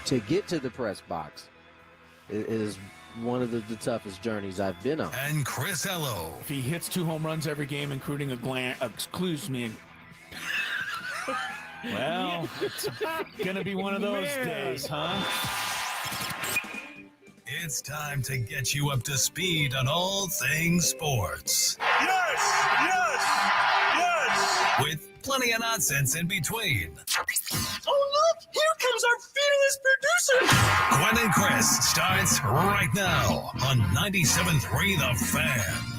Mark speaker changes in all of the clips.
Speaker 1: to get to the press box is one of the toughest journeys I've been on.
Speaker 2: And Chris Ello.
Speaker 3: If he hits 2 home runs every game, including excuse me. Well, it's gonna be one of those days, huh?
Speaker 2: It's time to get you up to speed on all things sports.
Speaker 4: Yes!
Speaker 2: With plenty of nonsense in between.
Speaker 4: Oh, look! Here comes our fearless producer!
Speaker 2: Gwynn and Chris starts right now on 97.3 The Fan.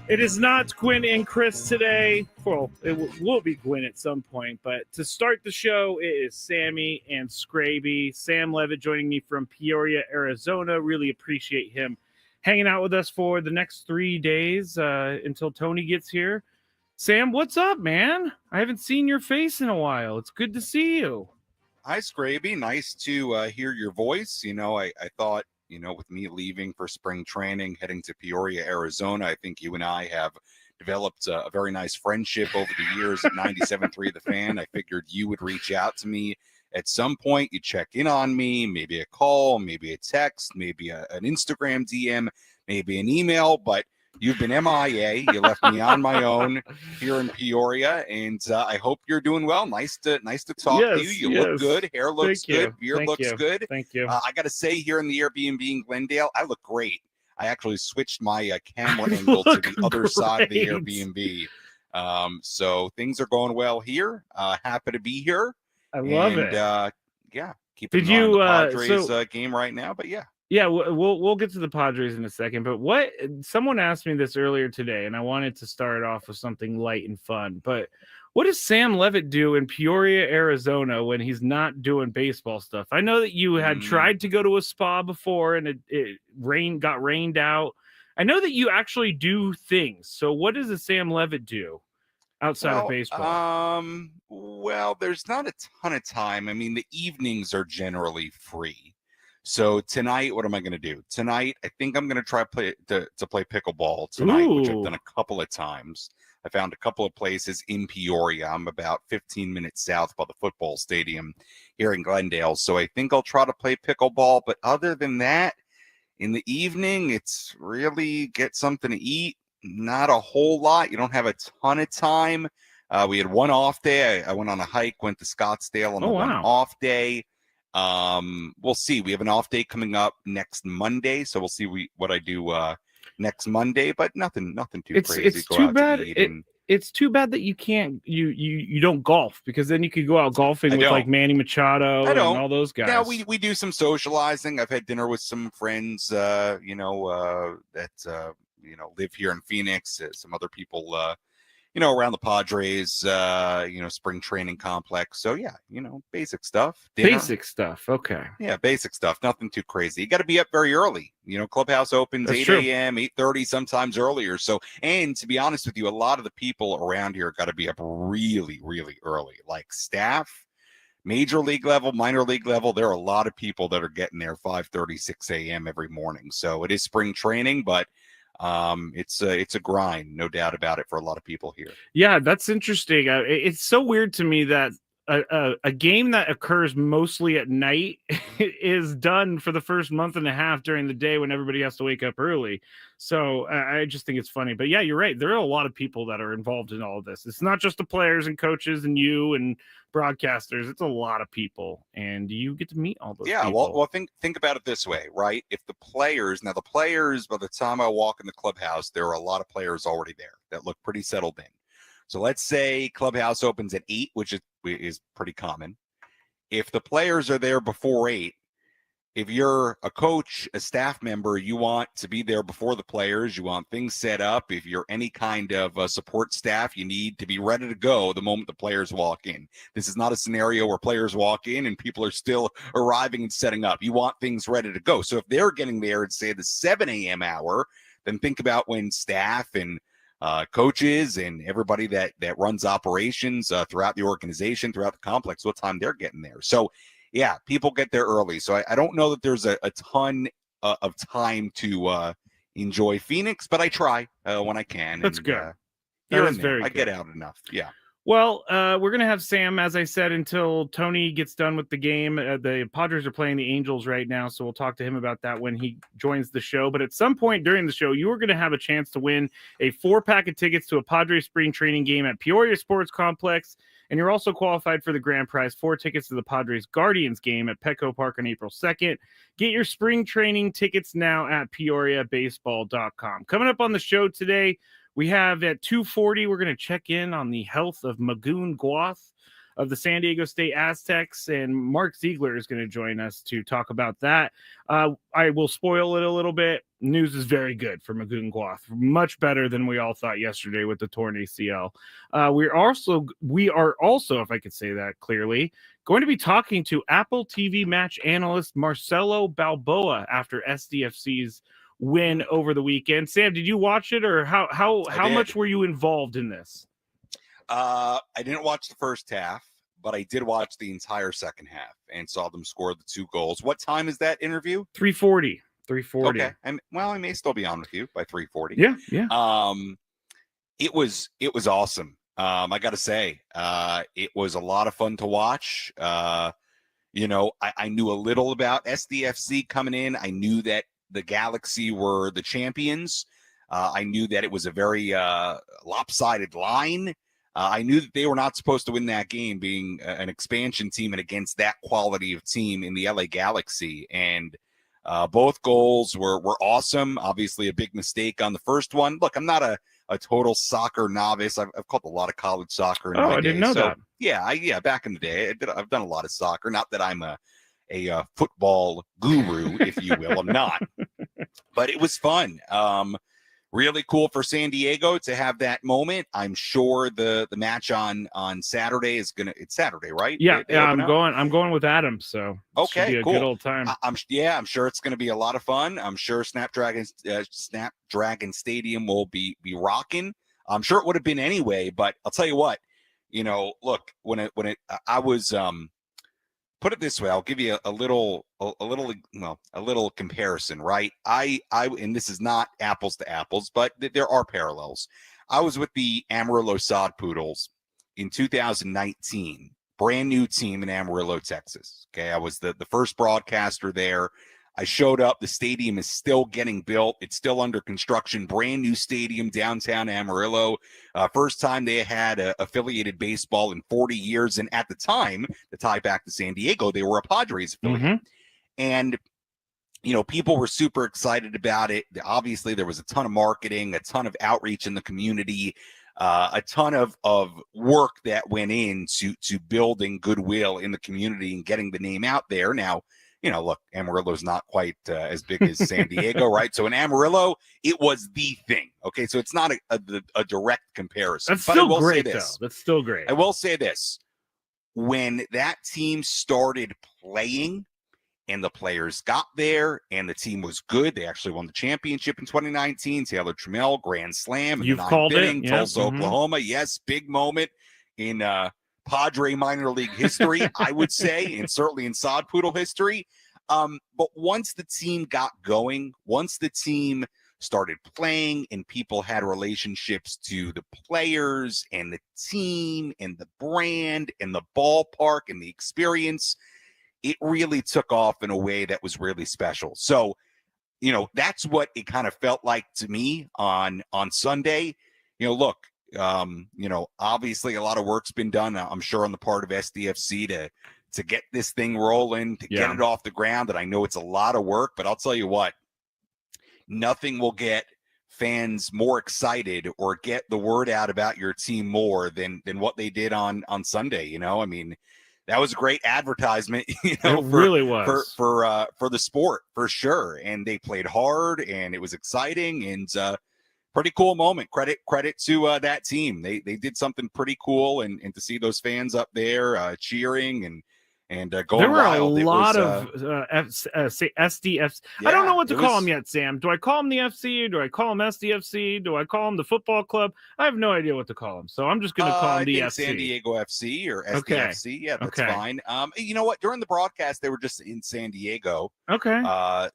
Speaker 5: It is not Gwynn and Chris today. Well, it will be Gwynn at some point. But to start the show, it is Sammy and Skraby. Sam Levitt joining me from Peoria, Arizona. Really appreciate him hanging out with us for the next 3 days until Tony gets here. Sam, what's up, man? I haven't seen your face in a while. It's good to see you.
Speaker 6: Hi, Skraby. Nice to hear your voice. You know, I thought, you know, with me leaving for spring training, heading to Peoria, Arizona, I think you and I have developed a very nice friendship over the years at 97.3 The Fan. I figured you would reach out to me at some point. You check in on me, maybe a call, maybe a text, maybe an Instagram DM, maybe an email, but you've been MIA. You left me on my own here in Peoria, and I hope you're doing well. Nice to talk to you. You look good. Hair looks good. Beard looks good.
Speaker 5: Thank you.
Speaker 6: I got to say, here in the Airbnb in Glendale, I look great. I actually switched my camera angle to the other side of the Airbnb. So things are going well here. Happy to be here.
Speaker 5: I love it.
Speaker 6: Yeah, keeping
Speaker 5: Did you
Speaker 6: the Padres game right now, but yeah.
Speaker 5: Yeah, we'll get to the Padres in a second, but someone asked me this earlier today, and I wanted to start off with something light and fun. But what does Sam Levitt do in Peoria, Arizona, when he's not doing baseball stuff? I know that you had tried to go to a spa before, and it got rained out. I know that you actually do things. So what does a Sam Levitt do outside of baseball?
Speaker 6: Well, there's not a ton of time. I mean, the evenings are generally free. So tonight, what am I going to do? Tonight, I think I'm going to try to play pickleball tonight, which I've done a couple of times. I found a couple of places in Peoria. I'm about 15 minutes south by the football stadium here in Glendale. So I think I'll try to play pickleball. But other than that, in the evening, it's really get something to eat. Not a whole lot. You don't have a ton of time. We had one off day. I went on a hike, went to Scottsdale on one off day. We'll see. We have an off day coming up next Monday, so we'll see what I do next Monday, but nothing too crazy.
Speaker 5: It's too bad. It's too bad that you can't you don't golf, because then you could go out golfing with like Manny Machado and all those guys.
Speaker 6: Yeah, we do some socializing. I've had dinner with some friends that live here in Phoenix, some other people around the Padres, spring training complex. So yeah, basic stuff. Dinner.
Speaker 5: Basic stuff. Okay.
Speaker 6: Yeah, basic stuff. Nothing too crazy. You got to be up very early. Clubhouse opens 8 a.m., 8:30, sometimes earlier. So, and to be honest with you, a lot of the people around here got to be up really, really early. Like staff, major league level, minor league level. There are a lot of people that are getting there 5:30, 6 a.m. every morning. So it is spring training, but it's a grind, no doubt about it, for a lot of people here.
Speaker 5: Yeah, that's interesting. It's so weird to me that a game that occurs mostly at night is done for the first month and a half during the day when everybody has to wake up early. So I just think it's funny. But yeah, you're right. There are a lot of people that are involved in all of this. It's not just the players and coaches and you and broadcasters. It's a lot of people, and you get to meet all those people.
Speaker 6: Well, think about it this way, right? If the players, by the time I walk in the clubhouse, there are a lot of players already there that look pretty settled in. So let's say clubhouse opens at 8, which is pretty common. If the players are there before 8, if you're a coach, a staff member, you want to be there before the players. You want things set up. If you're any kind of support staff, you need to be ready to go the moment the players walk in. This is not a scenario where players walk in and people are still arriving and setting up. You want things ready to go. So if they're getting there at, say, the 7 a.m. hour, then think about when staff and coaches and everybody that runs operations throughout the organization, throughout the complex, what time they're getting there. So yeah, people get there early. So I don't know that there's a ton of time to enjoy Phoenix, but I try when I can.
Speaker 5: That's good.
Speaker 6: That is very good. I get out enough. Yeah.
Speaker 5: Well, we're going to have Sam, as I said, until Tony gets done with the game. The Padres are playing the Angels right now, so we'll talk to him about that when he joins the show. But at some point during the show, you are going to have a chance to win a 4-pack of tickets to a Padres spring training game at Peoria Sports Complex. And you're also qualified for the grand prize, 4 tickets to the Padres Guardians game at Petco Park on April 2nd. Get your spring training tickets now at PeoriaBaseball.com. Coming up on the show today, we have at 2:40, we're going to check in on the health of Magoon Gwath of the San Diego State Aztecs, and Mark Zeigler is going to join us to talk about that. I will spoil it a little bit. News is very good for Magoon Gwath, much better than we all thought yesterday with the torn ACL. We are also, if I could say that clearly, going to be talking to Apple TV match analyst Marcelo Balboa after SDFC's win over the weekend. Sam, did you watch it, or how much were you involved in this?
Speaker 6: I didn't watch the first half, but I did watch the entire second half and saw them score the 2 goals. What time is that interview?
Speaker 5: 3:40.
Speaker 6: Okay. I may still be on with you by 3:40.
Speaker 5: Yeah.
Speaker 6: It was awesome. I got to say, it was a lot of fun to watch. I knew a little about SDFC coming in. I knew that the Galaxy were the champions. I knew that it was a very lopsided line. I knew that they were not supposed to win that game, being an expansion team and against that quality of team in the LA Galaxy. And both goals were awesome. Obviously, a big mistake on the first one. Look, I'm not a total soccer novice. I've called a lot of college soccer. In my
Speaker 5: I didn't know that.
Speaker 6: Yeah, back in the day, I've done a lot of soccer. Not that I'm a football guru, if you will. I'm not, but it was fun. Really cool for San Diego to have that moment. I'm sure the match on Saturday it's Saturday, right?
Speaker 5: Yeah, I'm going with Adam. So
Speaker 6: okay,
Speaker 5: should be a
Speaker 6: cool.
Speaker 5: Good old time.
Speaker 6: I'm sure it's going to be a lot of fun. I'm sure Snapdragon Stadium will be rocking. I'm sure it would have been anyway, but I'll tell you what. Look, I was put it this way, I'll give you a little comparison, right? I and this is not apples to apples, but there are parallels. I was with the Amarillo Sod Poodles in 2019, brand new team in Amarillo, Texas. Okay, I was the first broadcaster there. I showed up. The stadium is still getting built. It's still under construction. Brand new stadium downtown Amarillo. First time they had affiliated baseball in 40 years. And at the time, to tie back to San Diego, they were a Padres affiliate. Mm-hmm. And, people were super excited about it. Obviously, there was a ton of marketing, a ton of outreach in the community, a ton of work that went into building goodwill in the community and getting the name out there. Now, look, Amarillo is not quite as big as San Diego, right? So in Amarillo, it was the thing. Okay, so it's not a direct comparison.
Speaker 5: That's still great, though. That's still great.
Speaker 6: I will say this. When that team started playing and the players got there and the team was good, they actually won the championship in 2019. Taylor Trammell, grand slam.
Speaker 5: You've called it.
Speaker 6: Tulsa, Oklahoma. Yes, big moment in Padre minor league history, I would say, and certainly in Sod Poodle history. But once the team got going, once the team started playing and people had relationships to the players and the team and the brand and the ballpark and the experience, it really took off in a way that was really special. So, that's what it kind of felt like to me on Sunday. Look, obviously a lot of work's been done, I'm sure, on the part of SDFC to get this thing rolling, to get it off the ground. And I know it's a lot of work, but I'll tell you what, nothing will get fans more excited or get the word out about your team more than what they did on Sunday. I mean, that was a great advertisement,
Speaker 5: it really was
Speaker 6: for the sport, for sure. And they played hard and it was exciting and, pretty cool moment. Credit to that team. They did something pretty cool, and to see those fans up there cheering and going
Speaker 5: there were
Speaker 6: wild.
Speaker 5: A lot of SDFC. I don't know what to call them yet, Sam. Do I call them the FC? Do I call them SDFC? Do I call them the football club? I have no idea what to call them, so I'm just going to call them the FC.
Speaker 6: San Diego FC or SDFC. Okay. Yeah, that's fine. You know what? During the broadcast, they were just in San Diego.
Speaker 5: Okay.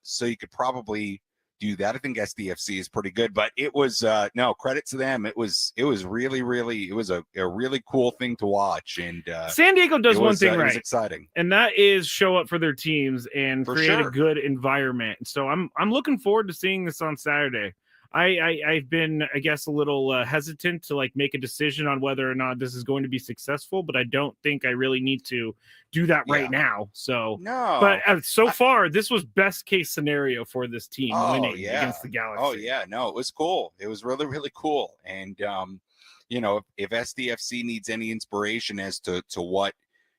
Speaker 6: So you could probably do that. I think SDFC is pretty good, but it was no credit to them. It was really it was a really cool thing to watch. And
Speaker 5: San Diego does one thing
Speaker 6: It was
Speaker 5: right,
Speaker 6: exciting,
Speaker 5: and that is show up for their teams and
Speaker 6: For
Speaker 5: create
Speaker 6: sure.
Speaker 5: a good environment. So I'm looking forward to seeing this on Saturday. I've been, I guess, a little hesitant to like make a decision on whether or not this is going to be successful, but I don't think I really need to do that right now. So,
Speaker 6: no,
Speaker 5: but so far, this was best case scenario for this team winning against the Galaxy.
Speaker 6: Oh yeah, no, it was cool. It was really cool. And you know, if SDFC needs any inspiration as to what,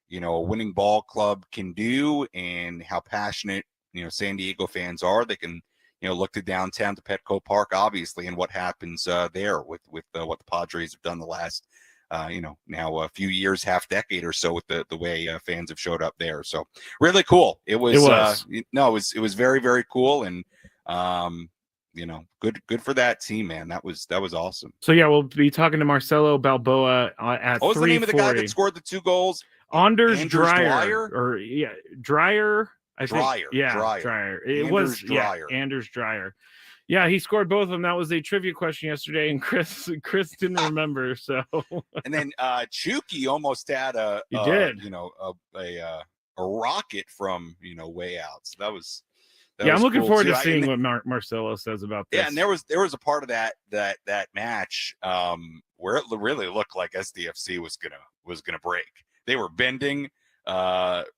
Speaker 6: you know, a winning ball club can do and how passionate, you know, San Diego fans are, they can, you know, look to downtown to Petco Park, obviously, and what happens there with what the Padres have done the last, you know, now a few years, half decade or so, with the way fans have showed up there. So really cool. It was. It was very, very cool, and you know, good for that team, man. That was awesome.
Speaker 5: So yeah, we'll be talking to Marcelo Balboa at
Speaker 6: What was the name of the guy that scored the 2 goals?
Speaker 5: Anders
Speaker 6: Dreyer?
Speaker 5: Dreyer. I think,
Speaker 6: Dreyer.
Speaker 5: Dreyer. It was
Speaker 6: Dreyer.
Speaker 5: Anders Dreyer. Yeah, he scored both of them. That was a trivia question yesterday, and Chris didn't remember. So,
Speaker 6: and then Chucky almost had a rocket from, you know, way out. So that was
Speaker 5: I'm looking
Speaker 6: cool
Speaker 5: forward
Speaker 6: too.
Speaker 5: to seeing what Marcelo says about this.
Speaker 6: Yeah, and there was a part of that match where it really looked like SDFC was gonna break. They were bending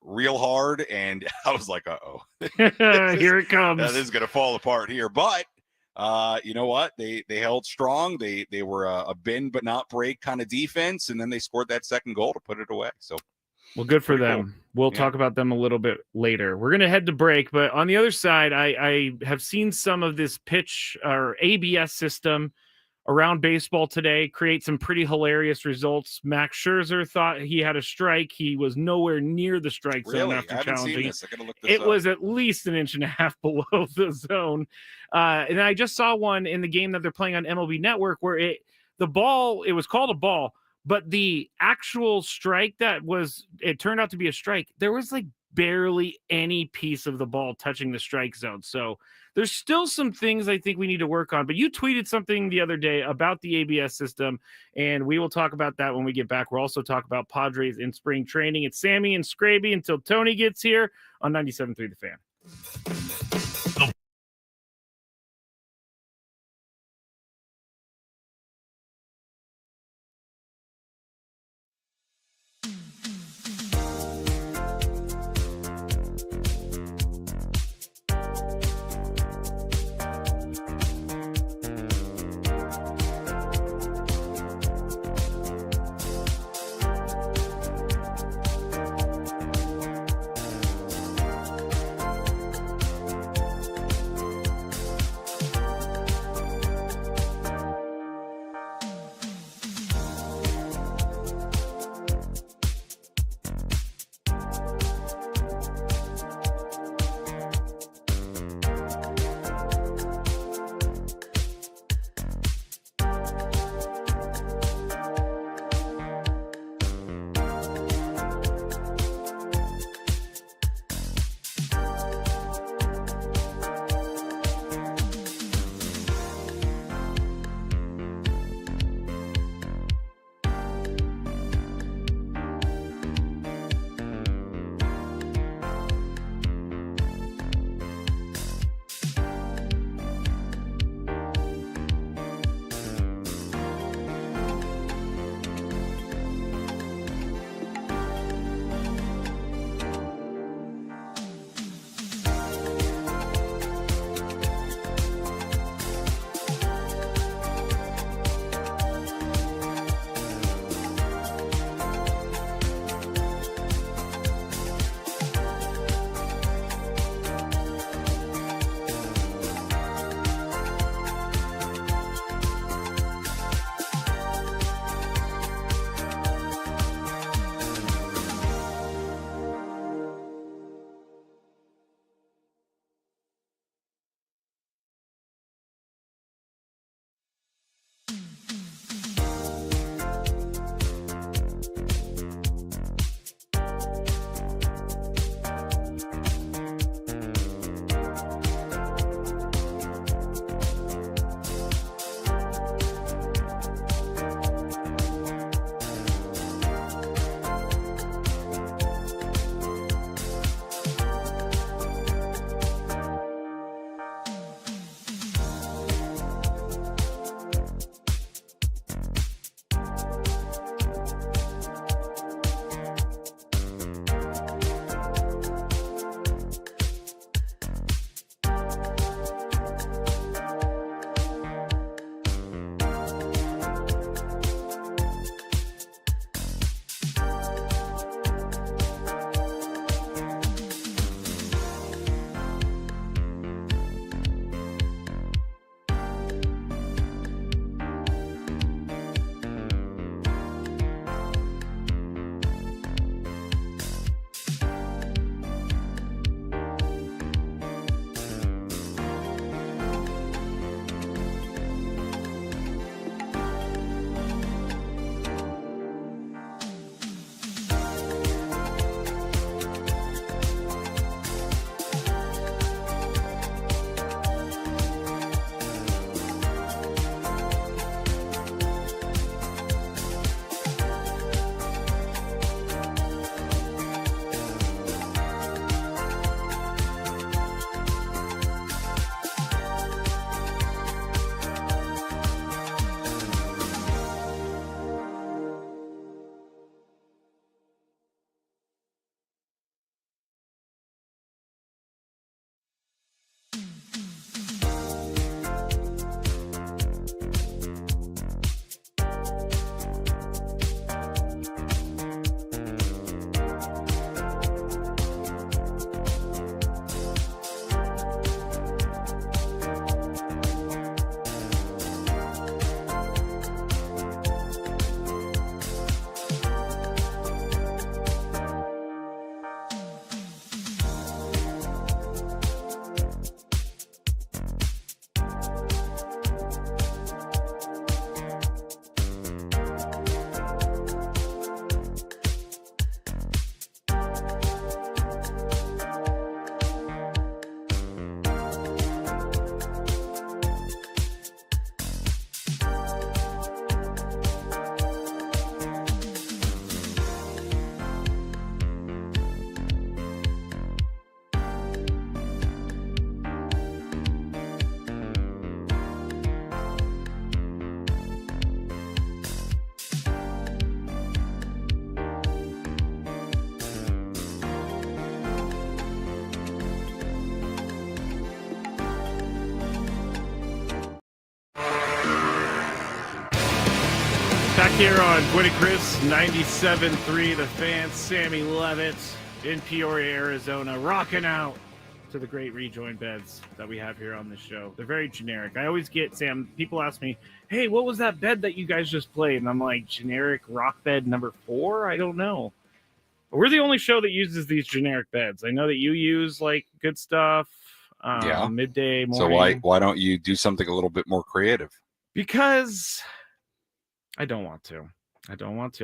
Speaker 6: real hard, and I was like,
Speaker 5: here it comes.
Speaker 6: This is gonna fall apart here. But you know what? They held strong. They were a bend but not break kind of defense, and then they scored that second goal to put it away. So,
Speaker 5: well, good for them.
Speaker 6: Cool.
Speaker 5: We'll talk about them a little bit later. We're gonna head to break, but on the other side, I have seen some of this pitch or ABS system around baseball today create some pretty hilarious results. Max Scherzer thought he had a strike. He was nowhere near the strike zone after challenging. It was at least an inch and a half below the zone. And I just saw one in the game that they're playing on MLB Network where it was called a ball, but the actual strike it turned out to be a strike. There was like barely any piece of the ball touching the strike zone. So there's still some things I think we need to work on, but you tweeted something the other day about the ABS system, and we will talk about that when we get back. We'll also talk about Padres in spring training. It's Sammy and Skraby until Tony gets here on 97.3 The Fan. here on Gwynn Chris 97.3. The Fan, Sammy Levitt in Peoria, Arizona, rocking out to the great rejoin beds that we have here on the show. They're very generic. I always get, Sam, people ask me, hey, what was that bed that you guys just played? And I'm like, generic rock bed number 4? I don't know. But we're the only show that uses these generic beds. I know that you use like good stuff, midday, morning.
Speaker 6: So why don't you do something a little bit more creative?
Speaker 5: Because I don't want to.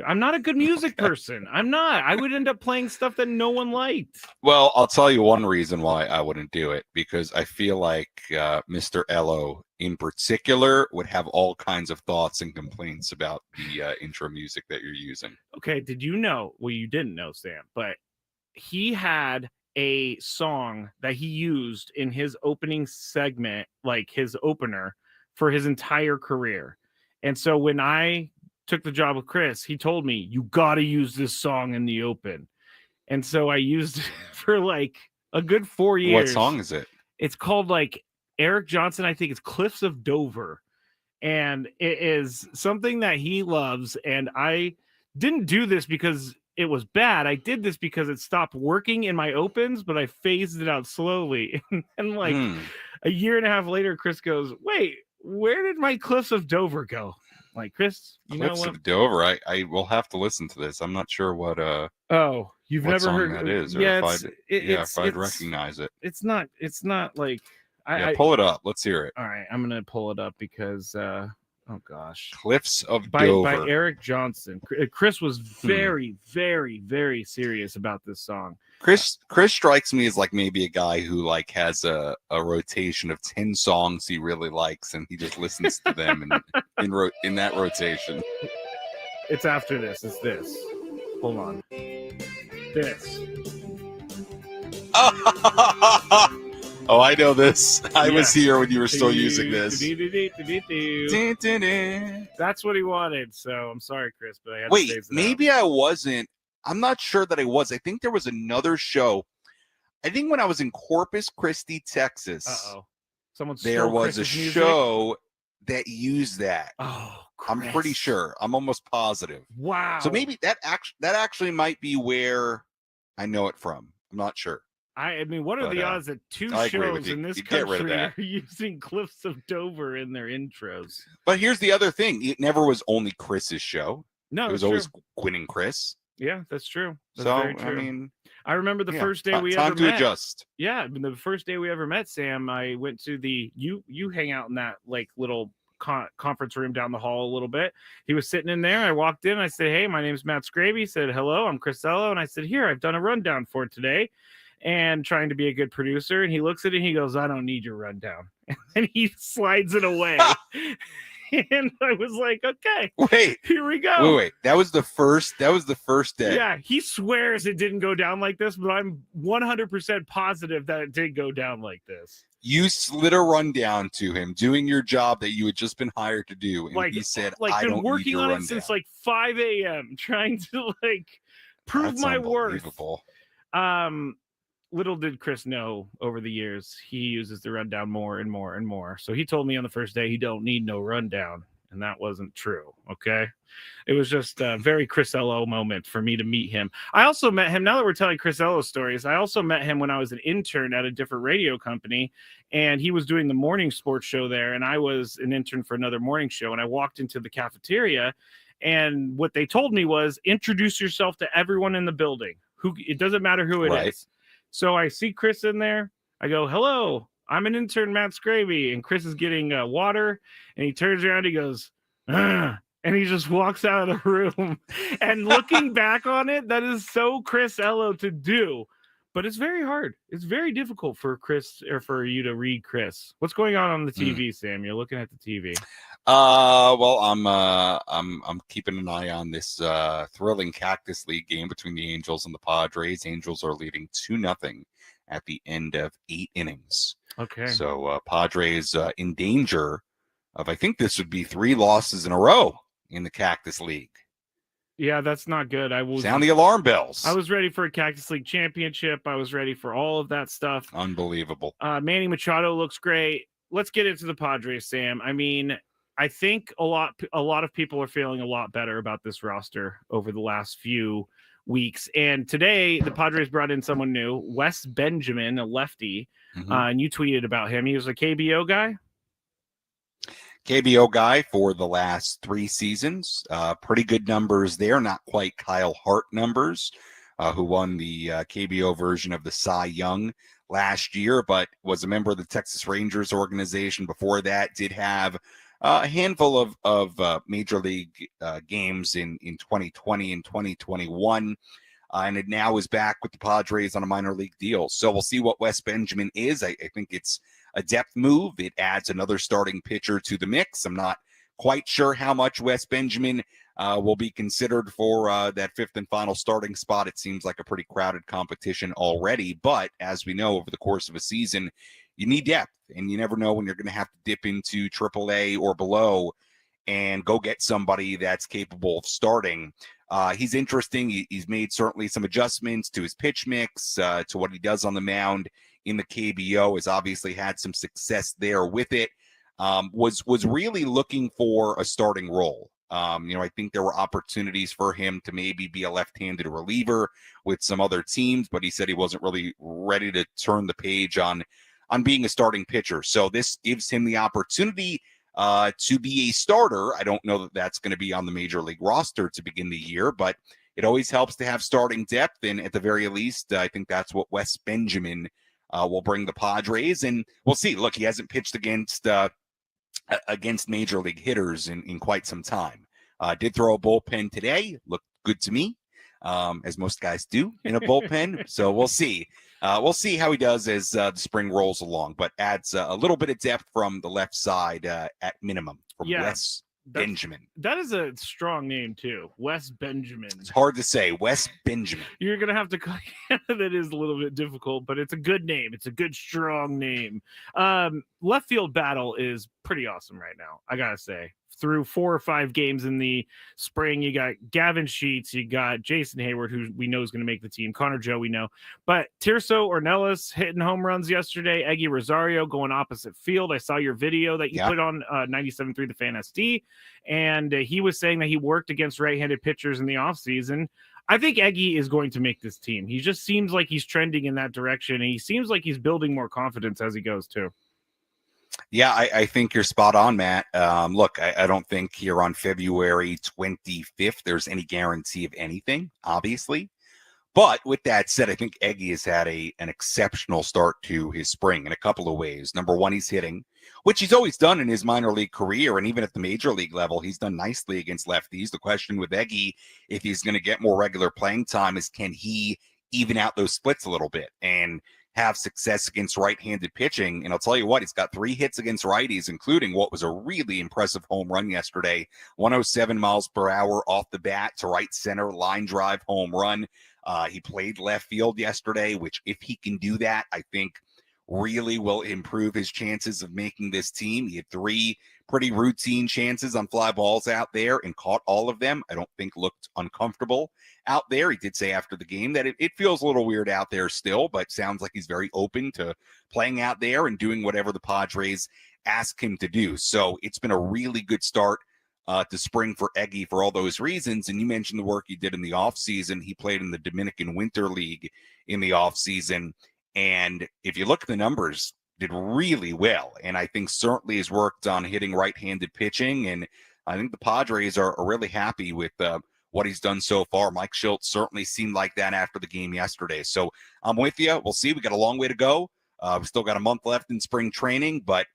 Speaker 5: I'm not a good music person. I'm not. I would end up playing stuff that no one liked.
Speaker 6: Well, I'll tell you one reason why I wouldn't do it, because I feel like Mr. Ello in particular would have all kinds of thoughts and complaints about the intro music that you're using.
Speaker 5: Okay, did you know? Well, you didn't know, Sam, but he had a song that he used in his opening segment, like his opener for his entire career. And so when I took the job with Chris, he told me, you got to use this song in the open. And so I used it for like a good 4 years.
Speaker 6: What song is it?
Speaker 5: It's called like Eric Johnson. I think it's Cliffs of Dover. And it is something that he loves. And I didn't do this because it was bad. I did this because it stopped working in my opens, but I phased it out slowly. And like a year and a half later, Chris goes, wait, where did my Cliffs of Dover go? Like, Chris, you know what?
Speaker 6: Cliffs of Dover. I will have to listen to this. I'm not sure what
Speaker 5: you've
Speaker 6: what
Speaker 5: never
Speaker 6: song
Speaker 5: heard
Speaker 6: that is, or
Speaker 5: yeah,
Speaker 6: if I'd recognize it.
Speaker 5: It's not like
Speaker 6: pull it up. Let's hear it.
Speaker 5: All right, I'm gonna pull it up because oh gosh.
Speaker 6: Cliffs of
Speaker 5: by
Speaker 6: Dover.
Speaker 5: Eric Johnson. Chris was very, very, very serious about this song.
Speaker 6: Chris strikes me as like maybe a guy who like has a rotation of 10 songs he really likes, and he just listens to them in that rotation.
Speaker 5: It's after this. It's this. Hold on. This.
Speaker 6: Oh, I know this. I was here when you were still using this.
Speaker 5: That's what he wanted. So I'm sorry, Chris, but I had
Speaker 6: Wait,
Speaker 5: to phase it
Speaker 6: maybe
Speaker 5: out.
Speaker 6: I wasn't. I'm not sure that I was. I think there was another show. I think when I was in Corpus Christi, Texas, there was a show that used that.
Speaker 5: Oh, Chris.
Speaker 6: I'm pretty sure. I'm almost positive.
Speaker 5: Wow.
Speaker 6: So maybe that actually might be where I know it from. I'm not sure.
Speaker 5: I mean, what are the odds that two shows in this country are using Cliffs of Dover in their intros?
Speaker 6: But here's the other thing. It never was only Chris's show.
Speaker 5: No,
Speaker 6: it was always Gwynn and Chris.
Speaker 5: Yeah, that's true. That's
Speaker 6: so,
Speaker 5: very true.
Speaker 6: I mean,
Speaker 5: I remember the first day we
Speaker 6: time
Speaker 5: ever
Speaker 6: to
Speaker 5: met.
Speaker 6: Adjust.
Speaker 5: Yeah, the first day we ever met, Sam, I went to you hang out in that like little conference room down the hall a little bit. He was sitting in there. I walked in. I said, hey, my name's Matt Skraby. He said, hello, I'm Chris Ello. And I said, here, I've done a rundown for today. And trying to be a good producer. And he looks at it and he goes, I don't need your rundown. And he slides it away. And I was like, okay,
Speaker 6: wait,
Speaker 5: here we go.
Speaker 6: Wait, that was the first day.
Speaker 5: Yeah, he swears it didn't go down like this, but I'm 100% positive that it did go down like this.
Speaker 6: You slid a rundown to him doing your job that you had just been hired to do. And he said, I don't need your rundown. Been working on it
Speaker 5: since like 5 a.m. trying to like prove my worth. Little did Chris know over the years, he uses the rundown more and more and more. So he told me on the first day he don't need no rundown. And that wasn't true. Okay. It was just a very Chris Ello moment for me to meet him. I also met him, now that we're telling Chris Ello stories, I also met him when I was an intern at a different radio company. And he was doing the morning sports show there. And I was an intern for another morning show. And I walked into the cafeteria. And what they told me was introduce yourself to everyone in the building. It doesn't matter who it is. So I see Chris in there. I go, hello, I'm an intern, Matt Skraby. And Chris is getting water. And he turns around, he goes, and he just walks out of the room. And looking back on it, that is so Chris Ello to do. But it's very hard. It's very difficult for Chris or for you to read Chris. What's going on the TV, Sam? You're looking at the TV.
Speaker 6: Well, I'm keeping an eye on this thrilling Cactus League game between the Angels and the Padres. Angels are leading 2-0 at the end of 8 innings.
Speaker 5: Okay.
Speaker 6: So Padres in danger of, I think this would be 3 losses in a row in the Cactus League.
Speaker 5: Yeah, that's not good.
Speaker 6: Sound the alarm bells.
Speaker 5: I was ready for a Cactus League championship. I was ready for all of that stuff.
Speaker 6: Unbelievable.
Speaker 5: Manny Machado looks great. Let's get into the Padres, Sam. I mean, I think a lot of people are feeling a lot better about this roster over the last few weeks. And today, the Padres brought in someone new, Wes Benjamin, a lefty, and you tweeted about him. He was a KBO guy.
Speaker 6: KBO guy for the last 3 seasons. Pretty good numbers there. Not quite Kyle Hart numbers, who won the KBO version of the Cy Young last year, but was a member of the Texas Rangers organization before that. Did have a handful of major league games in 2020 and 2021. And it now is back with the Padres on a minor league deal. So we'll see what Wes Benjamin is. I think it's a depth move. It adds another starting pitcher to the mix. I'm not quite sure how much Wes Benjamin will be considered for that 5th and final starting spot. It seems like a pretty crowded competition already. But as we know, over the course of a season, you need depth. And you never know when you're going to have to dip into AAA or below and go get somebody that's capable of starting. He's interesting. He's made certainly some adjustments to his pitch mix, to what he does on the mound in the KBO. Has obviously had some success there with it. Was really looking for a starting role. I think there were opportunities for him to maybe be a left-handed reliever with some other teams, but he said he wasn't really ready to turn the page on being a starting pitcher. So this gives him the opportunity to be a starter. I don't know that that's going to be on the major league roster to begin the year, but it always helps to have starting depth. And at the very least, I think that's what Wes Benjamin will bring the Padres. And we'll see. Look, he hasn't pitched against major league hitters in quite some time. Did throw a bullpen today. Looked good to me, as most guys do in a bullpen. So we'll see. We'll see how he does as the spring rolls along, but adds a little bit of depth from the left side at minimum from Wes Benjamin.
Speaker 5: That is a strong name too. Wes Benjamin.
Speaker 6: It's hard to say. Wes Benjamin.
Speaker 5: You're going to have to that is a little bit difficult, but it's a good name. It's a good, strong name. Left field battle is pretty awesome right now, I got to say. Through 4 or 5 games in the spring, you got Gavin Sheets, you got Jason Hayward, who we know is going to make the team, Connor Joe, we know, but Tirso Ornelas hitting home runs yesterday, Eggy Rosario going opposite field. I saw your video that you put on 97.3 The Fan SD, and he was saying that he worked against right-handed pitchers in the offseason. I think Eggy is going to make this team. He just seems like he's trending in that direction, and he seems like he's building more confidence as he goes too.
Speaker 6: Yeah, I think you're spot on, Matt. Look, I don't think here on February 25th there's any guarantee of anything, obviously. But with that said, I think Eggy has had an exceptional start to his spring in a couple of ways. Number one, he's hitting, which he's always done in his minor league career. And even at the major league level, he's done nicely against lefties. The question with Eggy, if he's going to get more regular playing time, is can he even out those splits a little bit and have success against right-handed pitching. And I'll tell you what, he's got 3 hits against righties, including what was a really impressive home run yesterday, 107 miles per hour off the bat to right center, line drive home run. He played left field yesterday, which if he can do that, I think really will improve his chances of making this team. He had 3 pretty routine chances on fly balls out there and caught all of them. I don't think looked uncomfortable out there. He did say after the game that it feels a little weird out there still, but sounds like he's very open to playing out there and doing whatever the Padres ask him to do. So it's been a really good start to spring for Eggy for all those reasons. And you mentioned the work he did in the offseason. He played in the Dominican Winter League in the offseason. And if you look at the numbers, did really well. And I think certainly has worked on hitting right-handed pitching. And I think the Padres are really happy with what he's done so far. Mike Schultz certainly seemed like that after the game yesterday. So I'm with you. We'll see. We got a long way to go. We still got a month left in spring training, but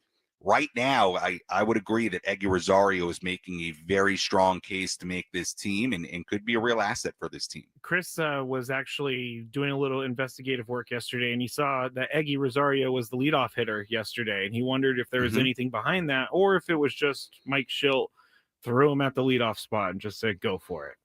Speaker 6: right now I would agree that Eggy Rosario is making a very strong case to make this team and could be a real asset for this team.
Speaker 5: Chris was actually doing a little investigative work yesterday, and he saw that Eggy Rosario was the leadoff hitter yesterday, and he wondered if there was anything behind that or if it was just Mike Schilt threw him at the leadoff spot and just said, go for it.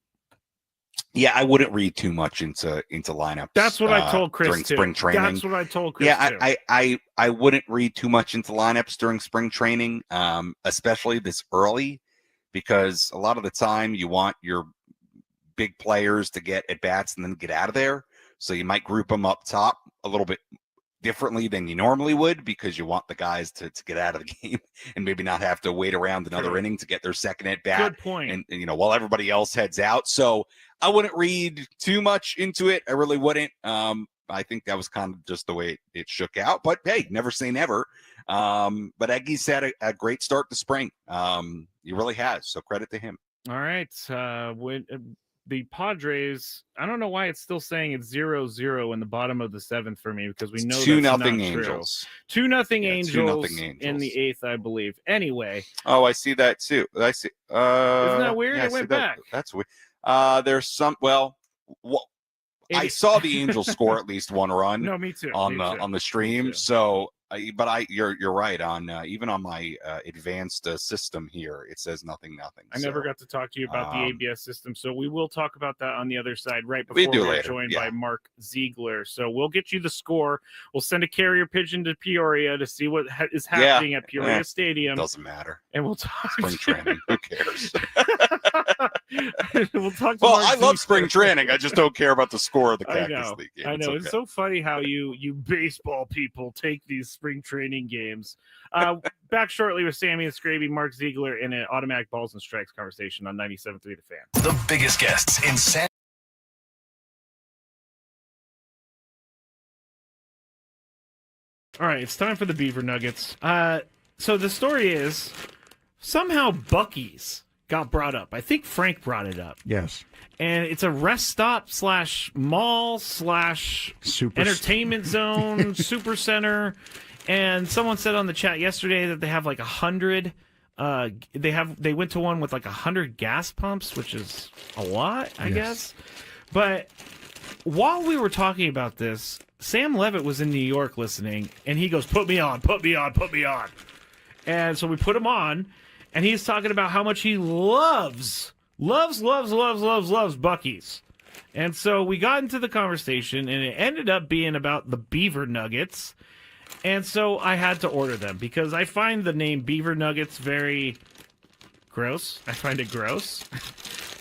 Speaker 6: Yeah, I wouldn't read too much into lineups.
Speaker 5: That's what I told Chris
Speaker 6: during
Speaker 5: too.
Speaker 6: Spring training.
Speaker 5: That's what I told Chris.
Speaker 6: Yeah,
Speaker 5: too.
Speaker 6: I wouldn't read too much into lineups during spring training, especially this early, because a lot of the time you want your big players to get at bats and then get out of there. So you might group them up top a little bit differently than you normally would because you want the guys to get out of the game and maybe not have to wait around another inning to get their second at bat.
Speaker 5: Good point.
Speaker 6: And while everybody else heads out. So I wouldn't read too much into it. I really wouldn't. I think that was kind of just the way it shook out. But hey, never say never. But Eggy's had a great start to spring. He really has. So credit to him.
Speaker 5: All right. When the Padres, I don't know why it's still saying it's 0-0 in the bottom of the 7th for me because we know
Speaker 6: It's 2-0
Speaker 5: that's not
Speaker 6: Angels.
Speaker 5: True. 2-0 Angels
Speaker 6: 2-0 Angels
Speaker 5: in the 8th, I believe. Anyway.
Speaker 6: Oh, I see that too. I see.
Speaker 5: Isn't that weird?
Speaker 6: Yeah,
Speaker 5: It went back.
Speaker 6: That's weird. There's some. I saw the Angels score at least one run.
Speaker 5: No, me too.
Speaker 6: On the stream. So, but you're right on even on my advanced system here, it says nothing.
Speaker 5: I never got to talk to you about the ABS system, so we will talk about that on the other side right
Speaker 6: We
Speaker 5: before
Speaker 6: do
Speaker 5: we're
Speaker 6: later,
Speaker 5: joined
Speaker 6: yeah.
Speaker 5: by Mark Zeigler. So we'll get you the score. We'll send a carrier pigeon to Peoria to see what is happening at Peoria Stadium.
Speaker 6: Doesn't matter.
Speaker 5: And we'll talk
Speaker 6: Spring training. Who cares?
Speaker 5: We'll talk.
Speaker 6: Well,
Speaker 5: Mark
Speaker 6: I love
Speaker 5: Zeigler.
Speaker 6: spring training. I just don't care about the score of the
Speaker 5: I
Speaker 6: Cactus
Speaker 5: know.
Speaker 6: League game.
Speaker 5: I know.
Speaker 6: It's
Speaker 5: It's
Speaker 6: okay.
Speaker 5: so funny how you baseball people take these spring training games. Back shortly with Sammy and Skraby, Mark Zeigler, in an automatic balls and strikes conversation on 97.3 The Fan.
Speaker 2: The biggest guests in San.
Speaker 5: All right, it's time for the Beaver Nuggets. So the story is somehow Buc-ee's got brought up. I think Frank brought it up.
Speaker 3: Yes.
Speaker 5: And it's a rest stop / mall /
Speaker 3: Super
Speaker 5: entertainment zone, super center. And someone said on the chat yesterday that they have like 100. They went to one with like 100 gas pumps, which is a lot, I guess. But while we were talking about this, Sam Levitt was in New York listening, and he goes, "Put me on, put me on, put me on." And so we put him on, and he's talking about how much he loves Buc-ee's. And so we got into the conversation, and it ended up being about the Beaver Nuggets. And so I had to order them because I find the name Beaver Nuggets very gross. I find it gross.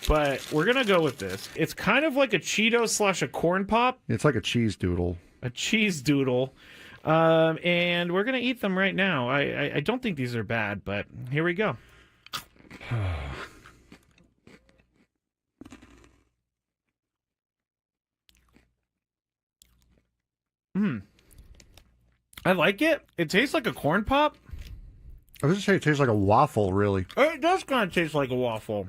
Speaker 5: But we're going to go with this. It's kind of like a Cheeto / a corn pop.
Speaker 3: It's like a cheese doodle.
Speaker 5: A cheese doodle. And we're going to eat them right now. I don't think these are bad, but here we go. I like it. It tastes like a corn pop.
Speaker 3: I was just saying it tastes like a waffle, really.
Speaker 5: It does kind of taste like a waffle.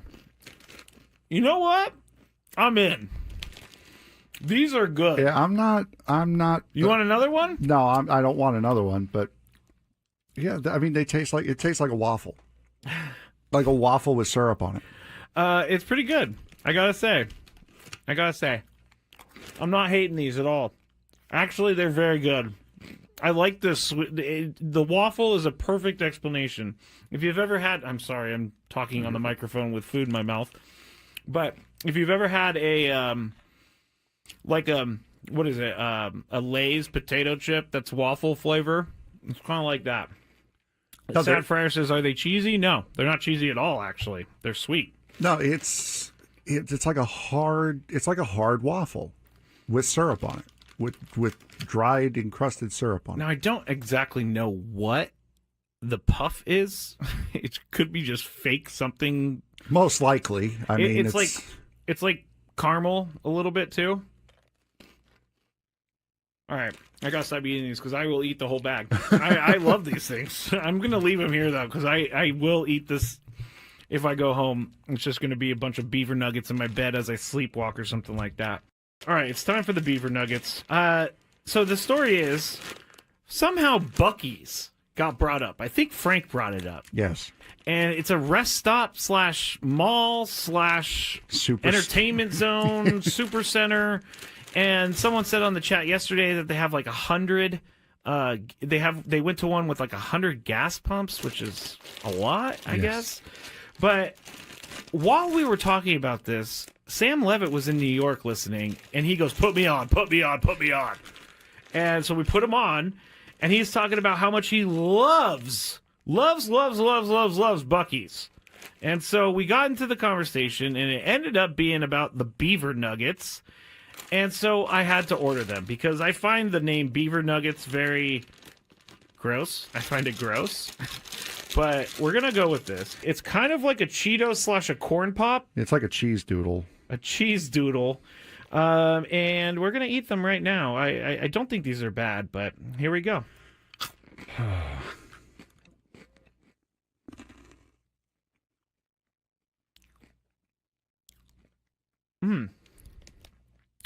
Speaker 5: You know what? I'm in. These are good.
Speaker 3: Yeah, I'm not.
Speaker 5: You want another one?
Speaker 3: No, I don't want another one. But yeah, I mean, it tastes like a waffle, like a waffle with syrup on it.
Speaker 5: It's pretty good. I gotta say. I'm not hating these at all. Actually, they're very good. I like this. The waffle is a perfect explanation. If you've ever had, I'm sorry, I'm talking on the microphone with food in my mouth. But if you've ever had a, what is it? A Lay's potato chip that's waffle flavor. It's kind of like that. Sad Fryer says, are they cheesy? No, they're not cheesy at all, actually. They're sweet.
Speaker 3: No, it's like a hard waffle with syrup on it. With dried encrusted syrup on it.
Speaker 5: Now, I don't exactly know what the puff is. It could be just fake something.
Speaker 3: Most likely. I mean,
Speaker 5: it's like caramel a little bit too. All right, I gotta stop eating these because I will eat the whole bag. I love these things. I'm gonna leave them here though because I will eat this if I go home. It's just gonna be a bunch of beaver nuggets in my bed as I sleepwalk or something like that. All right, it's time for the Beaver Nuggets. So the story is somehow Buc-ee's got brought up. I think Frank brought it up.
Speaker 3: Yes.
Speaker 5: And it's a rest stop / mall / entertainment zone, super center. And someone said on the chat yesterday that they have like 100. They went to one with like 100 gas pumps, which is a lot, I guess. But while we were talking about this, Sam Levitt was in New York listening, and he goes, "Put me on, put me on, put me on." And so we put him on, and he's talking about how much he loves Buc-ee's. And so we got into the conversation, and it ended up being about the Beaver Nuggets. And so I had to order them because I find the name Beaver Nuggets very gross. I find it gross. But we're going to go with this. It's kind of like a Cheeto / a corn pop.
Speaker 3: It's like a cheese doodle.
Speaker 5: A cheese doodle. And we're going to eat them right now. I don't think these are bad, but here we go.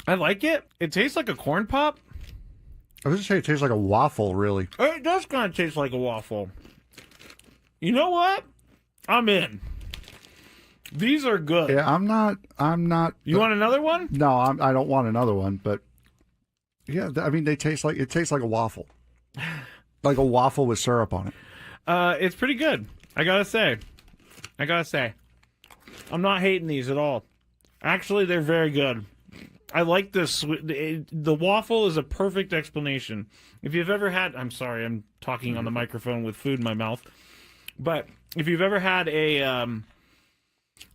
Speaker 5: I like it. It tastes like a corn pop.
Speaker 3: I was just saying it tastes like a waffle, really.
Speaker 5: It does kind of taste like a waffle. You know what? I'm in. These are good.
Speaker 3: Yeah, I'm not.
Speaker 5: You want another one?
Speaker 3: No, I don't want another one. But yeah, I mean, it tastes like a waffle, like a waffle with syrup on it.
Speaker 5: It's pretty good. I gotta say, I'm not hating these at all. Actually, they're very good. I like this. The waffle is a perfect explanation. If you've ever had, I'm sorry, I'm talking on the microphone with food in my mouth, but if you've ever had a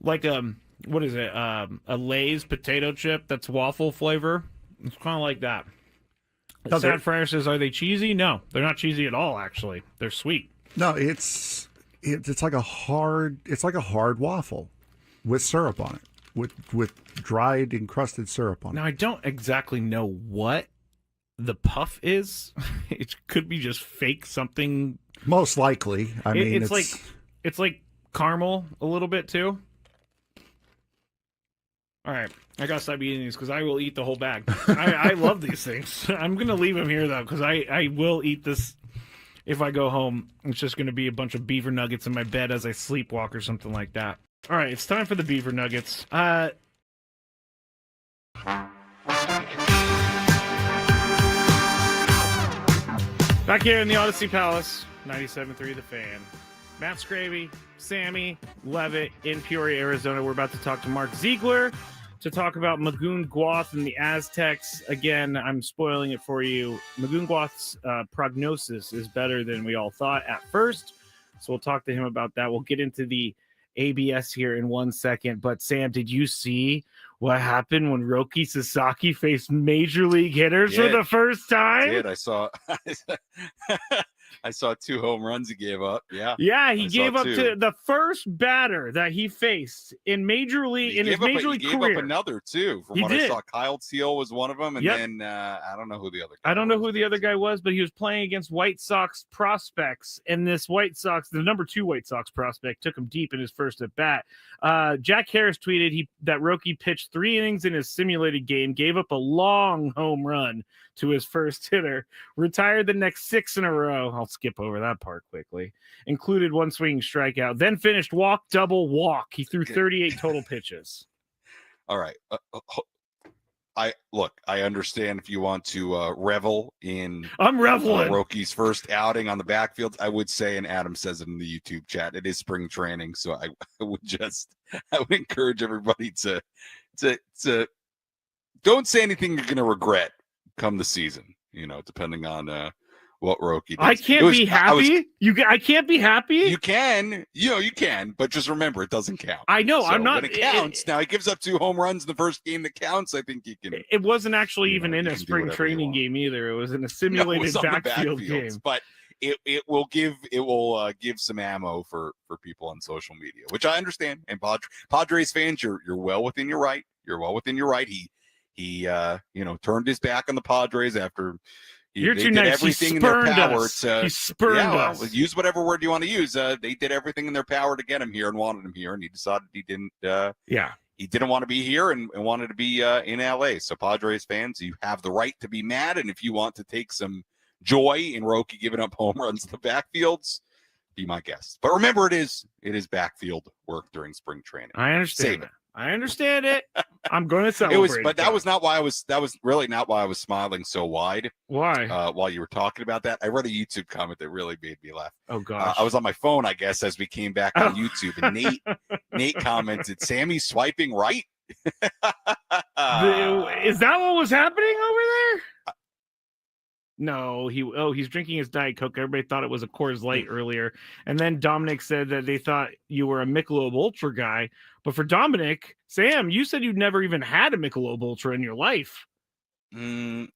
Speaker 5: what is it? A Lay's potato chip that's waffle flavor. It's kind of like that. Sad Fryer says, "Are they cheesy?" No, they're not cheesy at all. Actually, they're sweet.
Speaker 3: No, it's like a hard waffle with syrup on it, with dried encrusted syrup on it.
Speaker 5: Now I don't exactly know what the puff is. It could be just fake something.
Speaker 3: Most likely. I mean,
Speaker 5: it's like caramel a little bit too. All right, I gotta stop eating these because I will eat the whole bag. I love these things. I'm gonna leave them here though because I will eat this if I go home. It's just gonna be a bunch of beaver nuggets in my bed as I sleepwalk or something like that. All right, it's time for the beaver nuggets. Back here in the Odyssey Palace, 97.3 The Fan. Matt Skraby, Sammy, Levitt in Peoria, Arizona. We're about to talk to Mark Zeigler to talk about Magoon Gwath and the Aztecs. Again, I'm spoiling it for you. Magoon Gwath's prognosis is better than we all thought at first. So we'll talk to him about that. We'll get into the ABS here in 1 second. But Sam, did you see what happened when Roki Sasaki faced major league hitters for the first time?
Speaker 6: I did. I saw 2 home runs he gave up. Yeah.
Speaker 5: Yeah, he gave up to the first batter that he faced in major league in his major league career.
Speaker 6: He gave up another too. From what I saw, Kyle Teal was one of them, and then I don't know who the other guy.
Speaker 5: I don't know who the other guy was, but he was playing against White Sox prospects, and this White Sox, the number 2 White Sox prospect, took him deep in his first at bat. Jack Harris tweeted that Roki pitched 3 innings in his simulated game, gave up a long home run to his first hitter, retired the next 6 in a row. I'll skip over that part quickly. Included 1 swinging strikeout, then finished walk, double, walk. He threw 38 total pitches.
Speaker 6: All right. I understand if you want to revel in
Speaker 5: I'm reveling
Speaker 6: Roki's first outing on the backfield. I would say, and Adam says it in the YouTube chat, it is spring training. So I would encourage everybody to don't say anything you're going to regret come the season, depending on what Roki does.
Speaker 5: I can't be happy. I can't be happy.
Speaker 6: You can, but just remember it doesn't count.
Speaker 5: I know.
Speaker 6: So
Speaker 5: I'm not.
Speaker 6: When it counts. Now he gives up 2 home runs in the first game that counts. I think he can.
Speaker 5: It wasn't actually even in a spring training game either. It was in a simulated backfield game.
Speaker 6: But it will give some ammo for people on social media, which I understand. And Padres fans, you're well within your right. You're well within your right. He turned his back on the Padres after they did everything in their power to use whatever word you want to use. They did everything in their power to get him here and wanted him here, and he decided he didn't want to be here and wanted to be in LA. So Padres fans, you have the right to be mad, and if you want to take some joy in Roki giving up home runs in the backfields, be my guest. But remember, it is backfield work during spring training.
Speaker 5: I understand it. I understand it. I'm going to celebrate.
Speaker 6: That was really not why I was smiling so wide.
Speaker 5: Why?
Speaker 6: While you were talking about that, I read a YouTube comment that really made me laugh.
Speaker 5: Oh gosh.
Speaker 6: I was on my phone, I guess, as we came back on YouTube, and Nate commented, "Sammy's swiping right."
Speaker 5: Is that what was happening over there? No, he's drinking his Diet Coke. Everybody thought it was a Coors Light earlier. And then Dominic said that they thought you were a Michelob Ultra guy. But for Dominic, Sam, you said you'd never even had a Michelob Ultra in your life.
Speaker 6: I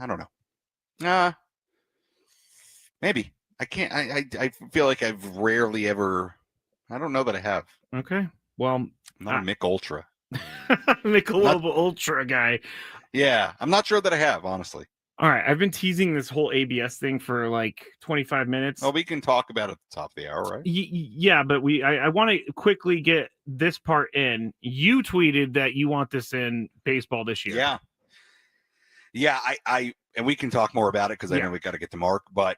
Speaker 6: don't know. Maybe. I can't. I feel like I've rarely ever. I don't know that I have.
Speaker 5: Okay. Well,
Speaker 6: I'm not a Mick Ultra.
Speaker 5: Michelob Ultra guy.
Speaker 6: Yeah, I'm not sure that I have, honestly.
Speaker 5: All right, I've been teasing this whole ABS thing for like 25 minutes.
Speaker 6: Well, we can talk about it at the top of the hour, right?
Speaker 5: Yeah, but I want to quickly get this part in. You tweeted that you want this in baseball this year.
Speaker 6: Yeah, I and we can talk more about it because I know we got to get to Mark, but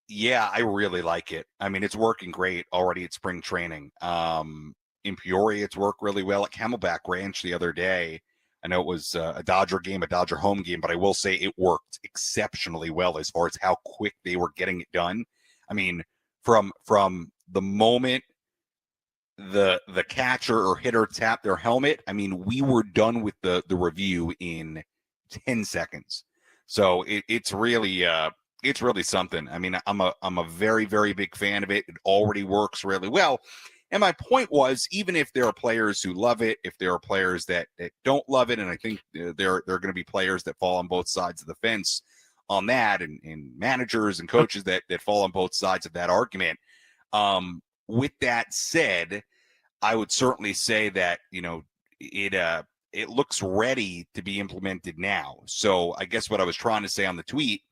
Speaker 6: yeah, I really like it. I mean, it's working great already at spring training. In Peoria, it's worked really well at Camelback Ranch the other day. I know it was a Dodger game, a Dodger home game, but I will say it worked exceptionally well as far as how quick they were getting it done. I mean, from the moment the catcher or hitter tapped their helmet, I mean, we were done with the review in 10 seconds. So it's really something. I mean, I'm a very, very big fan of it. It already works really well. And my point was, even if there are players who love it, if there are players that don't love it, and I think there are going to be players that fall on both sides of the fence on that, and managers and coaches that fall on both sides of that argument. With that said, I would certainly say that, it looks ready to be implemented now. So I guess what I was trying to say on the tweet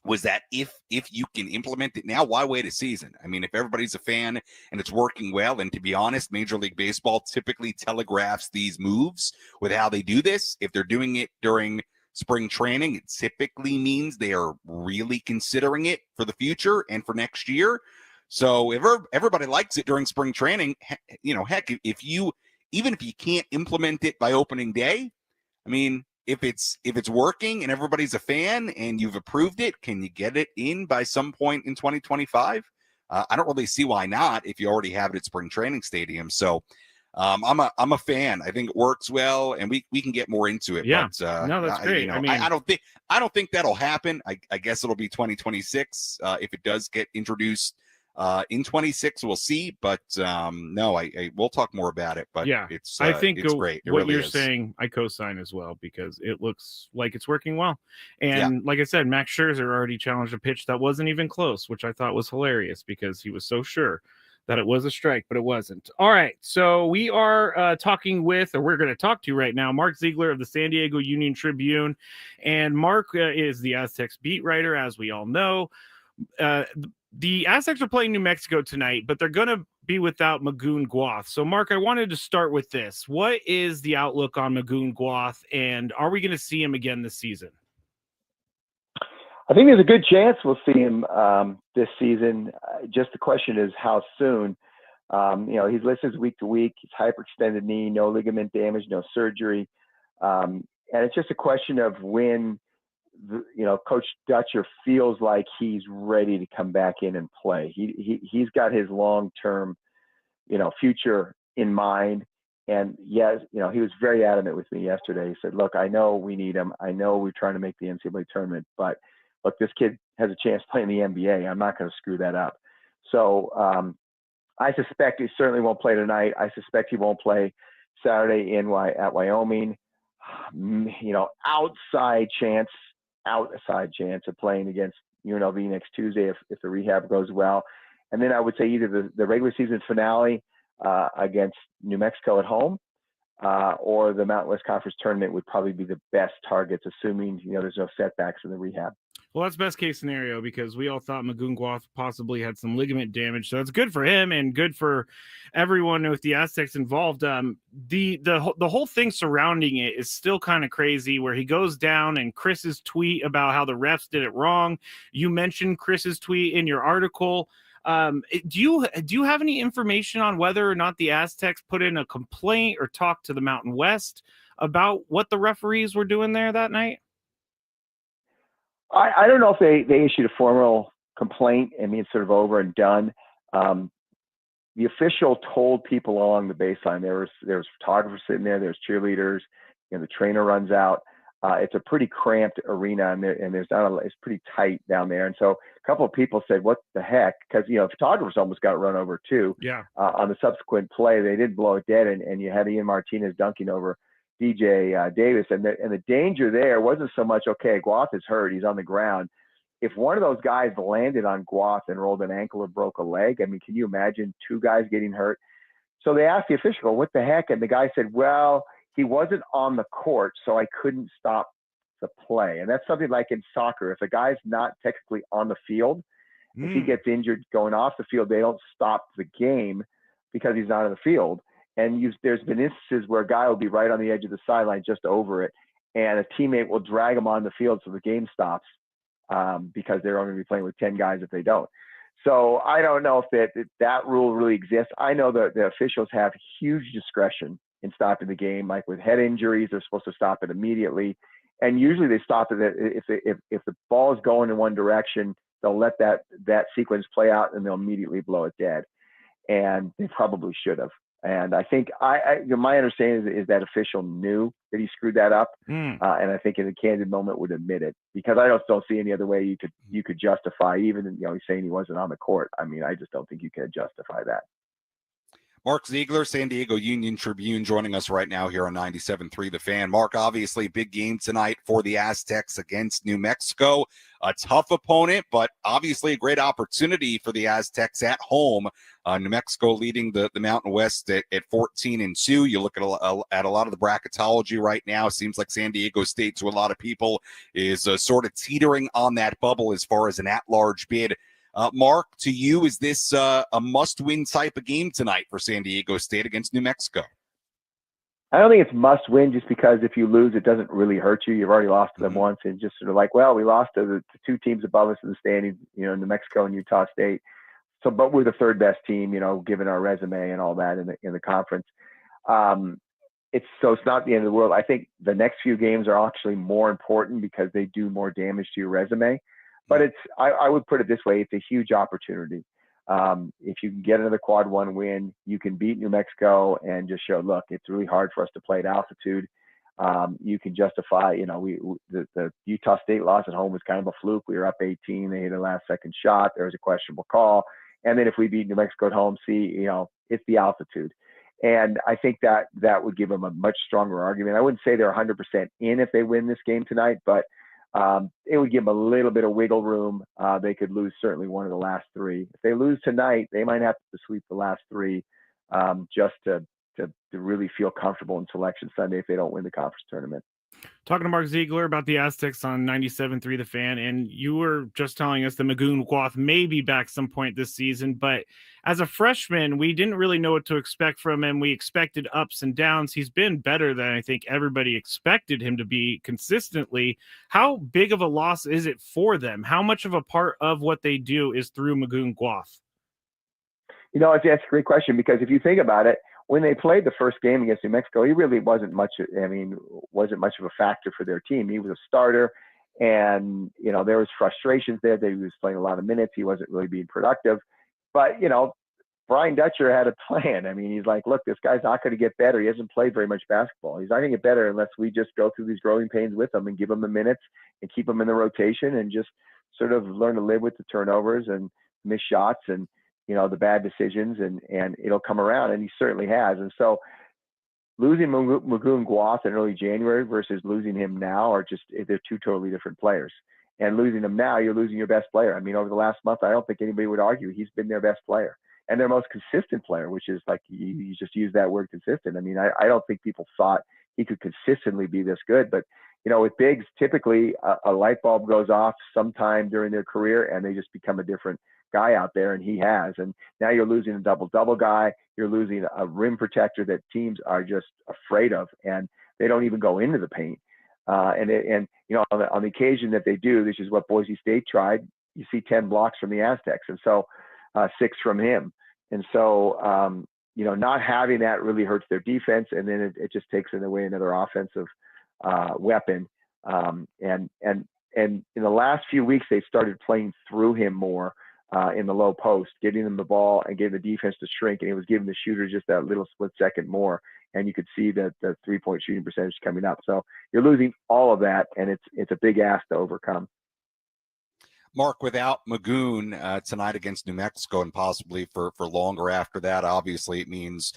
Speaker 6: was that if you can implement it now, why wait a season? I mean, if everybody's a fan and it's working well, and to be honest, Major League Baseball typically telegraphs these moves with how they do this. If they're doing it during spring training, it typically means they are really considering it for the future and for next year. So if everybody likes it during spring training, heck, even if you can't implement it by opening day, I mean, if it's working and everybody's a fan and you've approved it, can you get it in by some point in 2025? I don't really see why not if you already have it at spring training stadium. So I'm a fan. I think it works well, and we can get more into it.
Speaker 5: Yeah,
Speaker 6: but,
Speaker 5: no, that's great. I mean,
Speaker 6: I don't think that'll happen. I guess it'll be 2026 if it does get introduced. In 26, we'll see, but no, we'll talk more about it. But
Speaker 5: yeah,
Speaker 6: it's
Speaker 5: I think
Speaker 6: it's great. It
Speaker 5: what
Speaker 6: really
Speaker 5: you're
Speaker 6: is.
Speaker 5: saying, I co-sign as well, because it looks like it's working well. And like I said, Max Scherzer already challenged a pitch that wasn't even close, which I thought was hilarious because he was so sure that it was a strike, but it wasn't. All right, so we are we're going to talk to right now, Mark Zeigler of the San Diego Union Tribune, and Mark is the Aztecs beat writer, as we all know. The Aztecs are playing New Mexico tonight, but they're going to be without Magoon Gwath. So, Mark, I wanted to start with this. What is the outlook on Magoon Gwath, and are we going to see him again this season?
Speaker 7: I think there's a good chance we'll see him this season. Just the question is how soon. He's listed week to week. He's hyperextended knee, no ligament damage, no surgery. And it's just a question of when Coach Dutcher feels like he's ready to come back in and play. He's got his long-term, future in mind. And yes, he was very adamant with me yesterday. He said, look, I know we need him. I know we're trying to make the NCAA tournament, but look, this kid has a chance to play in the NBA. I'm not going to screw that up. So I suspect he certainly won't play tonight. I suspect he won't play Saturday at Wyoming. Outside chance of playing against UNLV next Tuesday if the rehab goes well. And then I would say either the regular season finale against New Mexico at home or the Mountain West Conference tournament would probably be the best targets, assuming there's no setbacks in the rehab. Well, that's best case scenario because we all thought Magoon Gwath possibly had some ligament damage. So it's good for him and good for everyone with the Aztecs involved. The whole thing surrounding it is still kind of crazy where he goes down and Chris's tweet about how the refs did it wrong. You mentioned Chris's tweet in your article. Do you have any information on whether or not the Aztecs put in a complaint or talked to the Mountain West about what the referees were doing there that night? I don't know if they issued a formal complaint. I mean, it's sort of over and done. The official told people along the baseline, there was photographers sitting there was cheerleaders, the trainer runs out. It's a pretty cramped arena, and there's not it's pretty tight down there. And so a couple of people said, "What the heck?" Because photographers almost got run over too.
Speaker 5: Yeah.
Speaker 7: On the subsequent play, they did blow it dead, and you had Ian Martinez dunking over DJ Davis, and the danger there wasn't so much, okay, Gwath is hurt, he's on the ground. If one of those guys landed on Gwath and rolled an ankle or broke a leg, I mean, can you imagine 2 guys getting hurt? So they asked the official, "What the heck?" And the guy said, "Well, he wasn't on the court, so I couldn't stop the play." And that's something like in soccer. If a guy's not technically on the field, if he gets injured going off the field, they don't stop the game because he's not on the field. And there's been instances where a guy will be right on the edge of the sideline, just over it, and a teammate will drag him on the field so the game stops because they're only going to be playing with 10 guys if they don't. So I don't know if that rule really exists. I know that the officials have huge discretion in stopping the game. Like with head injuries, they're supposed to stop it immediately. And usually they stop it if the ball is going in one direction, they'll let that sequence play out and they'll immediately blow it dead. And they probably should have. And I think my understanding is that official knew that he screwed that up, and I think in a candid moment would admit it, because I don't see any other way you could justify, even he's saying he wasn't on the court. I mean, I just don't think you can justify that.
Speaker 6: Mark Zeigler, San Diego Union Tribune, joining us right now here on 97.3 The Fan. Mark, obviously big game tonight for the Aztecs against New Mexico. A tough opponent, but obviously a great opportunity for the Aztecs at home. New Mexico leading the Mountain West at 14-2. You look at a lot of the bracketology right now. Seems like San Diego State, to a lot of people, is sort of teetering on that bubble as far as an at-large bid. Mark, to you, is this a must-win type of game tonight for San Diego State against New Mexico?
Speaker 7: I don't think it's must-win just because if you lose, it doesn't really hurt you. You've already lost to them once, and just sort of like, well, we lost to the 2 teams above us in the standings, New Mexico and Utah State. So, but we're the 3rd best team, given our resume and all that in the conference. It's not the end of the world. I think the next few games are actually more important because they do more damage to your resume. But I would put it this way: it's a huge opportunity. If you can get another quad 1 win, you can beat New Mexico and just show, look, it's really hard for us to play at altitude. You can justify, the Utah State loss at home was kind of a fluke. We were up 18. They hit a last-second shot. There was a questionable call. And then if we beat New Mexico at home, it's the altitude. And I think that would give them a much stronger argument. I wouldn't say they're 100% in if they win this game tonight, but it would give them a little bit of wiggle room. They could lose certainly one of the last 3. If they lose tonight, they might have to sweep the last 3 just to really feel comfortable in Selection Sunday if they don't win the conference tournament.
Speaker 5: Talking to Mark Zeigler about the Aztecs on 97.3 The Fan, and you were just telling us that Magoon Gwath may be back some point this season, but as a freshman, we didn't really know what to expect from him. We expected ups and downs. He's been better than I think everybody expected him to be consistently. How big of a loss is it for them? How much of a part of what they do is through Magoon Gwath?
Speaker 7: That's a great question, because if you think about it, when they played the first game against New Mexico, he really wasn't much of a factor for their team. He was a starter, and, there was frustrations there that he was playing a lot of minutes. He wasn't really being productive. But, Brian Dutcher had a plan. I mean, he's like, look, this guy's not going to get better. He hasn't played very much basketball. He's not going to get better unless we just go through these growing pains with him and give him the minutes and keep him in the rotation and just sort of learn to live with the turnovers and miss shots and, the bad decisions, and it'll come around, and he certainly has. And so losing Magoon Gwath in early January versus losing him now they're 2 totally different players. And losing him now, you're losing your best player. I mean, over the last month, I don't think anybody would argue he's been their best player and their most consistent player, which is like, you just use that word consistent. I mean, I don't think people thought he could consistently be this good, but with bigs, typically a light bulb goes off sometime during their career and they just become a different guy out there, and he has. And now you're losing a double guy. You're losing a rim protector that teams are just afraid of, and they don't even go into the paint. On the occasion that they do, this is what Boise State tried. You see 10 blocks from the Aztecs, and so 6 from him. And so not having that really hurts their defense, and then it just takes away another offensive weapon. And in the last few weeks, they started playing through him more. in the low post, getting them the ball and getting the defense to shrink, and it was giving the shooter just that little split second more. And you could see that the 3-point shooting percentage coming up. So you're losing all of that, and it's a big ask to overcome.
Speaker 6: Mark, without Magoon tonight against New Mexico and possibly for longer after that, obviously it means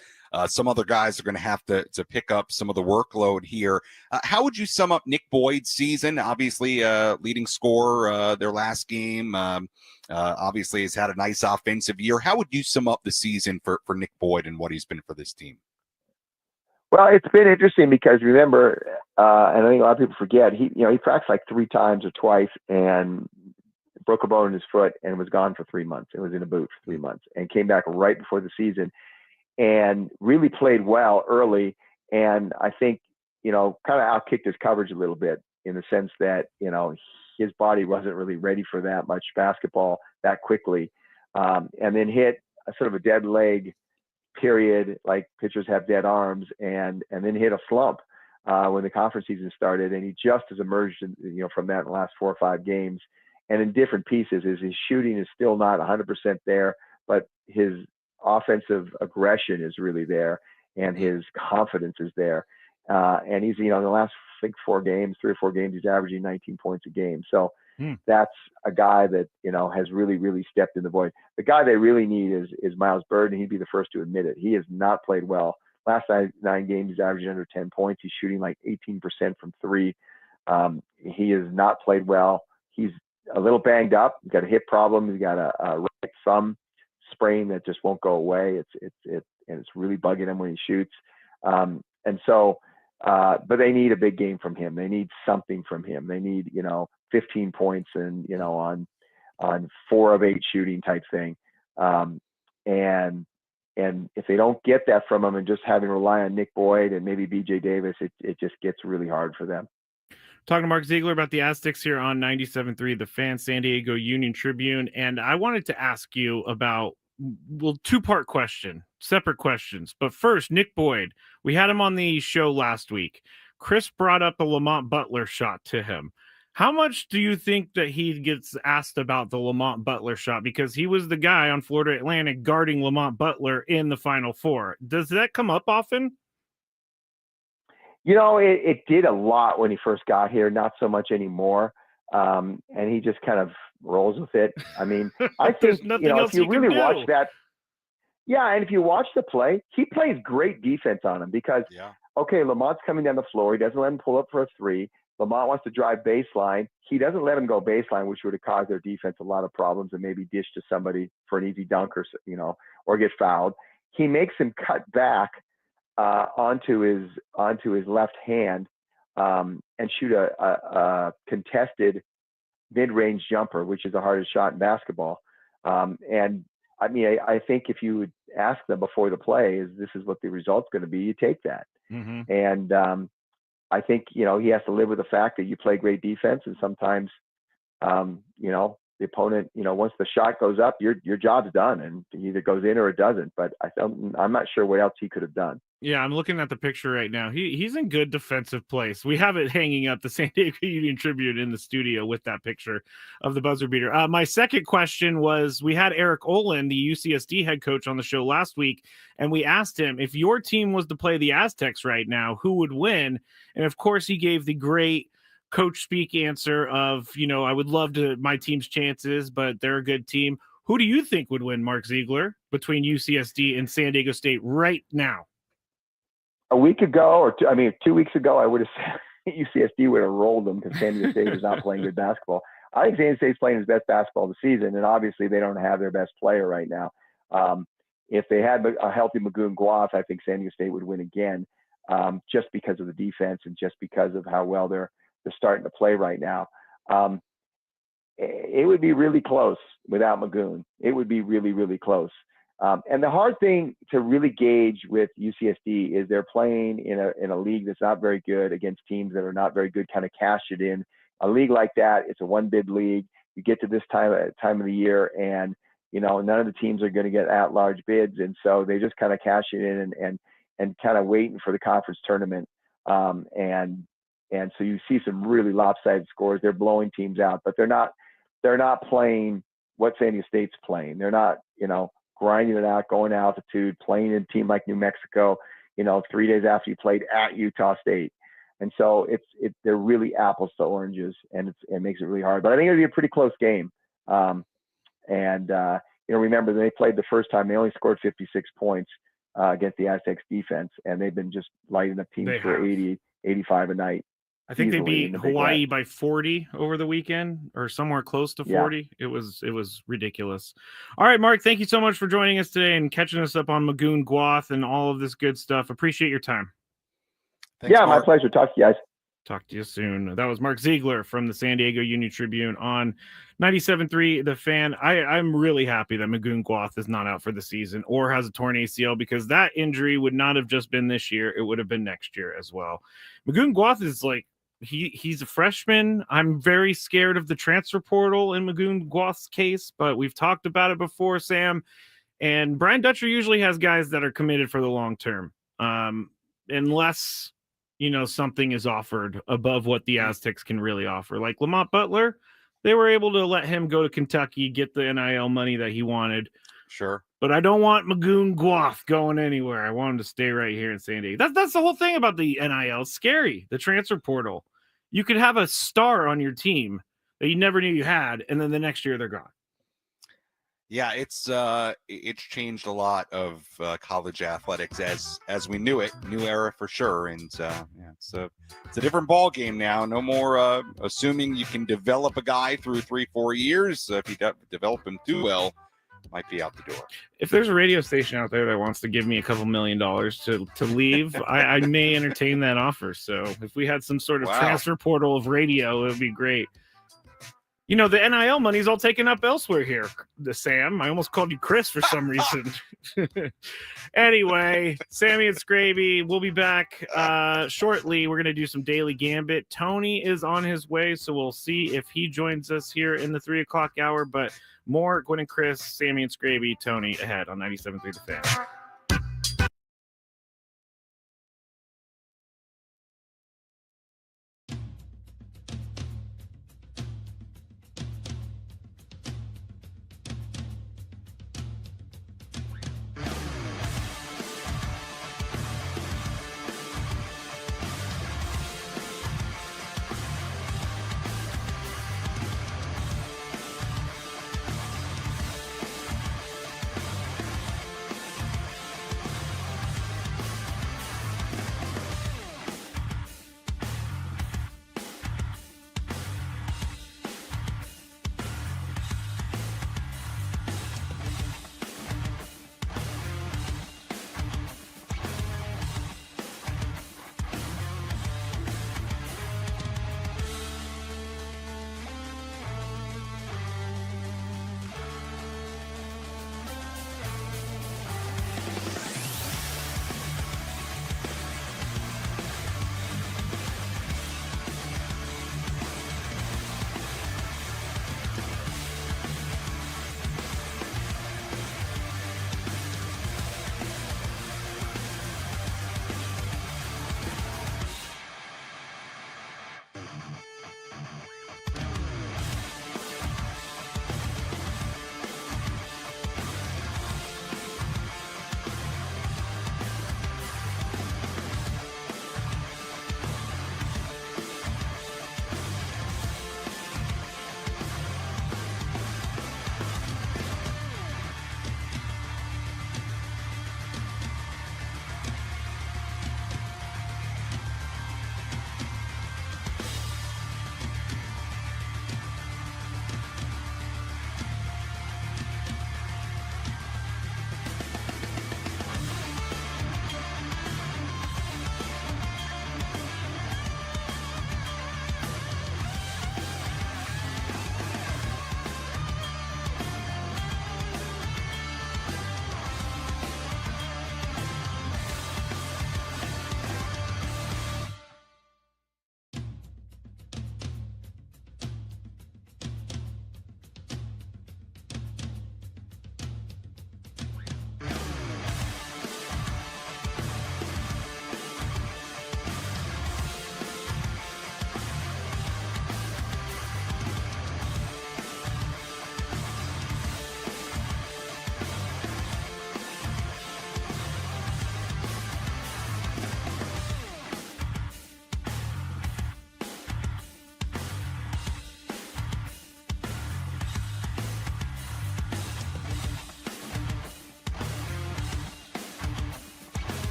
Speaker 6: some other guys are going to have to pick up some of the workload here. How would you sum up Nick Boyd's season? Obviously, leading scorer their last game. Obviously, has had a nice offensive year. How would you sum up the season for Nick Boyd and what he's been for this team?
Speaker 7: Well, it's been interesting because remember, and I think a lot of people forget, he practiced like 3 times or twice and broke a bone in his foot and was gone for 3 months. It was in a boot for 3 months and came back right before the season and really played well early. And I think, kind of outkicked his coverage a little bit in the sense that, his body wasn't really ready for that much basketball that quickly. And then hit a sort of a dead leg period, like pitchers have dead arms, and then hit a slump when the conference season started. And he just has emerged, from that in the last 4 or 5 games. And in different pieces, his shooting is still not 100% there, but his offensive aggression is really there, and his confidence is there. And he's, in the last, I think, 3 or 4 games, he's averaging 19 points a game. So that's a guy that, has really, really stepped in the void. The guy they really need is Miles Bird, and he'd be the first to admit it. He has not played well. Last 9 games, he's averaging under 10 points. He's shooting like 18% from 3. He has not played well. He's a little banged up. He's got a hip problem. He's got a right thumb sprain that just won't go away. It's really bugging him when he shoots. But they need a big game from him. They need something from him. They need, 15 points and, on 4 of 8 shooting type thing. And if they don't get that from him and just having to rely on Nick Boyd and maybe BJ Davis, it just gets really hard for them.
Speaker 5: Talking to Mark Zeigler about the Aztecs here on 97.3, the Fan San Diego Union Tribune. And I wanted to ask you about, 2-part question, separate questions. But first, Nick Boyd, we had him on the show last week. Chris brought up a Lamont Butler shot to him. How much do you think that he gets asked about the Lamont Butler shot? Because he was the guy on Florida Atlantic guarding Lamont Butler in the Final Four. Does that come up often?
Speaker 7: It did a lot when he first got here, not so much anymore. And he just kind of rolls with it. I mean, I think, if you really watch that, and if you watch the play, he plays great defense on him because, okay, Lamont's coming down the floor. He doesn't let him pull up for a 3. Lamont wants to drive baseline. He doesn't let him go baseline, which would have caused their defense a lot of problems and maybe dish to somebody for an easy dunk or get fouled. He makes him cut back onto his left hand and shoot a contested mid-range jumper, which is the hardest shot in basketball. And I mean, I think if you would ask them before the play, this is what the result's going to be, you take that.
Speaker 5: Mm-hmm.
Speaker 7: And I think, he has to live with the fact that you play great defense, and sometimes, the opponent, once the shot goes up, your job's done, and it either goes in or it doesn't. But I'm not sure what else he could have done.
Speaker 5: Yeah, I'm looking at the picture right now. He's in good defensive place. We have it hanging up, the San Diego Union Tribune, in the studio with that picture of the buzzer beater. My second question was, we had Eric Olin, the UCSD head coach, on the show last week, and we asked him, if your team was to play the Aztecs right now, who would win? And of course, he gave the great coach speak answer of, I would love my team's chances, but they're a good team. Who do you think would win, Mark Zeigler, between UCSD and San Diego State right now?
Speaker 7: A week ago, 2 weeks ago, I would have said UCSD would have rolled them because San Diego State was not playing good basketball. I think San Diego State's playing his best basketball of the season, and obviously they don't have their best player right now. If they had a healthy Magoon Gwath, I think San Diego State would win again, just because of the defense and just because of how well they're starting to play right now. It would be really close without Magoon. It would be really, really close. And the hard thing to really gauge with UCSD is they're playing in a league that's not very good against teams that are not very good, kind of cash it in. A league like that, it's a 1-bid league. You get to this time of the year, and none of the teams are going to get at-large bids, and so they just kind of cash it in and kind of waiting for the conference tournament. And so you see some really lopsided scores. They're blowing teams out, but they're not playing what San Diego State's playing. They're not, grinding it out, going to altitude, playing in a team like New Mexico, 3 days after you played at Utah State. And so they're really apples to oranges, and it makes it really hard. But I think it'll be a pretty close game. Remember they played the first time, they only scored 56 points against the Aztecs defense, and they've been just lighting up teams for 80, 85 a night.
Speaker 5: I think they
Speaker 7: easily
Speaker 5: beat Hawaii by 40 over the weekend, or somewhere close to 40. Yeah. It was ridiculous. All right, Mark, thank you so much for joining us today and catching us up on Magoon Gwath and all of this good stuff. Appreciate your time.
Speaker 7: Thanks, Mark. My pleasure. Talk to you guys.
Speaker 5: Talk to you soon. That was Mark Zeigler from the San Diego Union-Tribune on 97.3 The Fan. I'm really happy that Magoon Gwath is not out for the season or has a torn ACL, because that injury would not have just been this year. It would have been next year as well. Magoon Gwath is like, he's a freshman. I'm very scared of the transfer portal in Magoon Gwath's case, but we've talked about it before, Sam. And Brian Dutcher usually has guys that are committed for the long term, unless something is offered above what the Aztecs can really offer. Like Lamont Butler, they were able to let him go to Kentucky, get the NIL money that he wanted.
Speaker 6: Sure.
Speaker 5: But I don't want Magoon Gwath going anywhere. I want him to stay right here in San Diego. That's the whole thing about the NIL. It's scary, the transfer portal. You could have a star on your team that you never knew you had, and then the next year they're gone.
Speaker 6: Yeah, it's changed a lot of college athletics as we knew it. New era for sure, and it's a different ball game now. No more assuming you can develop a guy through 3-4 years. If you develop him too well, might be out the door.
Speaker 5: If there's a radio station out there that wants to give me a couple $1 million to leave, I may entertain that offer. So if we had some sort of transfer portal of radio, it would be great. The NIL money's all taken up elsewhere here, Sam. I almost called you Chris for some reason. Anyway, Sammy and Skraby, we'll be back shortly. We're going to do some Daily Gambit. Tony is on his way, so we'll see if he joins us here in the 3 o'clock hour. But more Gwynn and Chris, Sammy and Skraby, Tony ahead on 97.3 The Fan.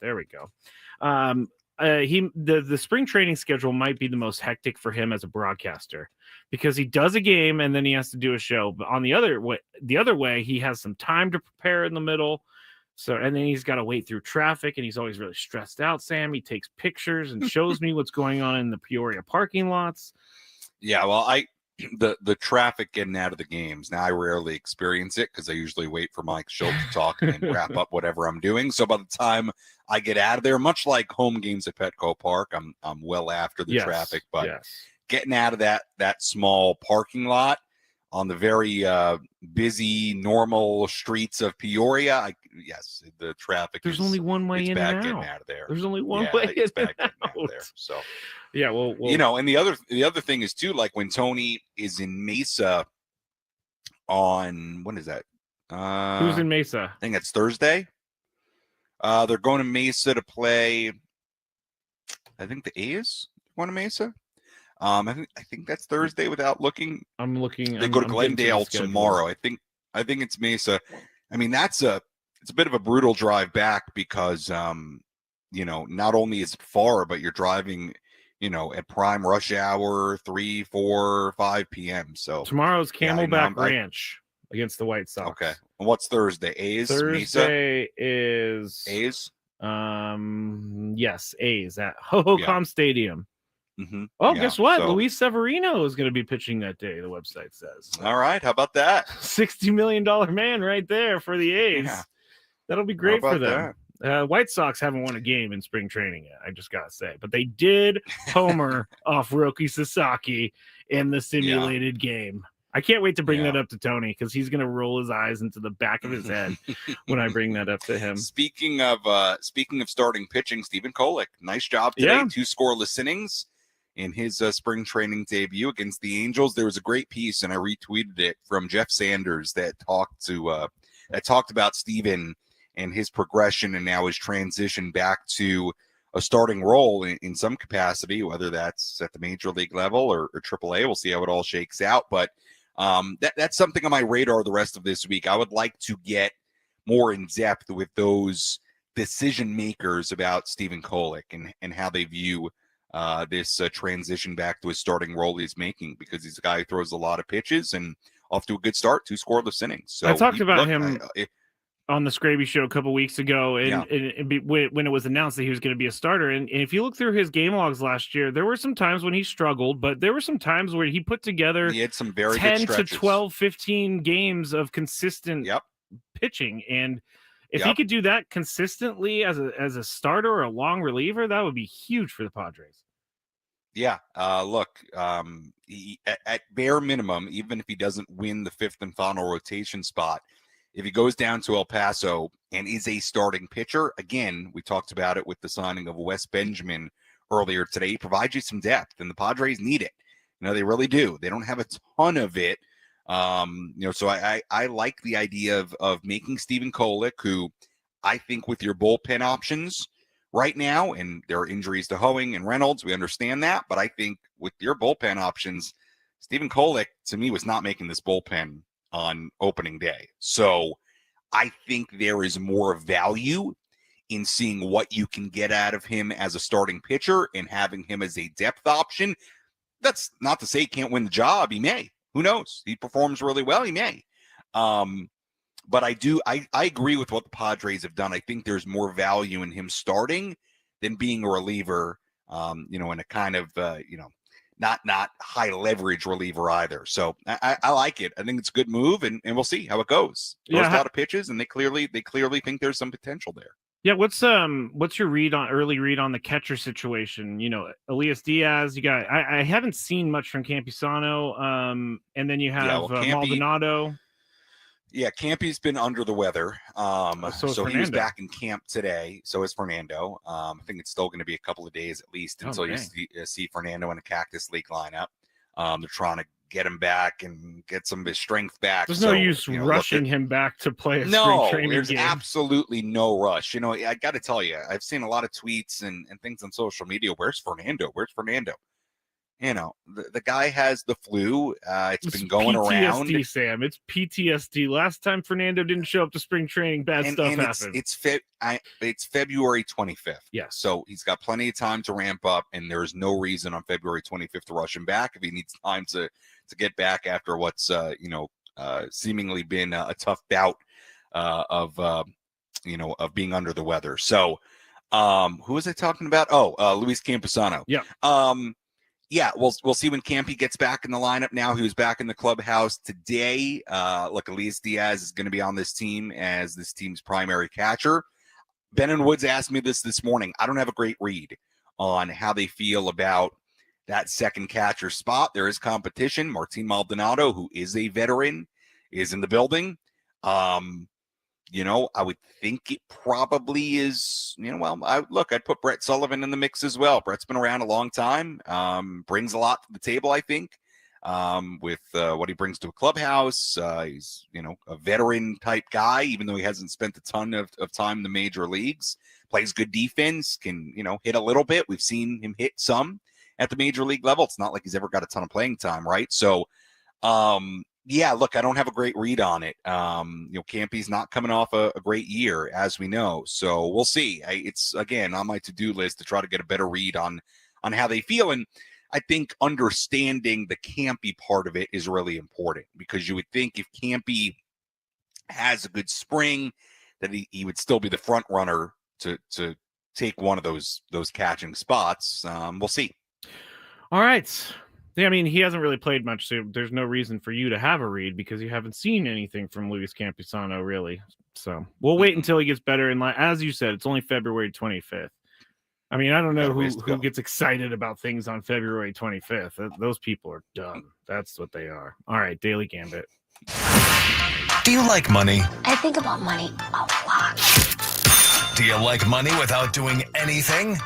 Speaker 5: There we go. The spring training schedule might be the most hectic for him as a broadcaster because he does a game and then he has to do a show. But on the other way, he has some time to prepare in the middle. So, and then he's got to wait through traffic, and he's always really stressed out. Sam, he takes pictures and shows me what's going on in the Peoria parking lots.
Speaker 6: Yeah, well, the traffic getting out of the games. Now I rarely experience it because I usually wait for Mike Schultz to talk and then wrap up whatever I'm doing. So by the time I get out of there, much like home games at Petco Park, I'm well after the traffic. But getting out of that small parking lot on the very busy, normal streets of Peoria, the traffic.
Speaker 5: There's only one way in and out.
Speaker 6: Getting out of there.
Speaker 5: There's only one way
Speaker 6: it's
Speaker 5: in
Speaker 6: back
Speaker 5: and
Speaker 6: getting out of there. So.
Speaker 5: Yeah, well,
Speaker 6: and the other thing is too, like when Tony is in Mesa on when is that?
Speaker 5: Who's in Mesa?
Speaker 6: I think it's Thursday. They're going to Mesa to play. I think the A's going to Mesa. I think that's Thursday. Without looking,
Speaker 5: I'm looking.
Speaker 6: They go to Glendale tomorrow. I think it's Mesa. I mean, it's a bit of a brutal drive back because not only is it far, but you're driving. At prime rush hour, 3, 4, 5 p.m. So
Speaker 5: tomorrow's Camelback Ranch against the White Sox.
Speaker 6: Okay. And what's Thursday? A's?
Speaker 5: Thursday
Speaker 6: Mesa?
Speaker 5: is
Speaker 6: A's?
Speaker 5: Yes, A's at Ho-Ho-Com Stadium.
Speaker 6: Mm-hmm.
Speaker 5: Oh, guess what? So, Luis Severino is going to be pitching that day, the website says.
Speaker 6: All right. How about that?
Speaker 5: $60 million man right there for the A's. Yeah. That'll be great for them. That? White Sox haven't won a game in spring training yet, I just got to say. But they did homer off Roki Sasaki in the simulated game. I can't wait to bring that up to Tony because he's going to roll his eyes into the back of his head when I bring that up to him.
Speaker 6: Speaking of starting pitching, Stephen Kolek, nice job today. 2 scoreless innings in his spring training debut against the Angels. There was a great piece, and I retweeted it from Jeff Sanders that talked about Stephen and his progression and now his transition back to a starting role in some capacity, whether that's at the major league level or AAA. We'll see how it all shakes out. But that's something on my radar the rest of this week. I would like to get more in depth with those decision makers about Stephen Kolek and how they view this transition back to his starting role he's making, because he's a guy who throws a lot of pitches and off to a good start, 2 scoreless innings. So
Speaker 5: I talked about him on the Skraby show a couple weeks ago, and when it was announced that he was going to be a starter. And if you look through his game logs last year, there were some times when he struggled, but there were some times where he put together
Speaker 6: he had some very
Speaker 5: 10
Speaker 6: good
Speaker 5: to 12, 15 games of consistent pitching. And if he could do that consistently as a starter or a long reliever, that would be huge for the Padres.
Speaker 6: Yeah. Look, at bare minimum, even if he doesn't win the 5th and final rotation spot, if he goes down to El Paso and is a starting pitcher, again, we talked about it with the signing of Wes Benjamin earlier today, he provides you some depth, and the Padres need it. They really do. They don't have a ton of it. So I like the idea of making Stephen Kolek, who I think with your bullpen options right now, and there are injuries to Hoeing and Reynolds, we understand that, but I think with your bullpen options, Stephen Kolek, to me, was not making this bullpen on opening day. So I think there is more value in seeing what you can get out of him as a starting pitcher and having him as a depth option. That's not to say he can't win the job. He may. Who knows? He performs really well. He may. But I agree with what the Padres have done. I think there's more value in him starting than being a reliever, in a kind of, not high leverage reliever either. So I like it. I think it's a good move, and we'll see how it goes. Throws a lot of pitches, and they clearly think there's some potential there.
Speaker 5: Yeah, what's your early read on the catcher situation? Elias Diaz. You got I haven't seen much from Campisano. And then you have Maldonado.
Speaker 6: Yeah, Campy's been under the weather. So he was back in camp today. So is Fernando. I think it's still going to be a couple of days at least until you see Fernando in a Cactus League lineup. They're trying to get him back and get some of his strength back.
Speaker 5: There's no use rushing him back to play a spring training game.
Speaker 6: There's absolutely no rush. I got to tell you, I've seen a lot of tweets and things on social media. Where's Fernando? the guy has the flu. It's been going
Speaker 5: PTSD,
Speaker 6: around.
Speaker 5: Sam. It's PTSD. Last time Fernando didn't show up to spring training, bad stuff happened.
Speaker 6: It's February 25th.
Speaker 5: Yeah.
Speaker 6: So he's got plenty of time to ramp up, and there's no reason on February 25th to rush him back if he needs time to get back after what's seemingly been a tough bout of being under the weather. So who was I talking about? Luis Campusano.
Speaker 5: Yeah.
Speaker 6: Yeah, we'll see when Campy gets back in the lineup now. He was back in the clubhouse today. Look, Elias Diaz is going to be on this team as this team's primary catcher. Ben and Woods asked me this morning. I don't have a great read on how they feel about that second catcher spot. There is competition. Martin Maldonado, who is a veteran, is in the building. I would think it probably is, I'd put Brett Sullivan in the mix as well. Brett's been around a long time, brings a lot to the table, I think, with what he brings to a clubhouse. He's, a veteran type guy, even though he hasn't spent a ton of time in the major leagues, plays good defense, can, hit a little bit. We've seen him hit some at the major league level. It's not like he's ever got a ton of playing time, right? So, yeah, look, I don't have a great read on it. Campy's not coming off a great year, as we know. So we'll see. It's, again, on my to-do list to try to get a better read on how they feel. And I think understanding the Campy part of it is really important, because you would think if Campy has a good spring, that he would still be the front runner to take one of those catching spots. We'll see.
Speaker 5: All right. Yeah, I mean, he hasn't really played much, so there's no reason for you to have a read because you haven't seen anything from Luis Campusano, really. So we'll wait until he gets better. And as you said, it's only February 25th. I mean, I don't know who gets excited about things on February 25th. Those people are dumb. That's what they are. All right, Daily Gambit.
Speaker 2: Do you like money?
Speaker 8: I think about money a lot.
Speaker 2: Do you like money without doing anything?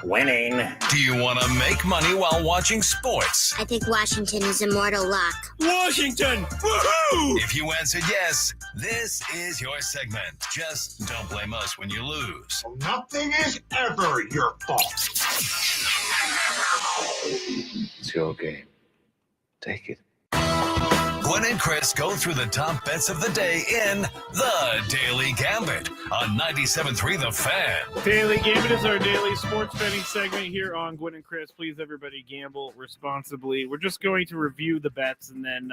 Speaker 9: Winning.
Speaker 2: Do you want to make money while watching sports?
Speaker 8: I think Washington is immortal luck.
Speaker 9: Washington! Woohoo!
Speaker 2: If you answered yes, this is your segment. Just don't blame us when you lose.
Speaker 4: Nothing is ever your fault.
Speaker 1: It's your game. Take it.
Speaker 2: Gwynn and Chris go through the top bets of the day in The Daily Gambit on 97.3 The Fan.
Speaker 5: Daily Gambit is our daily sports betting segment here on Gwynn and Chris. Please, everybody, gamble responsibly. We're just going to review the bets, and then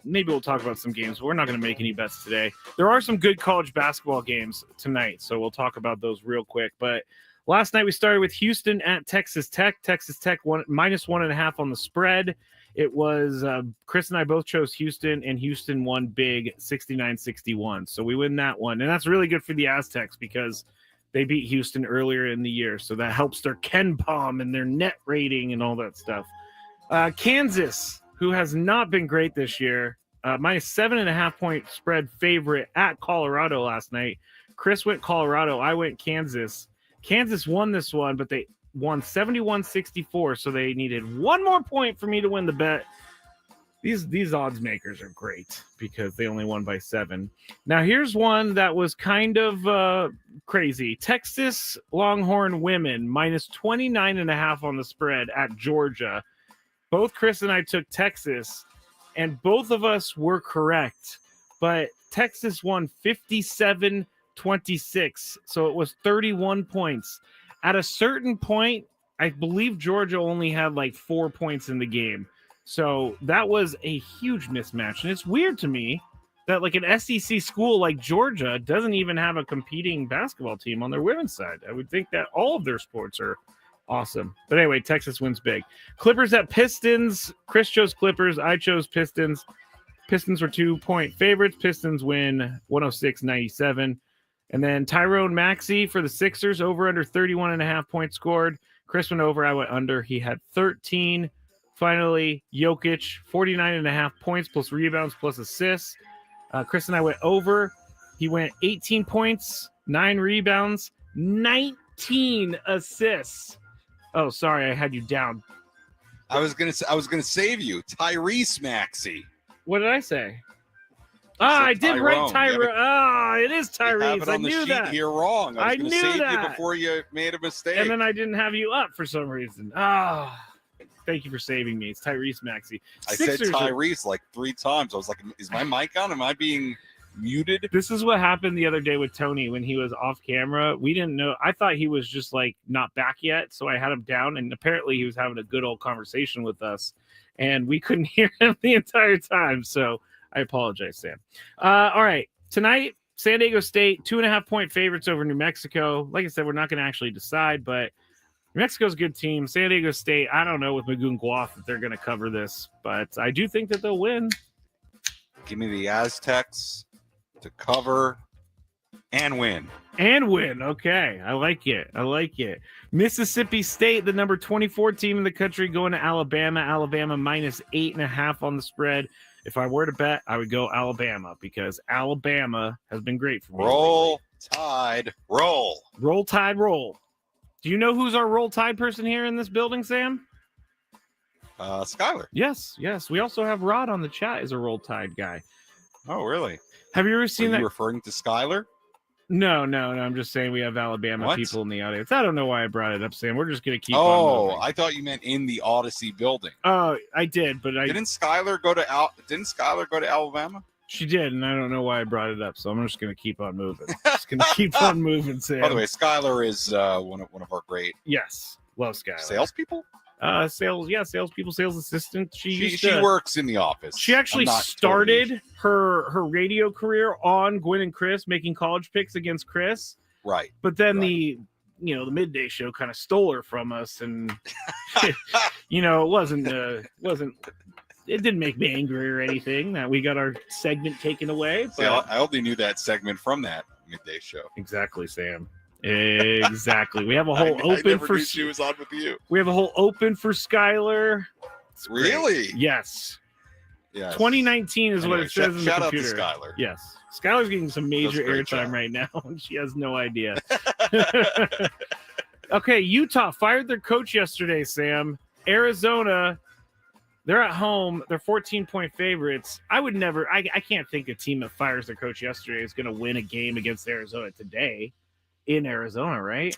Speaker 5: maybe we'll talk about some games, but we're not going to make any bets today. There are some good college basketball games tonight, so we'll talk about those real quick. But last night we started with Houston at Texas Tech. Texas Tech minus 1.5 on the spread. It was Chris and I both chose Houston, and Houston won big 69-61. So we win that one. And that's really good for the Aztecs because they beat Houston earlier in the year. So that helps their KenPom and their net rating and all that stuff. Kansas, who has not been great this year, minus 7.5 point spread favorite at Colorado last night. Chris went Colorado. I went Kansas. Kansas won this one, but they won 71-64, so they needed one more point for me to win the bet. These odds makers are great because they only won by 7. Now here's one that was kind of crazy. Texas Longhorn women minus 29.5 on the spread at Georgia. Both Chris and I took Texas, and both of us were correct, but Texas won 57-26, so it was 31 points. At a certain point, I believe Georgia only had like 4 points in the game. So that was a huge mismatch. And it's weird to me that like an SEC school like Georgia doesn't even have a competing basketball team on their women's side. I would think that all of their sports are awesome. But anyway, Texas wins big. Clippers at Pistons. Chris chose Clippers. I chose Pistons. Pistons were 2-point favorites. Pistons win 106-97. And then Tyrone Maxey for the Sixers, over under 31.5 points scored. Chris went over, I went under. He had 13. Finally, Jokic, 49.5 points plus rebounds plus assists. Chris and I went over. He went 18 points, 9 rebounds, 19 assists. Oh, sorry, I had you down.
Speaker 6: I was gonna save you, Tyrese Maxey.
Speaker 5: What did I say? Ah, I did write
Speaker 6: Tyrone.
Speaker 5: Tyrone. Ah, it is
Speaker 6: You have
Speaker 5: Tyrese.
Speaker 6: it
Speaker 5: I
Speaker 6: on the
Speaker 5: knew
Speaker 6: sheet
Speaker 5: that.
Speaker 6: here wrong. I
Speaker 5: I
Speaker 6: was going to
Speaker 5: knew
Speaker 6: save you
Speaker 5: that.
Speaker 6: before you made a mistake.
Speaker 5: And then I didn't have you up for some reason. Ah, thank you for saving me. It's Tyrese Maxey.
Speaker 6: I said
Speaker 5: Sixers are-
Speaker 6: Tyrese like 3 times. I was like, is my mic on? Am I being muted?
Speaker 5: This is what happened the other day with Tony when he was off camera. We didn't know. I thought he was just like not back yet. So I had him down, and apparently he was having a good old conversation with us, and we couldn't hear him the entire time. So I apologize, Sam. All right. Tonight, San Diego State, 2.5-point favorites over New Mexico. Like I said, we're not going to actually decide, but New Mexico's a good team. San Diego State, I don't know with Magoon Gwath if they're going to cover this, but I do think that they'll win.
Speaker 6: Give me the Aztecs to cover and win.
Speaker 5: And win. Okay. I like it. I like it. Mississippi State, the number 24 team in the country, going to Alabama. Alabama minus 8.5 on the spread. If I were to bet, I would go Alabama because Alabama has been great for me.
Speaker 6: Roll Tide, roll.
Speaker 5: Roll Tide, roll. Do you know who's our Roll Tide person here in this building, Sam?
Speaker 6: Skyler.
Speaker 5: Yes. We also have Rod on the chat as a Roll Tide guy.
Speaker 6: Oh, really?
Speaker 5: Have you ever seen
Speaker 6: Are
Speaker 5: that?
Speaker 6: you referring to Skyler?
Speaker 5: No. I'm just saying we have Alabama
Speaker 6: What?
Speaker 5: people in the audience. I don't know why I brought it up, Sam. We're just going to keep on
Speaker 6: Oh,
Speaker 5: moving.
Speaker 6: I thought you meant in the Odyssey building.
Speaker 5: Oh, I did, but
Speaker 6: Didn't Skyler go to Alabama?
Speaker 5: She did, and I don't know why I brought it up, so I'm just going to keep on moving. Just going to keep on moving, Sam.
Speaker 6: By the way, Skyler is one of our great
Speaker 5: Yes, love Skylar.
Speaker 6: salespeople.
Speaker 5: Salespeople, sales assistant.
Speaker 6: She works in the office.
Speaker 5: She actually
Speaker 6: I'm not
Speaker 5: started
Speaker 6: totally-
Speaker 5: her radio career on Gwynn and Chris, making college picks against Chris.
Speaker 6: right.
Speaker 5: But then
Speaker 6: Right.
Speaker 5: the midday show kind of stole her from us, and it wasn't. It didn't make me angry or anything that we got our segment taken away.
Speaker 6: See, I only knew that segment from that midday show.
Speaker 5: Exactly, Sam. Exactly. We have a whole
Speaker 6: I
Speaker 5: open
Speaker 6: never
Speaker 5: for
Speaker 6: knew she was on with you.
Speaker 5: We have a whole open for Skylar. It's great.
Speaker 6: Really?
Speaker 5: Yes.
Speaker 6: Yeah.
Speaker 5: 2019 is what
Speaker 6: Anyway,
Speaker 5: it says in the
Speaker 6: shout out to
Speaker 5: computer.
Speaker 6: Skylar.
Speaker 5: Yes. Skylar's getting some major
Speaker 6: Does a great
Speaker 5: airtime
Speaker 6: job.
Speaker 5: right now, and she has no idea. Okay, Utah fired their coach yesterday, Sam. Arizona, they're at home. They're 14-point favorites. I would never, I can't think a team that fires their coach yesterday is going to win a game against Arizona today in Arizona, right?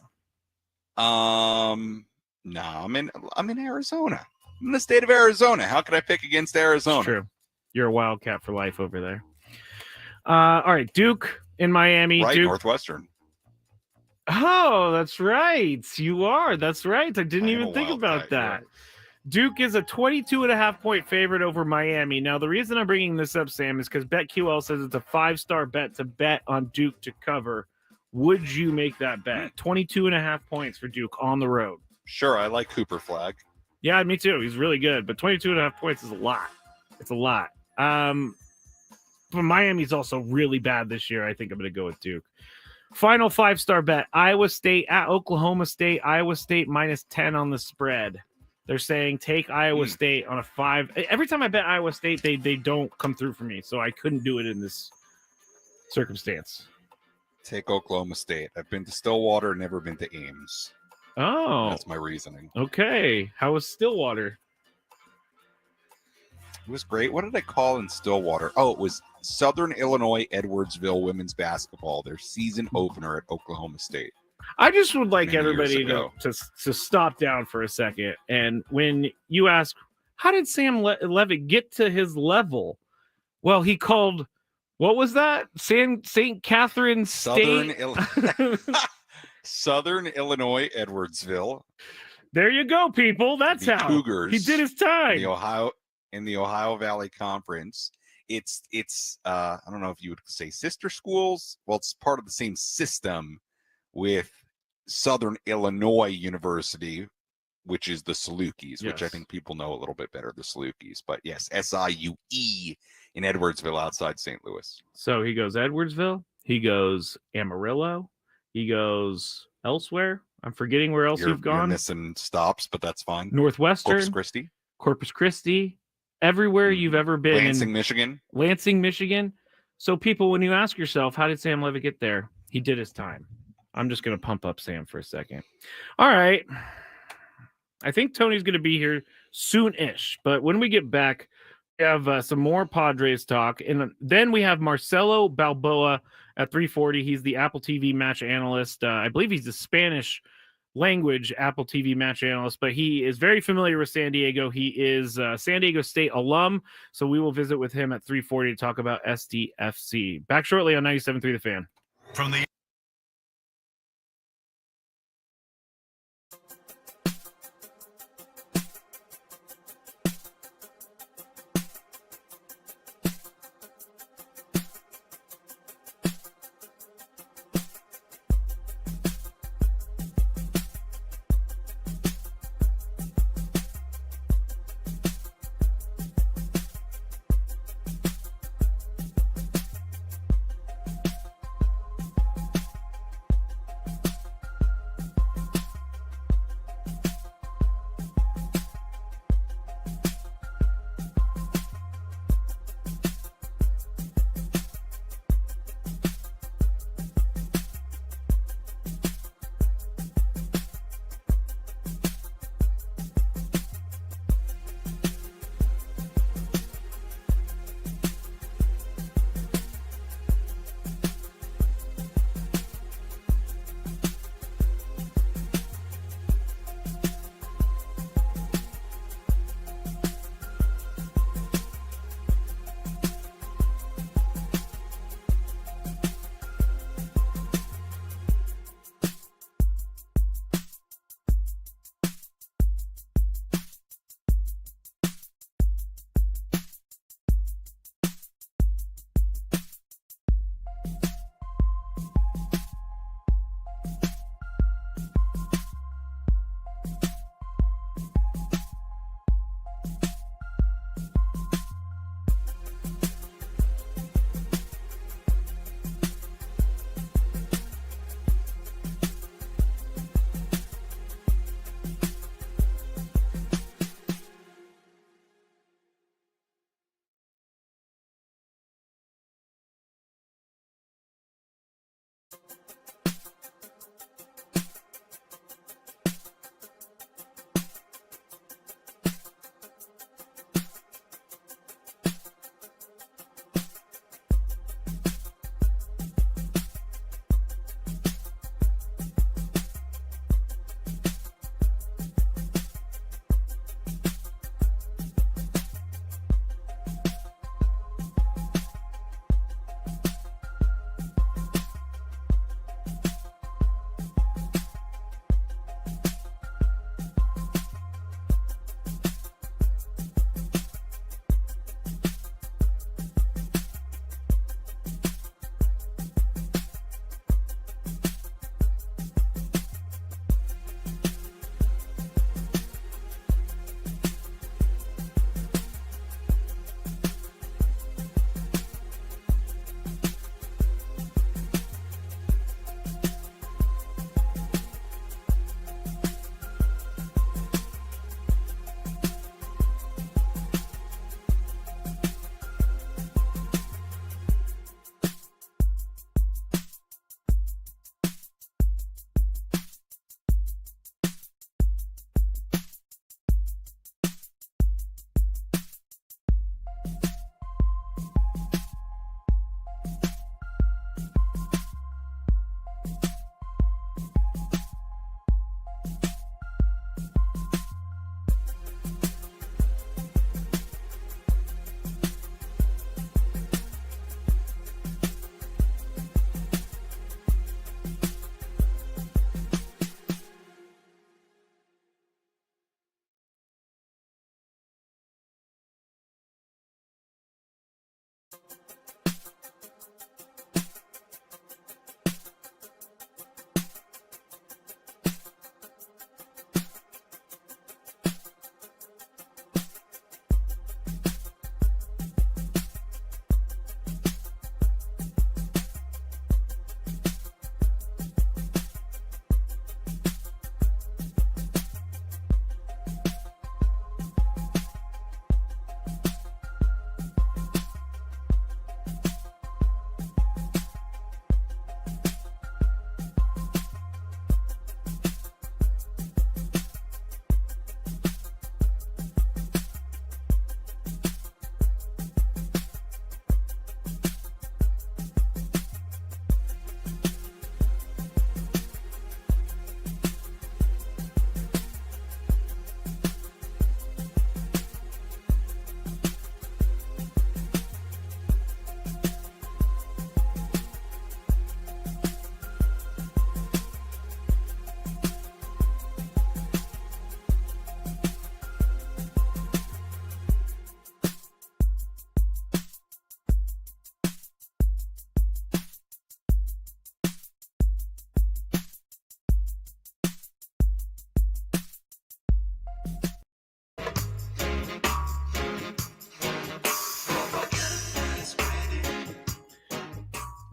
Speaker 6: No, I'm in Arizona. I'm in the state of Arizona. How could I pick against Arizona?
Speaker 5: It's true. You're a Wildcat for life over there. All right, Duke in Miami.
Speaker 6: Right,
Speaker 5: Duke.
Speaker 6: Northwestern.
Speaker 5: Oh, that's right. You are. That's right. I didn't
Speaker 6: I am
Speaker 5: even
Speaker 6: a
Speaker 5: think about
Speaker 6: Wildcat, you're
Speaker 5: that.
Speaker 6: right.
Speaker 5: Duke is a 22.5-point favorite over Miami. Now, the reason I'm bringing this up, Sam, is because BetQL says it's a 5-star bet to bet on Duke to cover. Would you make that bet? 22.5 points for Duke on the road.
Speaker 6: Sure, I like Cooper Flag.
Speaker 5: Yeah, me too. He's really good, but 22.5 points is a lot. It's a lot. But Miami's also really bad this year. I think I'm going to go with Duke. Final 5-star bet: Iowa State at Oklahoma State. Iowa State minus 10 on the spread. They're saying take Iowa State on a 5. Every time I bet Iowa State, they don't come through for me, so I couldn't do it in this circumstance.
Speaker 6: Take Oklahoma State. I've been to Stillwater, never been to Ames.
Speaker 5: Oh,
Speaker 6: That's my reasoning.
Speaker 5: okay. How was Stillwater?
Speaker 6: It was great. What did I call in Stillwater? Oh, it was Southern Illinois Edwardsville women's basketball, their season opener at Oklahoma State.
Speaker 5: I just would like
Speaker 6: Many years
Speaker 5: everybody
Speaker 6: ago.
Speaker 5: to stop down for a second. And when you ask, how did Sam Levitt get to his level? Well, he called, what was that? St. Catherine State.
Speaker 6: Southern Illinois Edwardsville.
Speaker 5: There you go, people. That's
Speaker 6: The
Speaker 5: how
Speaker 6: Cougars
Speaker 5: he did his time.
Speaker 6: in the Ohio Valley Conference. It's I don't know if you would say sister schools. Well, it's part of the same system with Southern Illinois University, which is the Salukis, which I
Speaker 5: Yes.
Speaker 6: think people know a little bit better, the Salukis. But yes, SIUE in Edwardsville outside St. Louis.
Speaker 5: So he goes Edwardsville. He goes Amarillo. He goes elsewhere. I'm forgetting where else
Speaker 6: You're
Speaker 5: you've gone.
Speaker 6: missing stops, but that's fine.
Speaker 5: Northwestern,
Speaker 6: Corpus Christi,
Speaker 5: everywhere you've ever been.
Speaker 6: Lansing,
Speaker 5: in
Speaker 6: Michigan.
Speaker 5: Lansing, Michigan. So people, when you ask yourself, how did Sam Levitt get there? He did his time. I'm just going to pump up Sam for a second. All right. I think Tony's going to be here soon-ish, but when we get back, We have some more Padres talk, and then we have Marcelo Balboa at 3:40. He's the Apple TV match analyst. I believe he's the Spanish language Apple TV match analyst, but he is very familiar with San Diego. He is a San Diego State alum, so we will visit with him at 3:40 to talk about SDFC. Back shortly on 97.3 The Fan.
Speaker 2: From the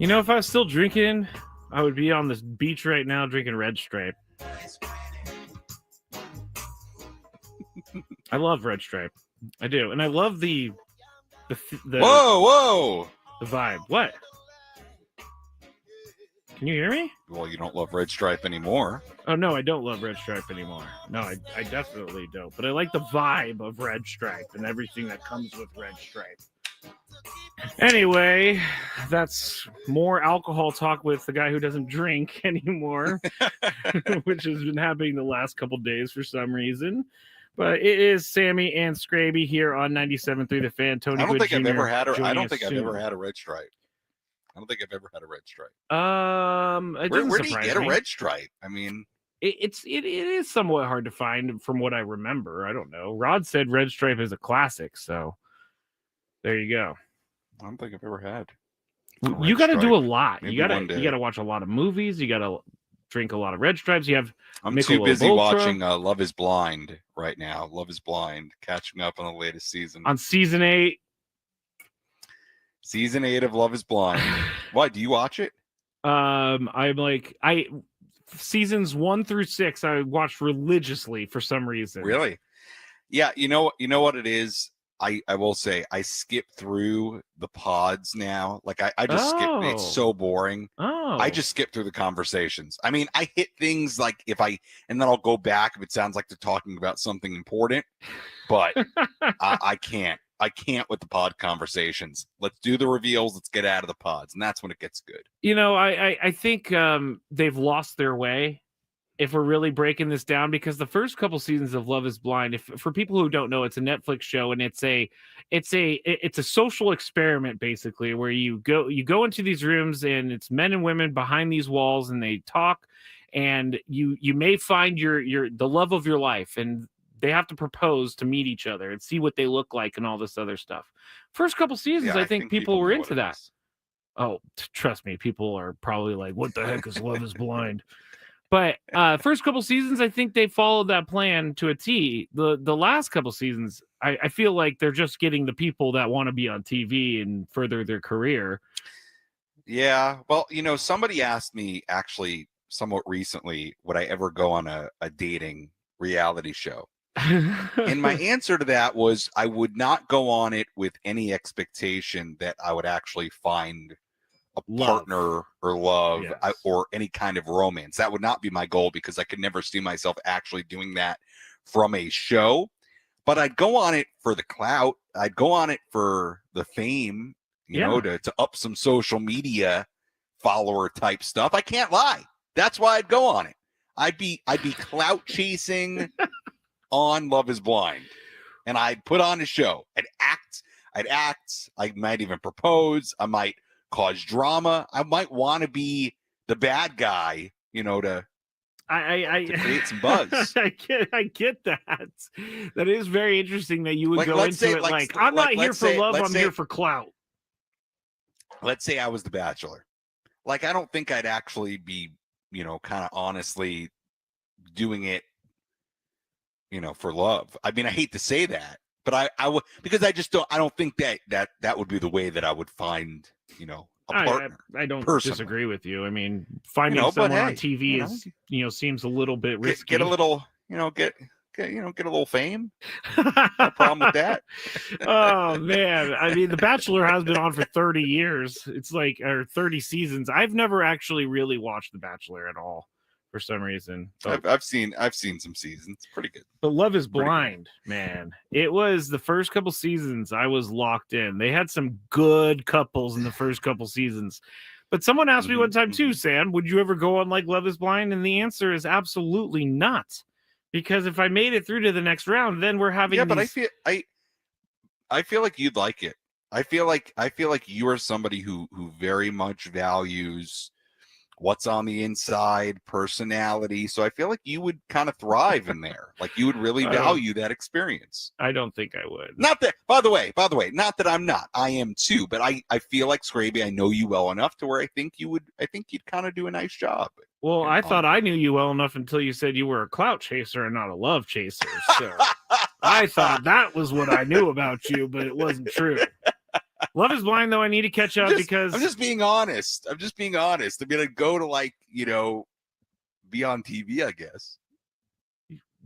Speaker 5: You know, if I was still drinking, I would be on this beach right now drinking Red Stripe. I love Red Stripe. I do. And I love the
Speaker 6: whoa!
Speaker 5: The vibe. What? Can you hear me?
Speaker 6: Well, you don't love Red Stripe anymore.
Speaker 5: Oh, no, I don't love Red Stripe anymore. No, I definitely don't. But I like the vibe of Red Stripe and everything that comes with Red Stripe. Anyway, that's more alcohol talk with the guy who doesn't drink anymore, which has been happening the last couple days for some reason. But it is Sammy and Skraby here on 97.3 The Fan. Tony
Speaker 6: I don't
Speaker 5: Good
Speaker 6: think I've
Speaker 5: Jr.
Speaker 6: ever had
Speaker 5: joining
Speaker 6: I don't
Speaker 5: us
Speaker 6: think I've
Speaker 5: soon.
Speaker 6: ever had a Red Stripe. I don't think I've ever had a Red Stripe.
Speaker 5: Where
Speaker 6: do you get a Red Stripe? I mean,
Speaker 5: it is somewhat hard to find from what I remember. I don't know. Rod said Red Stripe is a classic, so there you go.
Speaker 6: I don't think I've ever had.
Speaker 5: You got to do a lot.
Speaker 6: Maybe
Speaker 5: You
Speaker 6: one day.
Speaker 5: got to watch a lot of movies. You got to drink a lot of Red Stripes. You have.
Speaker 6: I'm
Speaker 5: Michelob
Speaker 6: too busy
Speaker 5: Ultra.
Speaker 6: watching Love Is Blind right now. Love Is Blind, catching up on the latest season.
Speaker 5: On season 8.
Speaker 6: Season 8 of Love Is Blind. Why do you watch it?
Speaker 5: I'm like seasons 1 through 6 I watched religiously for some reason.
Speaker 6: Really? Yeah, you know what it is? I will say I skip through the pods now. Like I just skip. It's so boring.
Speaker 5: Oh.
Speaker 6: I just skip through the conversations. I mean, I hit things like and then I'll go back if it sounds like they're talking about something important, but I can't. I can't with the pod conversations. Let's do the reveals. Let's get out of the pods. And that's when it gets good.
Speaker 5: You know, I think they've lost their way if we're really breaking this down, because the first couple seasons of Love Is Blind, for people who don't know, it's a Netflix show, and it's a social experiment basically, where you go into these rooms and it's men and women behind these walls and they talk, and you may find the love of your life, and they have to propose to meet each other and see what they look like and all this other stuff. First couple seasons,
Speaker 6: Yeah,
Speaker 5: I think people were
Speaker 6: know
Speaker 5: into
Speaker 6: what it
Speaker 5: that.
Speaker 6: is.
Speaker 5: Oh, trust me, people are probably like, what the heck is Love Is Blind? But first couple seasons, I think they followed that plan to a T. The last couple seasons, I feel like they're just getting the people that want to be on TV and further their career.
Speaker 6: Yeah. Well, somebody asked me actually somewhat recently, would I ever go on a dating reality show? And my answer to that was I would not go on it with any expectation that I would actually find a partner or love.
Speaker 5: Yes.
Speaker 6: Or any kind of romance. That would not be my goal, because I could never see myself actually doing that from a show. But I'd go on it for the clout. I'd go on it for the fame, you know, to up some social media follower type stuff. I can't lie. That's why I'd go on it. I'd be clout chasing on Love Is Blind, and I'd put on a show. I'd act. I might even propose. I might cause drama. I might want to be the bad guy, to create some buzz.
Speaker 5: I get that. That is very interesting that you would go into it like I'm not here for love, I'm here for clout.
Speaker 6: Let's say I was the Bachelor. Like, I don't think I'd actually be, kind of honestly doing it, for love. I mean, I hate to say that, but I would, because I don't think that would be the way that I would find, a partner.
Speaker 5: I don't
Speaker 6: personally
Speaker 5: disagree with you. I mean, finding someone on TV is, seems a little bit risky.
Speaker 6: Get a little, get a little fame. No problem with that.
Speaker 5: Oh man. I mean, The Bachelor has been on for 30 years. It's like, or 30 seasons. I've never actually really watched The Bachelor at all for some reason.
Speaker 6: I've seen some seasons. Pretty good.
Speaker 5: But Love Is Blind, man. It was the first couple seasons I was locked in. They had some good couples in the first couple seasons. But someone asked me one time too, Sam, would you ever go on like Love Is Blind? And the answer is absolutely not. Because if I made it through to the next round, then we're having
Speaker 6: but I feel like you'd like it. I feel like you are somebody who very much values what's on the inside, personality. So I feel like you would kind of thrive in there. Like, you would really value that experience.
Speaker 5: I don't think I would.
Speaker 6: Not that, by the way, not that I'm not. I am too. But I feel like, Skraby, I know you well enough to where I think you'd kind of do a nice job.
Speaker 5: Well, I thought I knew you well enough until you said you were a clout chaser and not a love chaser. So I thought that was what I knew about you, but it wasn't true. Love is Blind, though. I need to catch up because
Speaker 6: I'm just being honest. I mean, I'd go to be on TV, I guess.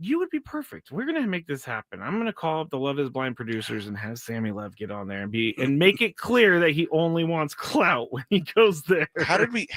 Speaker 5: you would be perfect. We're gonna make this happen. I'm gonna call up the Love is Blind producers and have Sammy Love get on there and make it clear that he only wants clout when he goes there.
Speaker 6: How did we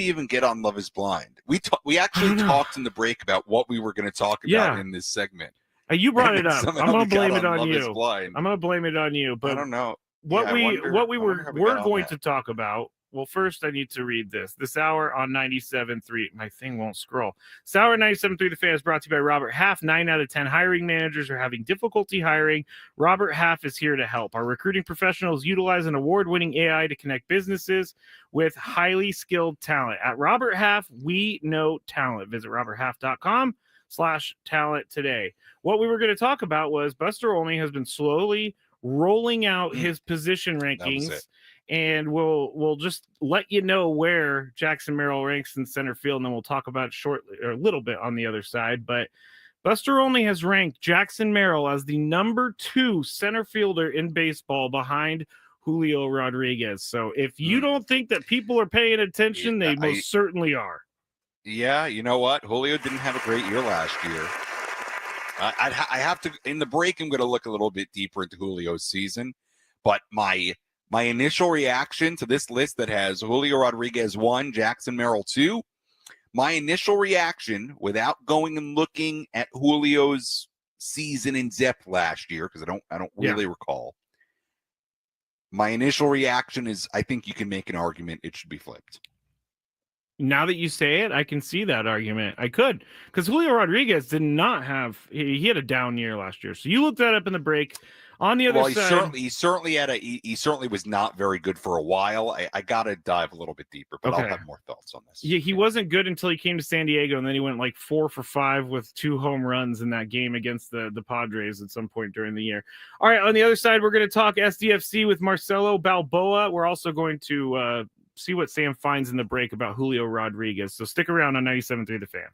Speaker 6: even get on Love is Blind? We actually talked in the break about what we were going to talk about in this segment.
Speaker 5: You brought it up. I'm gonna blame it on you.
Speaker 6: I'm
Speaker 5: gonna blame it on you. But
Speaker 6: I don't know
Speaker 5: what we were going to talk about. Well, first I need to read this. This hour on 97.3. My thing won't scroll. This hour 97.3 The Fan is brought to you by Robert Half. 9 out of 10 hiring managers are having difficulty hiring. Robert Half is here to help. Our recruiting professionals utilize an award-winning AI to connect businesses with highly skilled talent. At Robert Half, we know talent. Visit roberthalf.com/talent today. What we were going to talk about was Buster Olney has been slowly rolling out his position rankings. And we'll just let you know where Jackson Merrill ranks in center field, and then we'll talk about it shortly or a little bit on the other side. But Buster Olney has ranked Jackson Merrill as the number 2 center fielder in baseball behind Julio Rodriguez. So if you don't think that people are paying attention, they most certainly are.
Speaker 6: Yeah, you know what? Julio didn't have a great year last year. I have to, in the break, I'm going to look a little bit deeper into Julio's season, but my initial reaction to this list that has Julio Rodriguez 1, Jackson Merrill 2, my initial reaction without going and looking at Julio's season in depth last year, because I don't really recall. My initial reaction is I think you can make an argument it should be flipped.
Speaker 5: Now that you say it, I can see that argument. I could, because Julio Rodriguez did not have, he had a down year last year. So you looked that up in the break. On the other side,
Speaker 6: he certainly was not very good for a while. I gotta dive a little bit deeper, but I'll have more thoughts on this.
Speaker 5: Yeah, he wasn't good until he came to San Diego, and then he went like 4 for 5 with 2 home runs in that game against the Padres at some point during the year. All right, on the other side, we're going to talk SDFC with Marcelo Balboa. We're also going to see what Sam finds in the break about Julio Rodriguez. So stick around on 97.3 The Fan.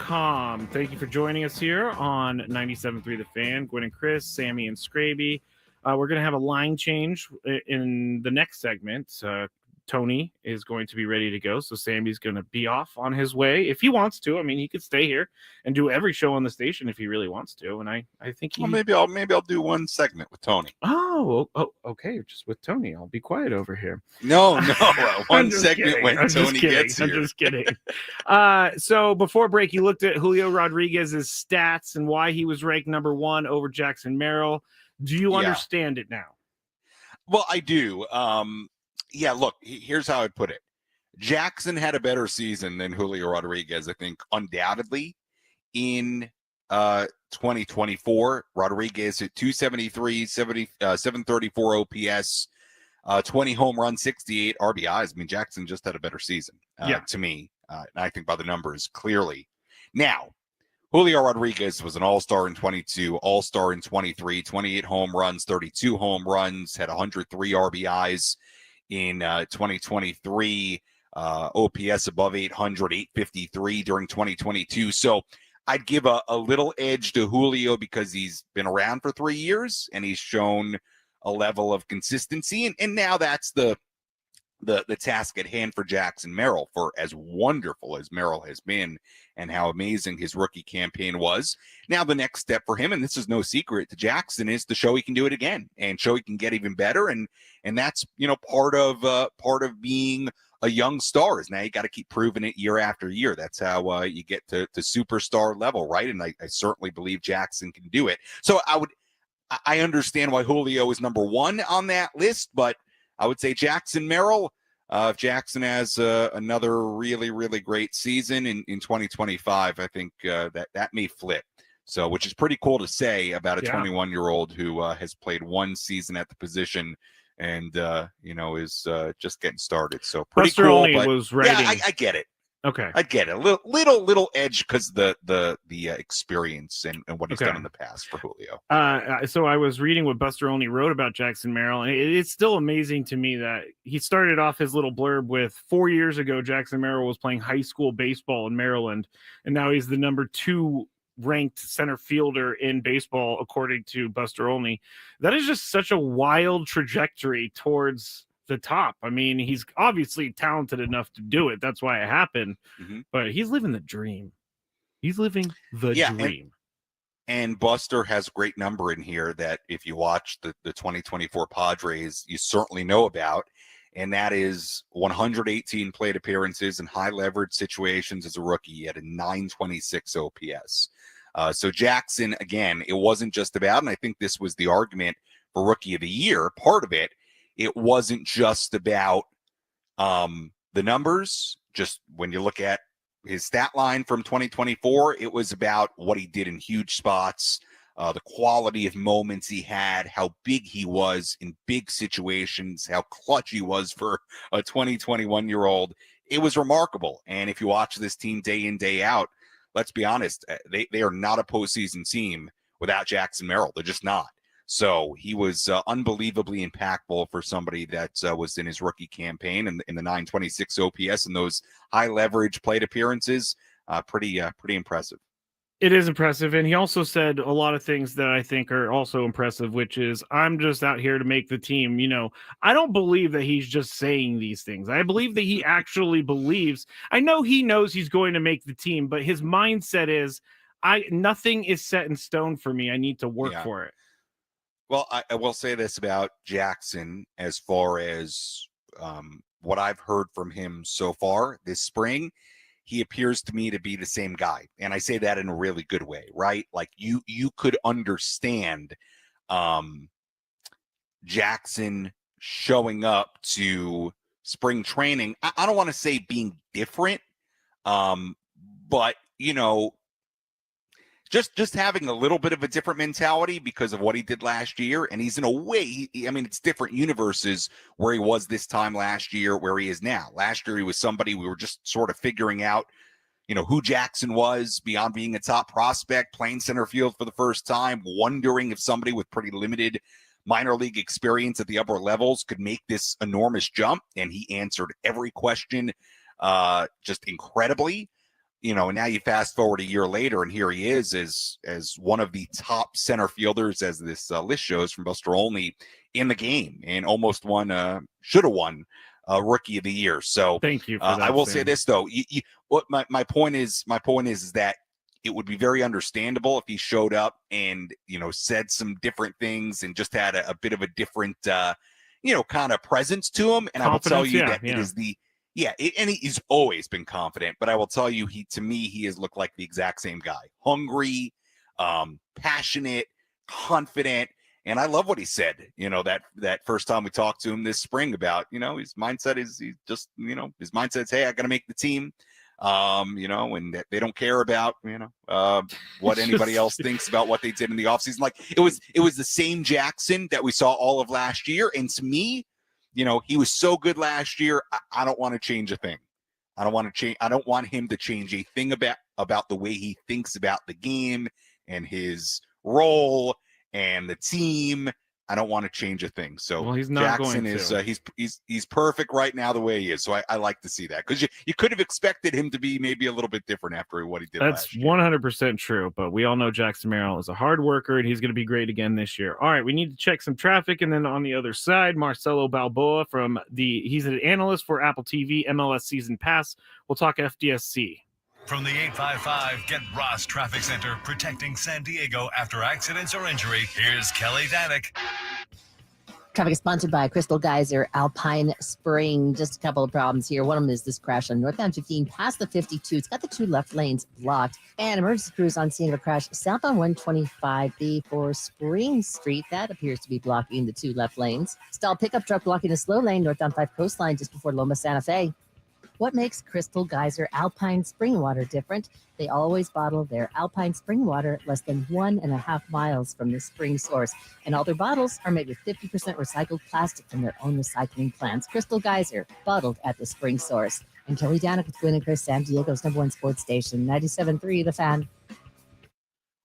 Speaker 5: gwynnchris.com. Thank you for joining us here on 97.3 The Fan. Gwynn and Chris, Sammy and Skraby. We're going to have a line change in the next segment. Tony is going to be ready to go, so Sammy's going to be off on his way if he wants to. I mean, he could stay here and do every show on the station if he really wants to. And I think he...
Speaker 6: Well, maybe I'll do one segment with Tony.
Speaker 5: Oh, okay, just with Tony. I'll be quiet over here.
Speaker 6: No, one segment
Speaker 5: kidding.
Speaker 6: when Tony gets here.
Speaker 5: I'm just kidding. So before break, you looked at Julio Rodriguez's stats and why he was ranked number 1 over Jackson Merrill. Do you understand it now?
Speaker 6: Well, I do. Yeah, look, here's how I'd put it. Jackson had a better season than Julio Rodriguez, I think, undoubtedly. In 2024, Rodriguez at 273, 734 OPS, 20 home runs, 68 RBIs. I mean, Jackson just had a better season to me. And I think by the numbers, clearly. Now, Julio Rodriguez was an all-star in 22, all-star in 23, 28 home runs, 32 home runs, had 103 RBIs. In 2023, OPS above 800, 853 during 2022. So I'd give a little edge to Julio because he's been around for 3 years and he's shown a level of consistency. And now that's the task at hand for Jackson Merrill, for as wonderful as Merrill has been and how amazing his rookie campaign was. Now the next step for him, and this is no secret to Jackson, is to show he can do it again and show he can get even better. And that's, part of being a young star is now you got to keep proving it year after year. That's how you get to superstar level, right? And I certainly believe Jackson can do it. So I understand why Julio is number 1 on that list, but I would say Jackson Merrill. If Jackson has another really, really great season in 2025, I think that may flip. So, which is pretty cool to say about a 21-year-old who has played 1 season at the position and is just getting started. So pretty
Speaker 5: Buster
Speaker 6: cool.
Speaker 5: Olney
Speaker 6: But
Speaker 5: was writing.
Speaker 6: yeah, I get it.
Speaker 5: Okay,
Speaker 6: I get it. A little edge because the experience and what he's done in the past for Julio.
Speaker 5: So I was reading what Buster Olney wrote about Jackson Merrill, and it's still amazing to me that he started off his little blurb with 4 years ago, Jackson Merrill was playing high school baseball in Maryland, and now he's the number 2 ranked center fielder in baseball, according to Buster Olney. That is just such a wild trajectory towards the top. I mean, he's obviously talented enough to do it. That's why it happened. Mm-hmm. But he's living the dream. He's living the dream.
Speaker 6: And Buster has a great number in here that if you watch the 2024 Padres, you certainly know about. And that is 118 plate appearances in high leverage situations as a rookie. He had a 926 OPS. So Jackson, again, it wasn't just about, and I think this was the argument for Rookie of the Year, part of it, it wasn't just about the numbers. Just when you look at his stat line from 2024, it was about what he did in huge spots, the quality of moments he had, how big he was in big situations, how clutch he was for a 21-year-old. It was remarkable. And if you watch this team day in, day out, let's be honest, they are not a postseason team without Jackson Merrill. They're just not. So he was unbelievably impactful for somebody that was in his rookie campaign and in the 926 OPS and those high leverage plate appearances. Pretty impressive.
Speaker 5: It is impressive. And he also said a lot of things that I think are also impressive, which is, I'm just out here to make the team. I don't believe that he's just saying these things. I believe that he actually believes. I know he knows he's going to make the team, but his mindset is, nothing is set in stone for me. I need to work for it.
Speaker 6: Well, I will say this about Jackson as far as what I've heard from him so far this spring. He appears to me to be the same guy. And I say that in a really good way, right? Like you could understand Jackson showing up to spring training. I don't want to say being different, but, just having a little bit of a different mentality because of what he did last year. And he's in a way, it's different universes where he was this time last year, where he is now. Last year, he was somebody we were just sort of figuring out, who Jackson was beyond being a top prospect, playing center field for the first time, wondering if somebody with pretty limited minor league experience at the upper levels could make this enormous jump. And he answered every question just incredibly. and now you fast forward a year later, and here he is as one of the top center fielders, as this list shows from Buster Olney, in the game, and almost should have won Rookie of the Year. So
Speaker 5: thank you for that,
Speaker 6: I will
Speaker 5: Sam.
Speaker 6: say this though, what my point is that it would be very understandable if he showed up and said some different things and just had a bit of a different kind of presence to him. And I will tell you that it is and he's always been confident, but I will tell you, to me, he has looked like the exact same guy. Hungry, passionate, confident. And I love what he said, that first time we talked to him this spring about, his mindset is his mindset is, hey, I got to make the team, and that they don't care about, what anybody else thinks about what they did in the offseason. Like it was the same Jackson that we saw all of last year. And to me, he was so good last year. I don't want to change a thing. I don't want him to change a thing about the way he thinks about the game and his role and the team. I don't want to change a thing. So
Speaker 5: he's not
Speaker 6: Jackson
Speaker 5: going
Speaker 6: is he's perfect right now the way he is. So I like to see that, because you could have expected him to be maybe a little bit different after what he did.
Speaker 5: That's 100% true. But we all know Jackson Merrill is a hard worker, and he's going to be great again this year. All right, we need to check some traffic, and then on the other side, Marcelo Balboa he's an analyst for Apple TV MLS Season Pass. We'll talk FDSC.
Speaker 2: From the 855 Get Ross Traffic Center, protecting San Diego after accidents or injury, here's Kelly Danick.
Speaker 10: Traffic is sponsored by Crystal Geyser Alpine Spring. Just a couple of problems here. One of them is this crash on northbound 15 past the 52. It's got the two left lanes blocked. And emergency crews on scene of a crash southbound 125B for Spring Street. That appears to be blocking the two left lanes. Stalled pickup truck blocking the slow lane northbound 5 coastline just before Loma Santa Fe. What makes Crystal Geyser Alpine Spring Water different? They always bottle their Alpine Spring Water less than 1.5 miles from the spring source. And all their bottles are made with 50% recycled plastic from their own recycling plants. Crystal Geyser, bottled at the spring source. And Kelly Danick with Gwynn and Chris, San Diego's #1 sports station, 97.3 The Fan.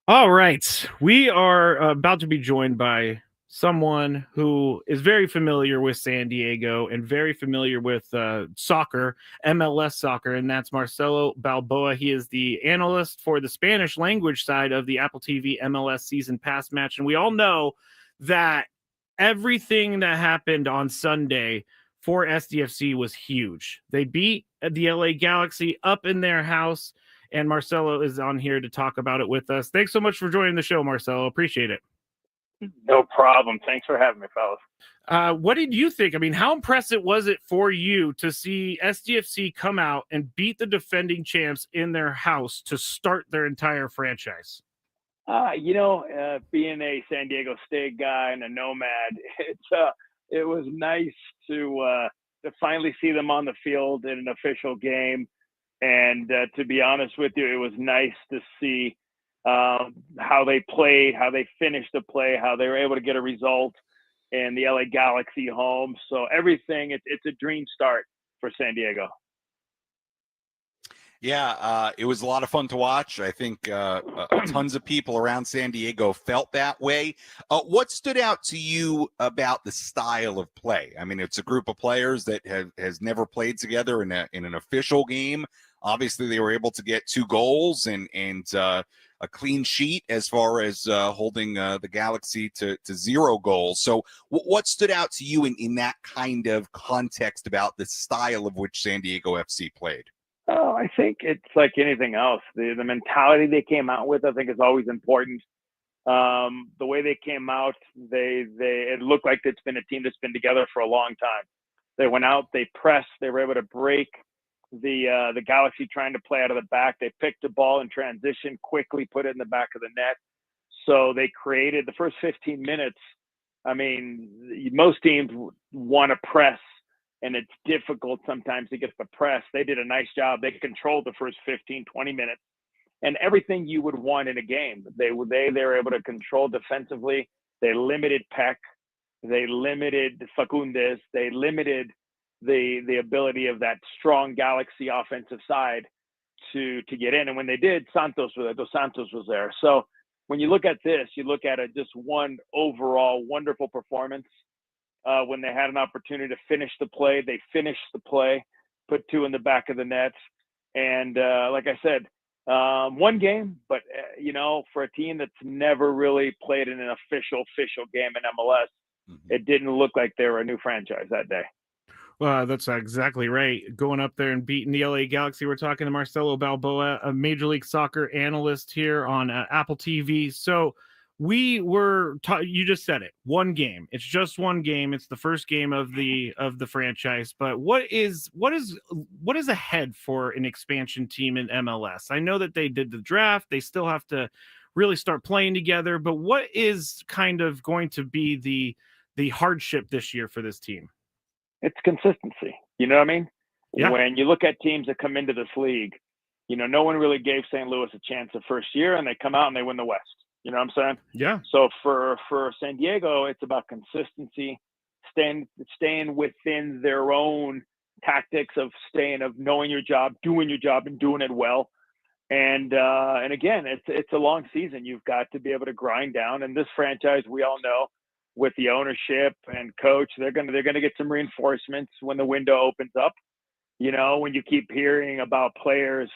Speaker 5: All right. We are about to be joined by someone who is very familiar with San Diego and very familiar with soccer, MLS soccer, and that's Marcelo Balboa. He is the analyst for the Spanish language side of the Apple TV MLS Season Pass match. And we all know that everything that happened on Sunday for SDFC was huge. They beat the LA Galaxy up in their house, and Marcelo is on here to talk about it with us. Thanks so much for joining the show, Marcelo. Appreciate it.
Speaker 11: No problem. Thanks for having me, fellas.
Speaker 5: What did you think? I mean, how impressive was it for you to see SDFC come out and beat the defending champs in their house to start their entire franchise?
Speaker 11: Being a San Diego State guy and a nomad, it was nice to finally see them on the field in an official game. And to be honest with you, it was nice to see how they played, how they finished the play, how they were able to get a result in the LA Galaxy home. So everything, it's a dream start for San Diego.
Speaker 6: Yeah, it was a lot of fun to watch. I think tons of people around San Diego felt that way. What stood out to you about the style of play? I mean, it's a group of players that has never played together in an official game. Obviously, they were able to get 2 goals and a clean sheet as far as holding the Galaxy to 0 goals. So what stood out to you in that kind of context about the style of which San Diego FC played?
Speaker 11: Oh, I think it's like anything else. The mentality they came out with, I think, is always important. The way they came out, it looked like it's been a team that's been together for a long time. They went out, they pressed, they were able to break the Galaxy trying to play out of the back. They picked the ball in transition, quickly put it in the back of the net. So they created the first 15 minutes. I mean, most teams want to press, and it's difficult sometimes to get the press. They did a nice job. They controlled the first 15, 20 minutes, and everything you would want in a game. They were able to control defensively. They limited Peck. They limited Facundes. They limited the ability of that strong Galaxy offensive side to get in. And when they did, Santos was there. So when you look at this, you look at it just one overall wonderful performance. When they had an opportunity to finish the play, they finished the play, put 2 in the back of the net. And like I said, one game, but for a team that's never really played in an official game in MLS, it didn't look like they were a new franchise that day.
Speaker 5: Well, that's exactly right. Going up there and beating the LA Galaxy. We're talking to Marcelo Balboa, a Major League Soccer analyst here on Apple TV. So we were you just said it, one game. It's just one game. It's the first game of the franchise. But what is ahead for an expansion team in MLS? I know that they did the draft. They still have to really start playing together. But what is kind of going to be the hardship this year for this team?
Speaker 11: It's consistency. You know what I mean?
Speaker 5: Yeah.
Speaker 11: When you look at teams that come into this league, no one really gave St. Louis a chance the first year, and they come out and they win the West. You know what I'm saying?
Speaker 5: Yeah.
Speaker 11: So for San Diego, it's about consistency, staying within their own tactics of knowing your job, doing your job, and doing it well. And again, it's a long season. You've got to be able to grind down. And this franchise, we all know, with the ownership and coach, they're gonna get some reinforcements when the window opens up. When you keep hearing about players,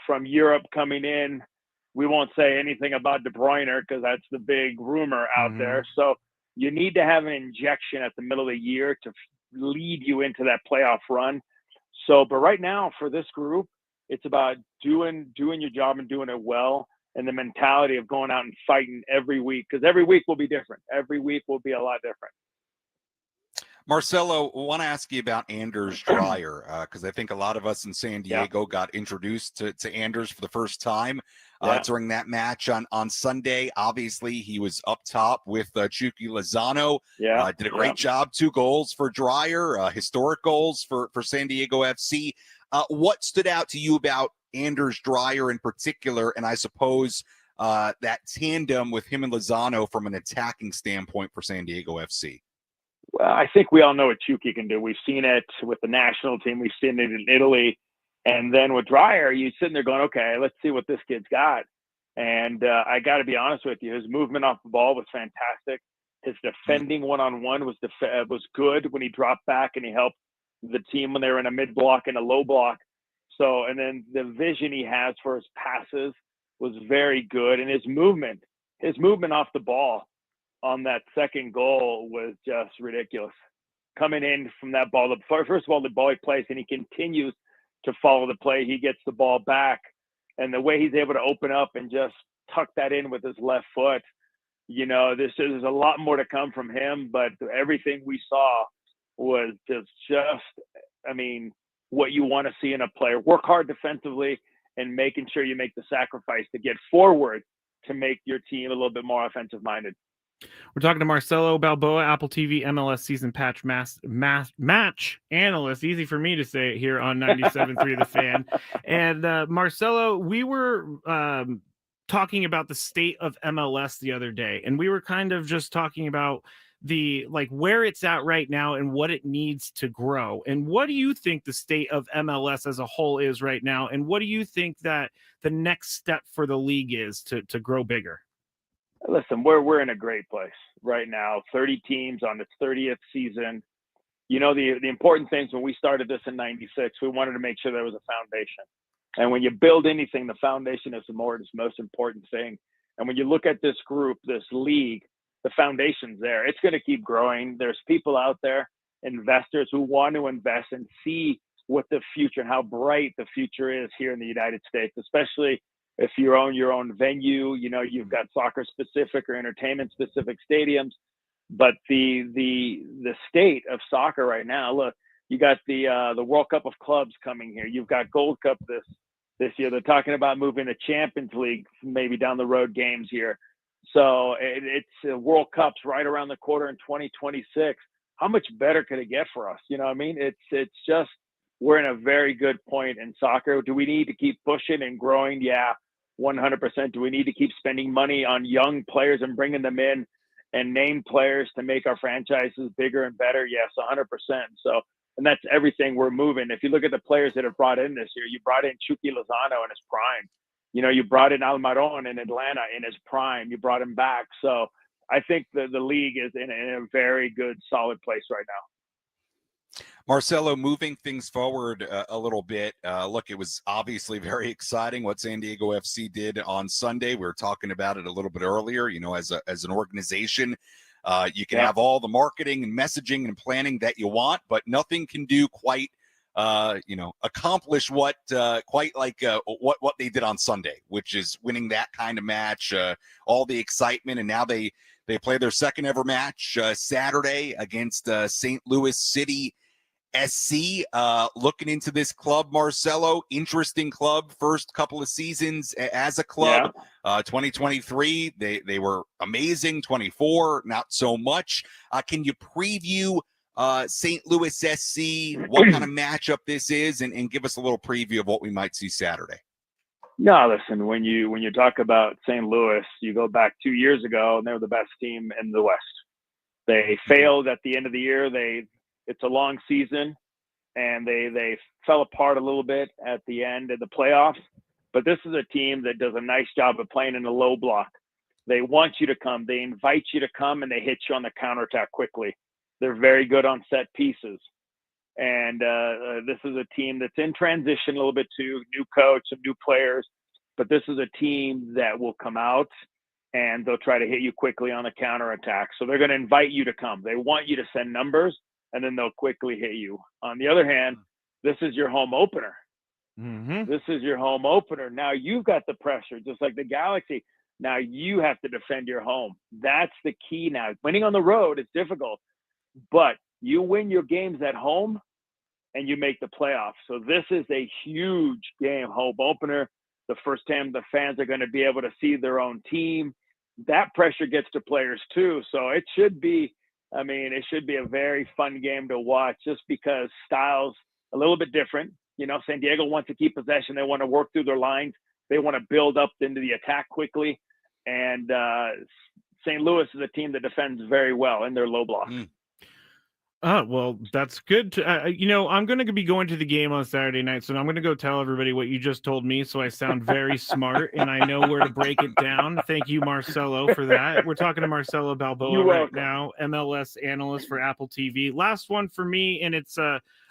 Speaker 11: from Europe coming in, we won't say anything about De Bruyne because that's the big rumor out there. So you need to have an injection at the middle of the year to lead you into that playoff run. So, but right now for this group, it's about doing your job and doing it well. And the mentality of going out and fighting every week, because every week will be different. Every week will be a lot different.
Speaker 6: Marcelo, I want to ask you about Anders Dreyer, because I think a lot of us in San Diego got introduced to Anders for the first time during that match on Sunday. Obviously, he was up top with Chucky Lozano. Did a great job. 2 goals for Dreyer, historic goals for San Diego FC. What stood out to you about Anders Dreyer in particular, and I suppose that tandem with him and Lozano from an attacking standpoint for San Diego FC?
Speaker 11: Well, I think we all know what Chucky can do. We've seen it with the national team. We've seen it in Italy. And then with Dreyer, you're sitting there going, okay, let's see what this kid's got. And I got to be honest with you, his movement off the ball was fantastic. His defending one-on-one was good when he dropped back and he helped the team when they were in a mid-block and a low block. So, and then the vision he has for his passes was very good. And his movement off the ball on that second goal was just ridiculous. Coming in from that ball, first of all, the ball he plays, and he continues to follow the play. He gets the ball back, and the way he's able to open up and just tuck that in with his left foot, there's a lot more to come from him, but everything we saw was just what you want to see in a player. Work hard defensively and making sure you make the sacrifice to get forward to make your team a little bit more offensive-minded.
Speaker 5: We're talking to Marcelo Balboa, Apple TV MLS season patch match analyst. Easy for me to say it here on 97.3 The Fan. And Marcelo, we were talking about the state of MLS the other day, and we were kind of just talking about where it's at right now and what it needs to grow. And what do you think the state of MLS as a whole is right now? And what do you think that the next step for the league is to grow bigger?
Speaker 11: Listen, we're in a great place right now. 30 teams on its 30th season. The important things when we started this in '96, we wanted to make sure there was a foundation. And when you build anything, the foundation is the most important thing. And when you look at this group, this league, the foundation's there. It's going to keep growing. There's people out there, investors who want to invest and see what the future and how bright the future is here in the United States, especially if you own your own venue. You've got soccer specific or entertainment specific stadiums, but the state of soccer right now, look, you got the World Cup of Clubs coming here. You've got Gold Cup this year. They're talking about moving the Champions League maybe down the road games here. So it's World Cup's right around the corner in 2026. How much better could it get for us? You know what I mean? It's just, we're in a very good point in soccer. Do we need to keep pushing and growing? Yeah, 100%. Do we need to keep spending money on young players and bringing them in and name players to make our franchises bigger and better? Yes, 100%. So, and that's everything we're moving. If you look at the players that have brought in this year, you brought in Chucky Lozano in his prime. You brought in Almiron in Atlanta in his prime. You brought him back. So I think the league is in a very good, solid place right now.
Speaker 6: Marcelo, moving things forward a little bit. Look, it was obviously very exciting what San Diego FC did on Sunday. We were talking about it a little bit earlier. You know, as an organization, you can have all the marketing and messaging and planning that you want, but nothing can do quite, accomplish what they did on Sunday, which is winning that kind of match, all the excitement, and now they play their second ever match Saturday against St. Louis City SC. Looking into this club, Marcelo, interesting club. First couple of seasons as a club. 2023, they were amazing. 24, not so much. Can you preview St. Louis SC, what kind of matchup this is, and give us a little preview of what we might see Saturday?
Speaker 11: No, listen, when you talk about St. Louis, you go back 2 years ago, and they were the best team in the West. They failed at the end of the year. It's a long season, and they fell apart a little bit at the end of the playoffs. But this is a team that does a nice job of playing in a low block. They want you to come. They invite you to come, and they hit you on the counterattack quickly. They're very good on set pieces. And this is a team that's in transition a little bit too, new coach, some new players. But this is a team that will come out, and they'll try to hit you quickly on the counterattack. So they're going to invite you to come. They want you to send numbers, and then they'll quickly hit you. On the other hand, this is your home opener.
Speaker 5: Mm-hmm.
Speaker 11: This is your home opener. Now you've got the pressure, just like the Galaxy. Now you have to defend your home. That's the key now. Winning on the road is difficult, but you win your games at home and you make the playoffs. So this is a huge game, home opener. The first time the fans are going to be able to see their own team. That pressure gets to players too. So it should be a very fun game to watch, just because styles a little bit different. You know, San Diego wants to keep possession. They want to work through their lines. They want to build up into the attack quickly. And St. Louis is a team that defends very well in their low block.
Speaker 5: Well, that's good. I'm going to be going to the game on Saturday night, so I'm going to go tell everybody what you just told me, so I sound very smart and I know where to break it down. Thank you, Marcelo, for that. We're talking to Marcelo Balboa right now, MLS analyst for Apple TV. Last one for me, and it's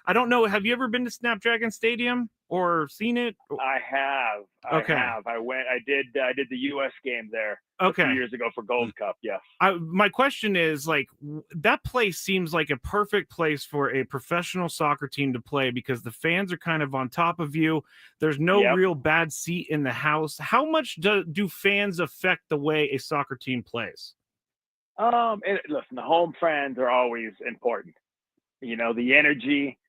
Speaker 5: I don't know. Have you ever been to Snapdragon Stadium or seen it?
Speaker 11: I have. I did the U.S. game there a few years ago for Gold Cup. Yes.
Speaker 5: My question is, like, that place seems like a perfect place for a professional soccer team to play, because the fans are kind of on top of you. There's no real bad seat in the house. How much do fans affect the way a soccer team plays?
Speaker 11: Listen, the home fans are always important. You know, the energy.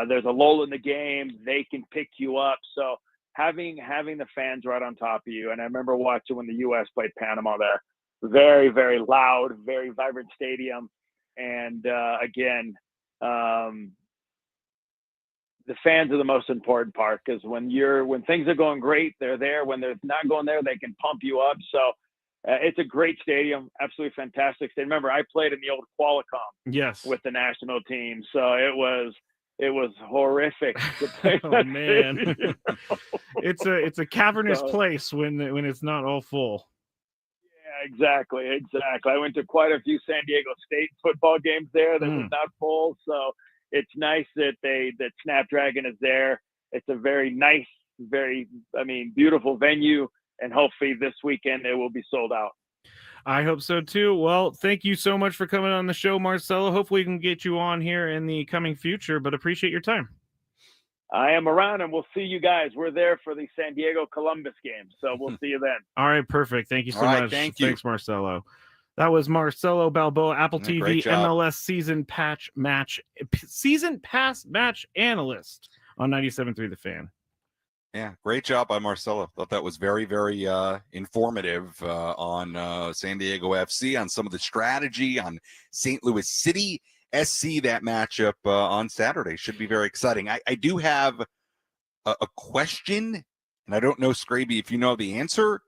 Speaker 11: There's a lull in the game. They can pick you up. So having the fans right on top of you. And I remember watching when the U.S. played Panama there. Very, very loud, very vibrant stadium. And again, the fans are the most important part, because when things are going great, they're there. When they're not going there, they can pump you up. So it's a great stadium, absolutely fantastic stadium. Remember, I played in the old Qualcomm with the national team. So it was horrific to play.
Speaker 5: Oh man, it's a cavernous place when it's not all full.
Speaker 11: Yeah, exactly. I went to quite a few San Diego State football games there that was not full. So it's nice that Snapdragon is there. It's a very nice, beautiful venue, and hopefully this weekend it will be sold out.
Speaker 5: I hope so too. Well, thank you so much for coming on the show, Marcelo. Hopefully we can get you on here in the coming future, but appreciate your time.
Speaker 11: I am around, and we'll see you guys. We're there for the San Diego Columbus game, so we'll see you then.
Speaker 5: All right, perfect. Thank you so much. Thanks, Marcelo. That was Marcelo Balboa, Apple TV MLS season pass match analyst on 97.3 The Fan.
Speaker 6: Yeah, great job by Marcelo. Thought that was very, very informative on San Diego FC, on some of the strategy, on St. Louis City SC. That matchup on Saturday should be very exciting. I do have a question, and I don't know, Skraby, if you know the answer.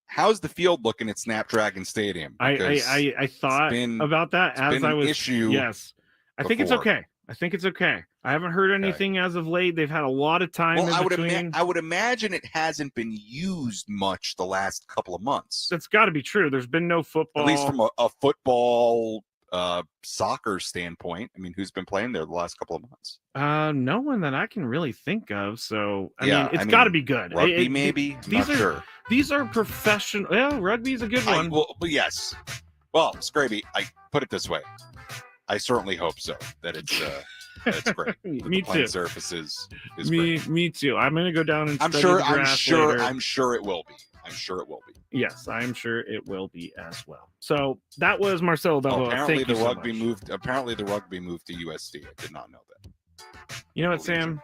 Speaker 6: How's the field looking at Snapdragon Stadium?
Speaker 5: I thought about that as I was.
Speaker 6: Issue
Speaker 5: yes, I think it's okay. I haven't heard anything as of late. They've had a lot of time.
Speaker 6: Well,
Speaker 5: between.
Speaker 6: I would imagine it hasn't been used much the last couple of months.
Speaker 5: That's got to be true. There's been no football,
Speaker 6: at least from a football soccer standpoint, I mean, who's been playing there the last couple of months?
Speaker 5: No one that I can really think of. So I mean, it's got to be good.
Speaker 6: Rugby, maybe.
Speaker 5: These
Speaker 6: Not sure.
Speaker 5: These are professional. Yeah, rugby's a good one.
Speaker 6: But yes. Well, Skraby, I put it this way. I certainly hope so. That it's great.
Speaker 5: Me
Speaker 6: the playing
Speaker 5: too.
Speaker 6: Surface is great.
Speaker 5: Me too. I'm gonna go down and
Speaker 6: I'm
Speaker 5: study
Speaker 6: sure.
Speaker 5: the grass later.
Speaker 6: I'm sure it will be. I'm sure it will be.
Speaker 5: Yes, I'm sure it will be as well. So that was Marcelo Balboa.
Speaker 6: Apparently
Speaker 5: Thank
Speaker 6: the
Speaker 5: you so
Speaker 6: rugby
Speaker 5: much.
Speaker 6: moved. Apparently the rugby moved to USD. I did not know that.
Speaker 5: You know what, Sam?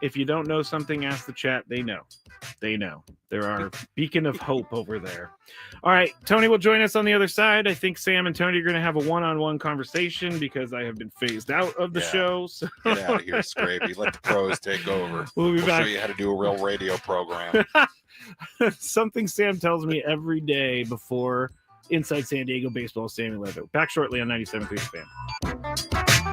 Speaker 5: If you don't know something, ask the chat. They know. They know. There are beacon of hope over there. All right, Tony will join us on the other side. I think Sam and Tony are going to have a one-on-one conversation because I have been phased out of the show. So.
Speaker 6: Get out of here, Skraby. Let the pros take over.
Speaker 5: We'll
Speaker 6: show you how to do a real radio program.
Speaker 5: Something Sam tells me every day before Inside San Diego Baseball. Sammy and Levitt. Back shortly on 97.3 The Fan.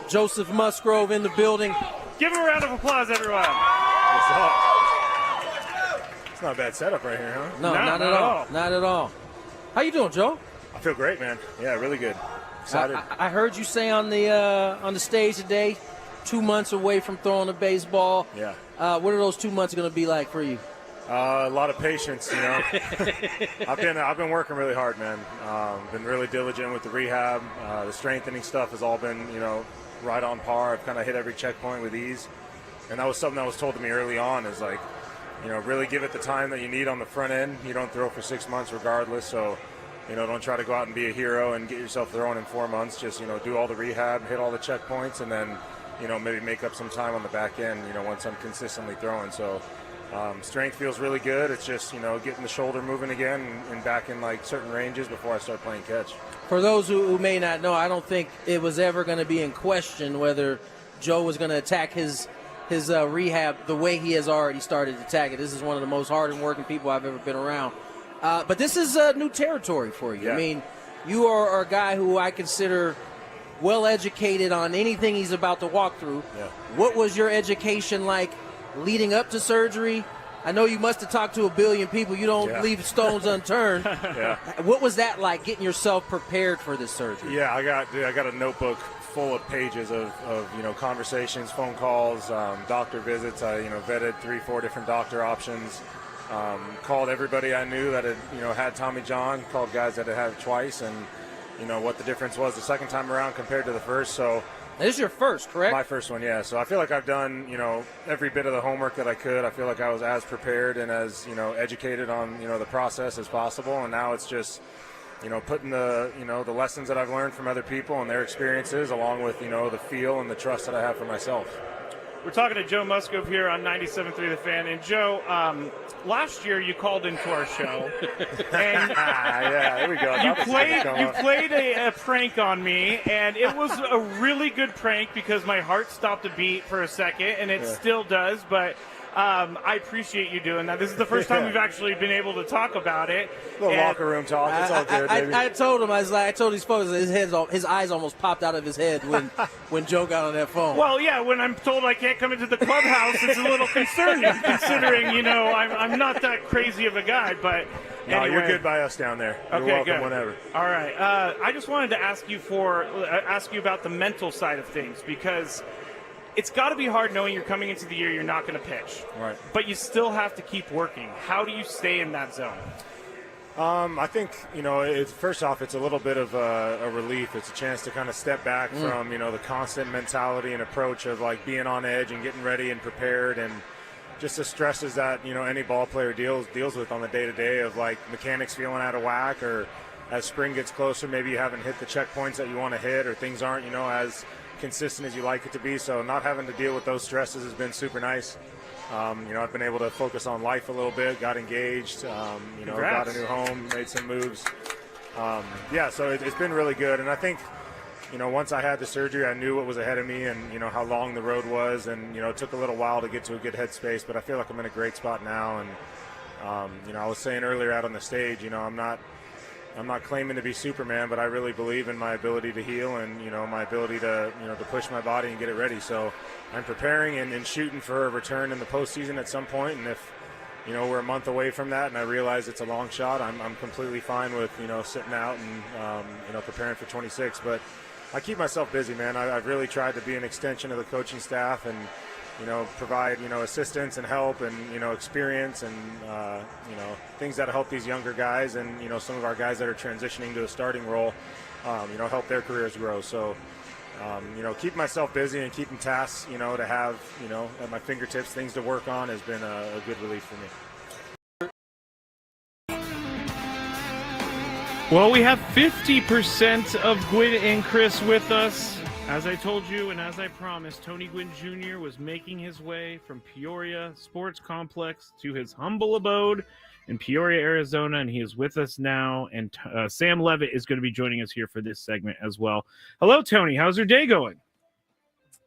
Speaker 1: Joseph Musgrove in the building.
Speaker 5: Give him a round of applause, everyone.
Speaker 12: What's up? It's not a bad setup right here, huh?
Speaker 1: No, not at all. Not at all. How you doing, Joe?
Speaker 12: I feel great, man. Yeah, really good. Excited.
Speaker 1: I heard you say on the stage today, 2 months away from throwing a baseball.
Speaker 12: Yeah.
Speaker 1: What are those 2 months going to be like for you?
Speaker 12: A lot of patience, you know. I've been working really hard, man. Been really diligent with the rehab. The strengthening stuff has all been, you know, right on par. I've kind of hit every checkpoint with ease, and that was something that was told to me early on. Is like, you know, really give it the time that you need on the front end. You don't throw for 6 months regardless, so you know, don't try to go out and be a hero and get yourself throwing in 4 months. Just, you know, do all the rehab, hit all the checkpoints, and then, you know, maybe make up some time on the back end, you know, once I'm consistently throwing. So strength feels really good. It's just, you know, getting the shoulder moving again and back in like certain ranges before I start playing catch.
Speaker 1: For those who may not know, I don't think it was ever going to be in question whether Joe was going to attack his rehab the way he has already started to attack it. This is one of the most hard-working people I've ever been around. But this is new territory for you.
Speaker 12: Yeah.
Speaker 1: I mean, you are a guy who I consider well-educated on anything he's about to walk through.
Speaker 12: Yeah.
Speaker 1: What was your education like leading up to surgery? I know you must have talked to a billion people. You don't leave stones unturned.
Speaker 12: Yeah.
Speaker 1: What was that like, getting yourself prepared for this surgery?
Speaker 12: Yeah, I got a notebook full of pages of you know, conversations, phone calls, doctor visits. I, you know, vetted 3-4 different doctor options. Called everybody I knew that had, you know, had Tommy John. Called guys that had had it twice, and you know what the difference was the second time around compared to the first. So.
Speaker 1: This is your first, correct?
Speaker 12: My first one, yeah. So I feel like I've done, you know, every bit of the homework that I could. I feel like I was as prepared and as, you know, educated on, you know, the process as possible. And now it's just, you know, putting the, you know, the lessons that I've learned from other people and their experiences, along with, you know, the feel and the trust that I have for myself.
Speaker 5: We're talking to Joe Musgrove here on 97.3 The Fan. And Joe, last year you called into our show. And
Speaker 12: yeah, there we go.
Speaker 5: You played a prank on me, and it was a really good prank because my heart stopped a beat for a second, and it still does. But I appreciate you doing that. This is the first time we've actually been able to talk about it.
Speaker 12: A little locker room talk. It's all good, baby.
Speaker 1: I told him, I told these folks that his eyes almost popped out of his head when Joe got on that phone.
Speaker 5: Well, yeah, when I'm told I can't come into the clubhouse, it's a little concerning, considering, you know, I'm not that crazy of a guy, but
Speaker 12: no,
Speaker 5: anyway.
Speaker 12: You're good by us down there. You're
Speaker 5: okay,
Speaker 12: welcome
Speaker 5: good.
Speaker 12: whenever.
Speaker 5: All right. I just wanted to ask you about the mental side of things, because it's got to be hard knowing you're coming into the year you're not going to pitch.
Speaker 12: Right.
Speaker 5: But you still have to keep working. How do you stay in that zone?
Speaker 12: I think, first off, it's a little bit of a relief. It's a chance to kind of step back from, the constant mentality and approach of like being on edge and getting ready and prepared, and just the stresses that, any ball player deals with on the day-to-day of like mechanics feeling out of whack, or as spring gets closer, maybe you haven't hit the checkpoints that you want to hit, or things aren't, as consistent as you like it to be. So not having to deal with those stresses has been super nice. I've been able to focus on life a little bit, got engaged, got a new home, made some moves. So it's been really good. And I think, once I had the surgery, I knew what was ahead of me and, how long the road was. And, it took a little while to get to a good headspace, but I feel like I'm in a great spot now. And, I was saying earlier out on the stage, I'm not claiming to be Superman, but I really believe in my ability to heal and, my ability to, to push my body and get it ready. So I'm preparing and shooting for a return in the postseason at some point. And if, we're a month away from that and I realize it's a long shot, I'm completely fine with, sitting out and, preparing for 26. But I keep myself busy, man. I've really tried to be an extension of the coaching staff and, provide, assistance and help and, experience and, things that help these younger guys and, some of our guys that are transitioning to a starting role, help their careers grow. So, keep myself busy and keeping tasks, to have, at my fingertips, things to work on has been a good relief for me.
Speaker 5: Well, we have 50% of Gwynn and Chris with us. As I told you and as I promised, Tony Gwynn Jr. was making his way from Peoria Sports Complex to his humble abode in Peoria, Arizona, and he is with us now. And Sam Levitt is going to be joining us here for this segment as well. Hello, Tony. How's your day going?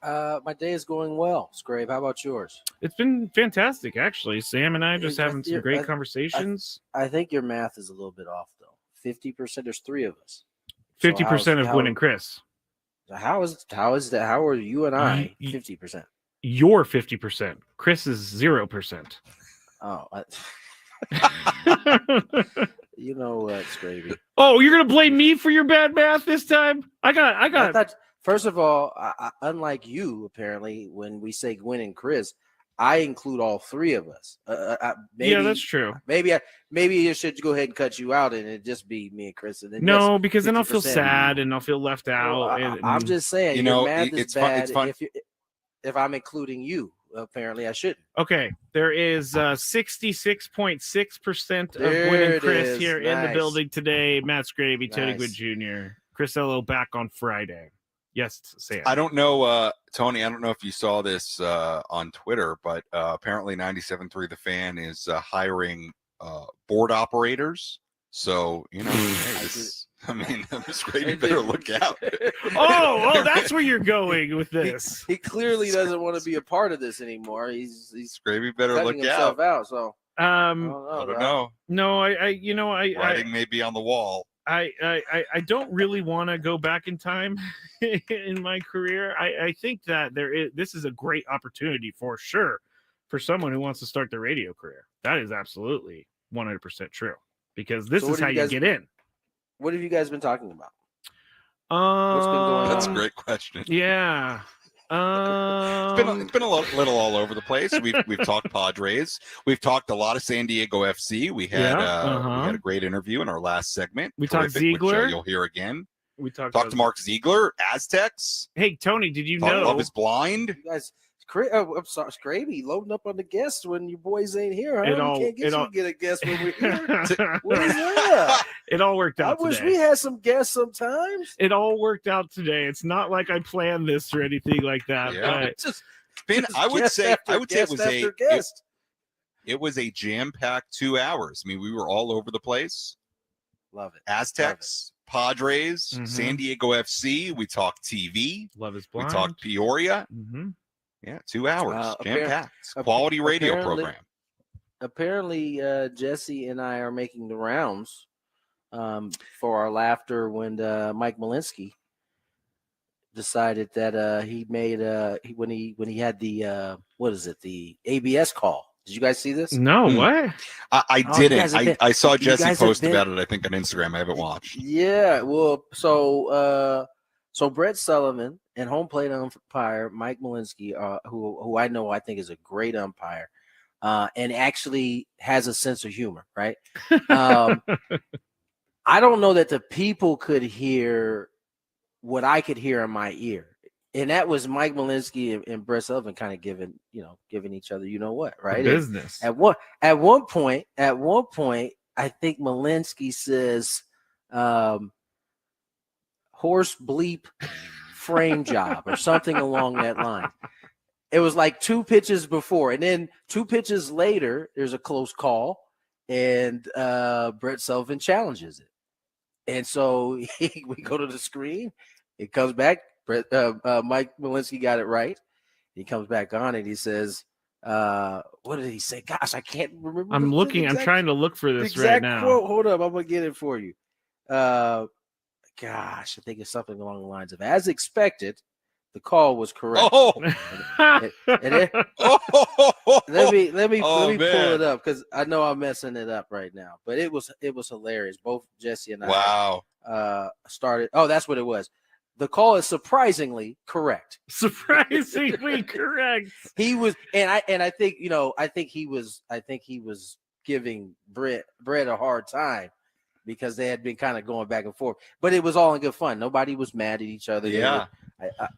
Speaker 1: My day is going well, Skrabe. How about yours?
Speaker 5: It's been fantastic, actually. Sam and I just having some great conversations.
Speaker 1: I think your math is a little bit off, though. 50%. There's three of us.
Speaker 5: 50% of Gwynn and Chris.
Speaker 1: How is that? How are you and I 50%?
Speaker 5: You're 50%. Chris is 0%.
Speaker 1: Oh, you know what, Skraby?
Speaker 5: Oh, you're gonna blame me for your bad math this time? I got.
Speaker 1: First of all, unlike you, apparently, when we say Gwynn and Chris, I include all three of us.
Speaker 5: Yeah, that's true.
Speaker 1: Maybe you should go ahead and cut you out, and it just be me and Chris. And then
Speaker 5: no, because then I'll feel sad and I'll feel left out.
Speaker 1: I'm just saying, your math is bad.
Speaker 6: It's fun.
Speaker 1: If I'm including you, apparently I shouldn't.
Speaker 5: Okay, there is 66.6% of Gwynn and Chris here in the building today. Matt Skraby, Tony Gwynn Jr., Chris Ello back on Friday. Yes, Sam.
Speaker 6: I don't know, Tony. I don't know if you saw this on Twitter, but apparently 97.3 The Fan is hiring board operators. So Skraby better look out.
Speaker 5: oh, that's where you're going with this.
Speaker 1: He clearly doesn't want to be a part of this anymore. He's
Speaker 6: Skraby better look
Speaker 1: himself out. So
Speaker 6: I don't know.
Speaker 5: No,
Speaker 6: writing may be on the wall.
Speaker 5: I don't really want to go back in time in my career. I think that this is a great opportunity for sure for someone who wants to start their radio career. That is absolutely 100% true, because this is how you get in.
Speaker 1: What have you guys been talking about?
Speaker 5: What's been going on?
Speaker 6: That's a great question.
Speaker 5: Yeah.
Speaker 6: It's been a little all over the place. We've talked Padres. We've talked a lot of San Diego FC. We had a great interview in our last segment.
Speaker 5: We talked Zeigler.
Speaker 6: Which, you'll hear again.
Speaker 5: We talked
Speaker 6: to Mark Zeigler, Aztecs.
Speaker 5: Hey Tony, did you know
Speaker 6: Love is Blind?
Speaker 1: You guys, I'm sorry, Skraby, loading up on the guests when your boys ain't here. Huh? You can't get a guest when we're here. What is that?
Speaker 5: It all worked out.
Speaker 1: I wish we had some guests sometimes.
Speaker 5: It all worked out today. It's not like I planned this or anything like that.
Speaker 6: Yeah.
Speaker 5: But
Speaker 6: It's just been. I would say it was a jam-packed 2 hours. I mean, we were all over the place.
Speaker 1: Love it.
Speaker 6: Aztecs, Padres, San Diego FC. We talked TV.
Speaker 5: Love is Blind.
Speaker 6: We talked Peoria. Yeah, 2 hours, jam-packed. Quality radio program.
Speaker 1: Apparently, Jesse and I are making the rounds for our laughter when Mike Malinsky decided that he made when he had the the ABS call. Did you guys see this?
Speaker 5: No, what?
Speaker 6: I didn't. I saw Jesse post about it, I think, on Instagram. I haven't watched.
Speaker 1: Yeah, well, so Brett Sullivan and home plate umpire Mike Malinsky, who I think is a great umpire, and actually has a sense of humor, right? I don't know that the people could hear what I could hear in my ear. And that was Mike Malinsky and Brett Sullivan kind of giving each other, right?
Speaker 5: Business.
Speaker 1: At one point, I think Malinsky says, horse bleep frame job or something along that line. It was like 2 pitches before, and then 2 pitches later, there's a close call, and Brett Sullivan challenges it. And so we go to the screen. It comes back. Mike Malinsky got it right. He comes back on and he says, what did he say? Gosh, I can't remember.
Speaker 5: I'm trying to look for this right now.
Speaker 1: Quote. Hold up. I'm going to get it for you. Gosh, I think it's something along the lines of, as expected, the call was correct.
Speaker 6: Oh,
Speaker 1: let me pull it up because I know I'm messing it up right now. But it was hilarious. Both Jesse and I started. Oh, that's what it was. The call is surprisingly correct.
Speaker 5: Surprisingly correct.
Speaker 1: He was, and I think he was giving Brett a hard time because they had been kind of going back and forth. But it was all in good fun. Nobody was mad at each other.
Speaker 6: Yeah.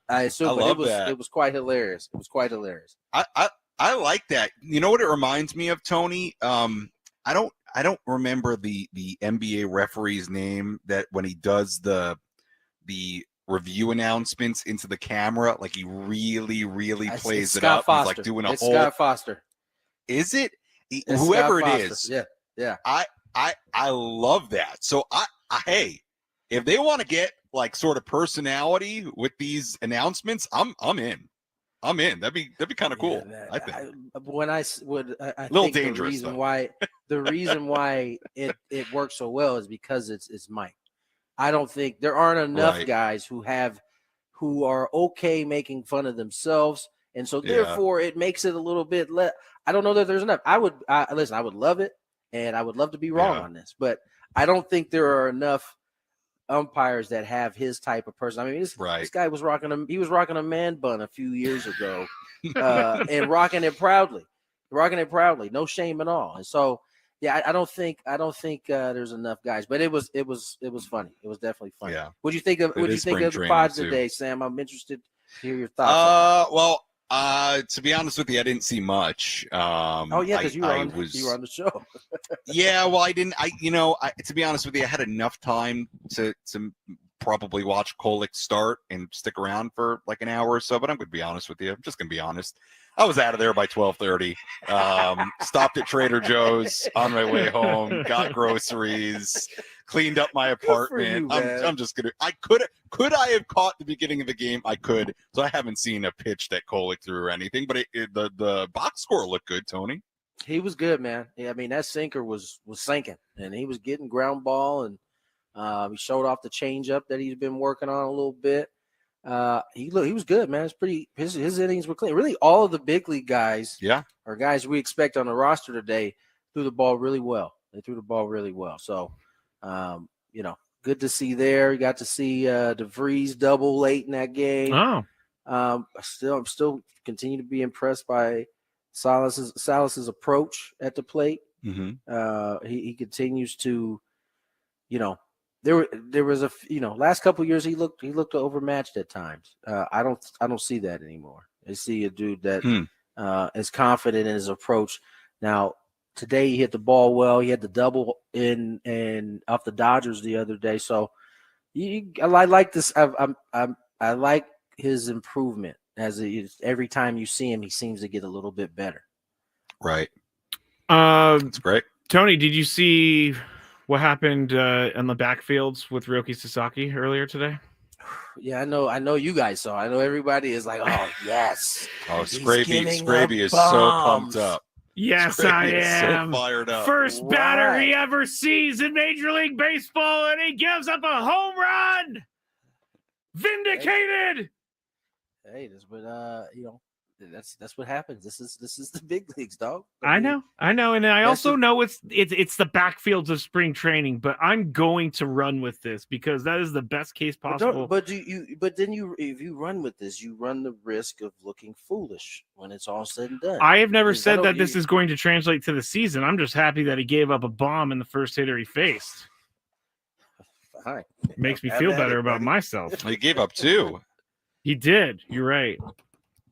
Speaker 1: I assume, but it was quite hilarious. It was quite hilarious.
Speaker 6: I like that. You know what it reminds me of, Tony? I don't remember the NBA referee's name that when he does the review announcements into the camera, like he really plays it up. He's like doing a whole
Speaker 1: Scott Foster.
Speaker 6: Is it? Whoever
Speaker 1: Scott
Speaker 6: it
Speaker 1: Foster.
Speaker 6: is.
Speaker 1: Yeah.
Speaker 6: I love that. So hey, if they want to get like sort of personality with these announcements, I'm in. That'd be kind of cool. I think.
Speaker 1: I
Speaker 6: little
Speaker 1: think
Speaker 6: dangerous.
Speaker 1: The reason why it works so well is because it's Mike. I don't think there aren't enough guys who are okay making fun of themselves, and so therefore it makes it a little bit less. I don't know that there's enough. I would love it, and I would love to be wrong on this, but I don't think there are enough umpires that have his type of person. I mean, this guy was rocking a man bun a few years ago, and rocking it proudly, no shame at all. And so, yeah, I don't think there's enough guys, but it was funny. It was definitely funny.
Speaker 6: Yeah.
Speaker 1: What'd you think of the pods today, Sam? I'm interested to hear your thoughts.
Speaker 6: To be honest with you, I didn't see much.
Speaker 1: Because you were on the show.
Speaker 6: Yeah, well, I didn't. To be honest with you, I had enough time to probably watch Kolek start and stick around for like an hour or so. But I'm going to be honest with you. I'm just going to be honest. I was out of there by 12:30. Stopped at Trader Joe's on my way home. Got groceries. Cleaned up my apartment. I'm just gonna. I could I have caught the beginning of the game? I could. So I haven't seen a pitch that Kolek threw or anything. But the box score looked good, Tony.
Speaker 1: He was good, man. Yeah, I mean that sinker was sinking, and he was getting ground ball, and he showed off the changeup that he's been working on a little bit. He was good, man. It's pretty. His innings were clean. Really, all of the big league guys, are guys we expect on the roster today. Threw the ball really well. They threw the ball really well. So, good to see there. You got to see DeVries double late in that game.
Speaker 5: Oh,
Speaker 1: I'm still continue to be impressed by Salas's approach at the plate.
Speaker 6: Mm-hmm.
Speaker 1: He continues to, there was last couple of years he looked overmatched at times. I don't see that anymore. I see a dude that is confident in his approach. Now today he hit the ball well. He had the double in and off the Dodgers the other day. So I like this. I like his improvement every time you see him, he seems to get a little bit better.
Speaker 6: Right. That's great.
Speaker 5: Tony, did you see what happened in the backfields with Roki Sasaki earlier today?
Speaker 1: Yeah, I know you guys saw. I know everybody is like, oh yes.
Speaker 6: Oh, Skraby is so pumped up.
Speaker 5: Yes,
Speaker 6: Skraby
Speaker 5: I am.
Speaker 6: So fired up.
Speaker 5: First batter he ever sees in Major League Baseball, and he gives up a home run. Vindicated.
Speaker 1: Hey, That's what happens. This is the big leagues, dog.
Speaker 5: I know, and I also
Speaker 1: the-
Speaker 5: know it's the backfields of spring training. But I'm going to run with this because that is the best case possible.
Speaker 1: But then if you run with this, you run the risk of looking foolish when it's all said and done.
Speaker 5: I have never said that this is going to translate to the season. I'm just happy that he gave up a bomb in the first hitter he faced.
Speaker 1: Fine.
Speaker 5: Makes me feel better about myself.
Speaker 6: He gave up 2.
Speaker 5: He did. You're right.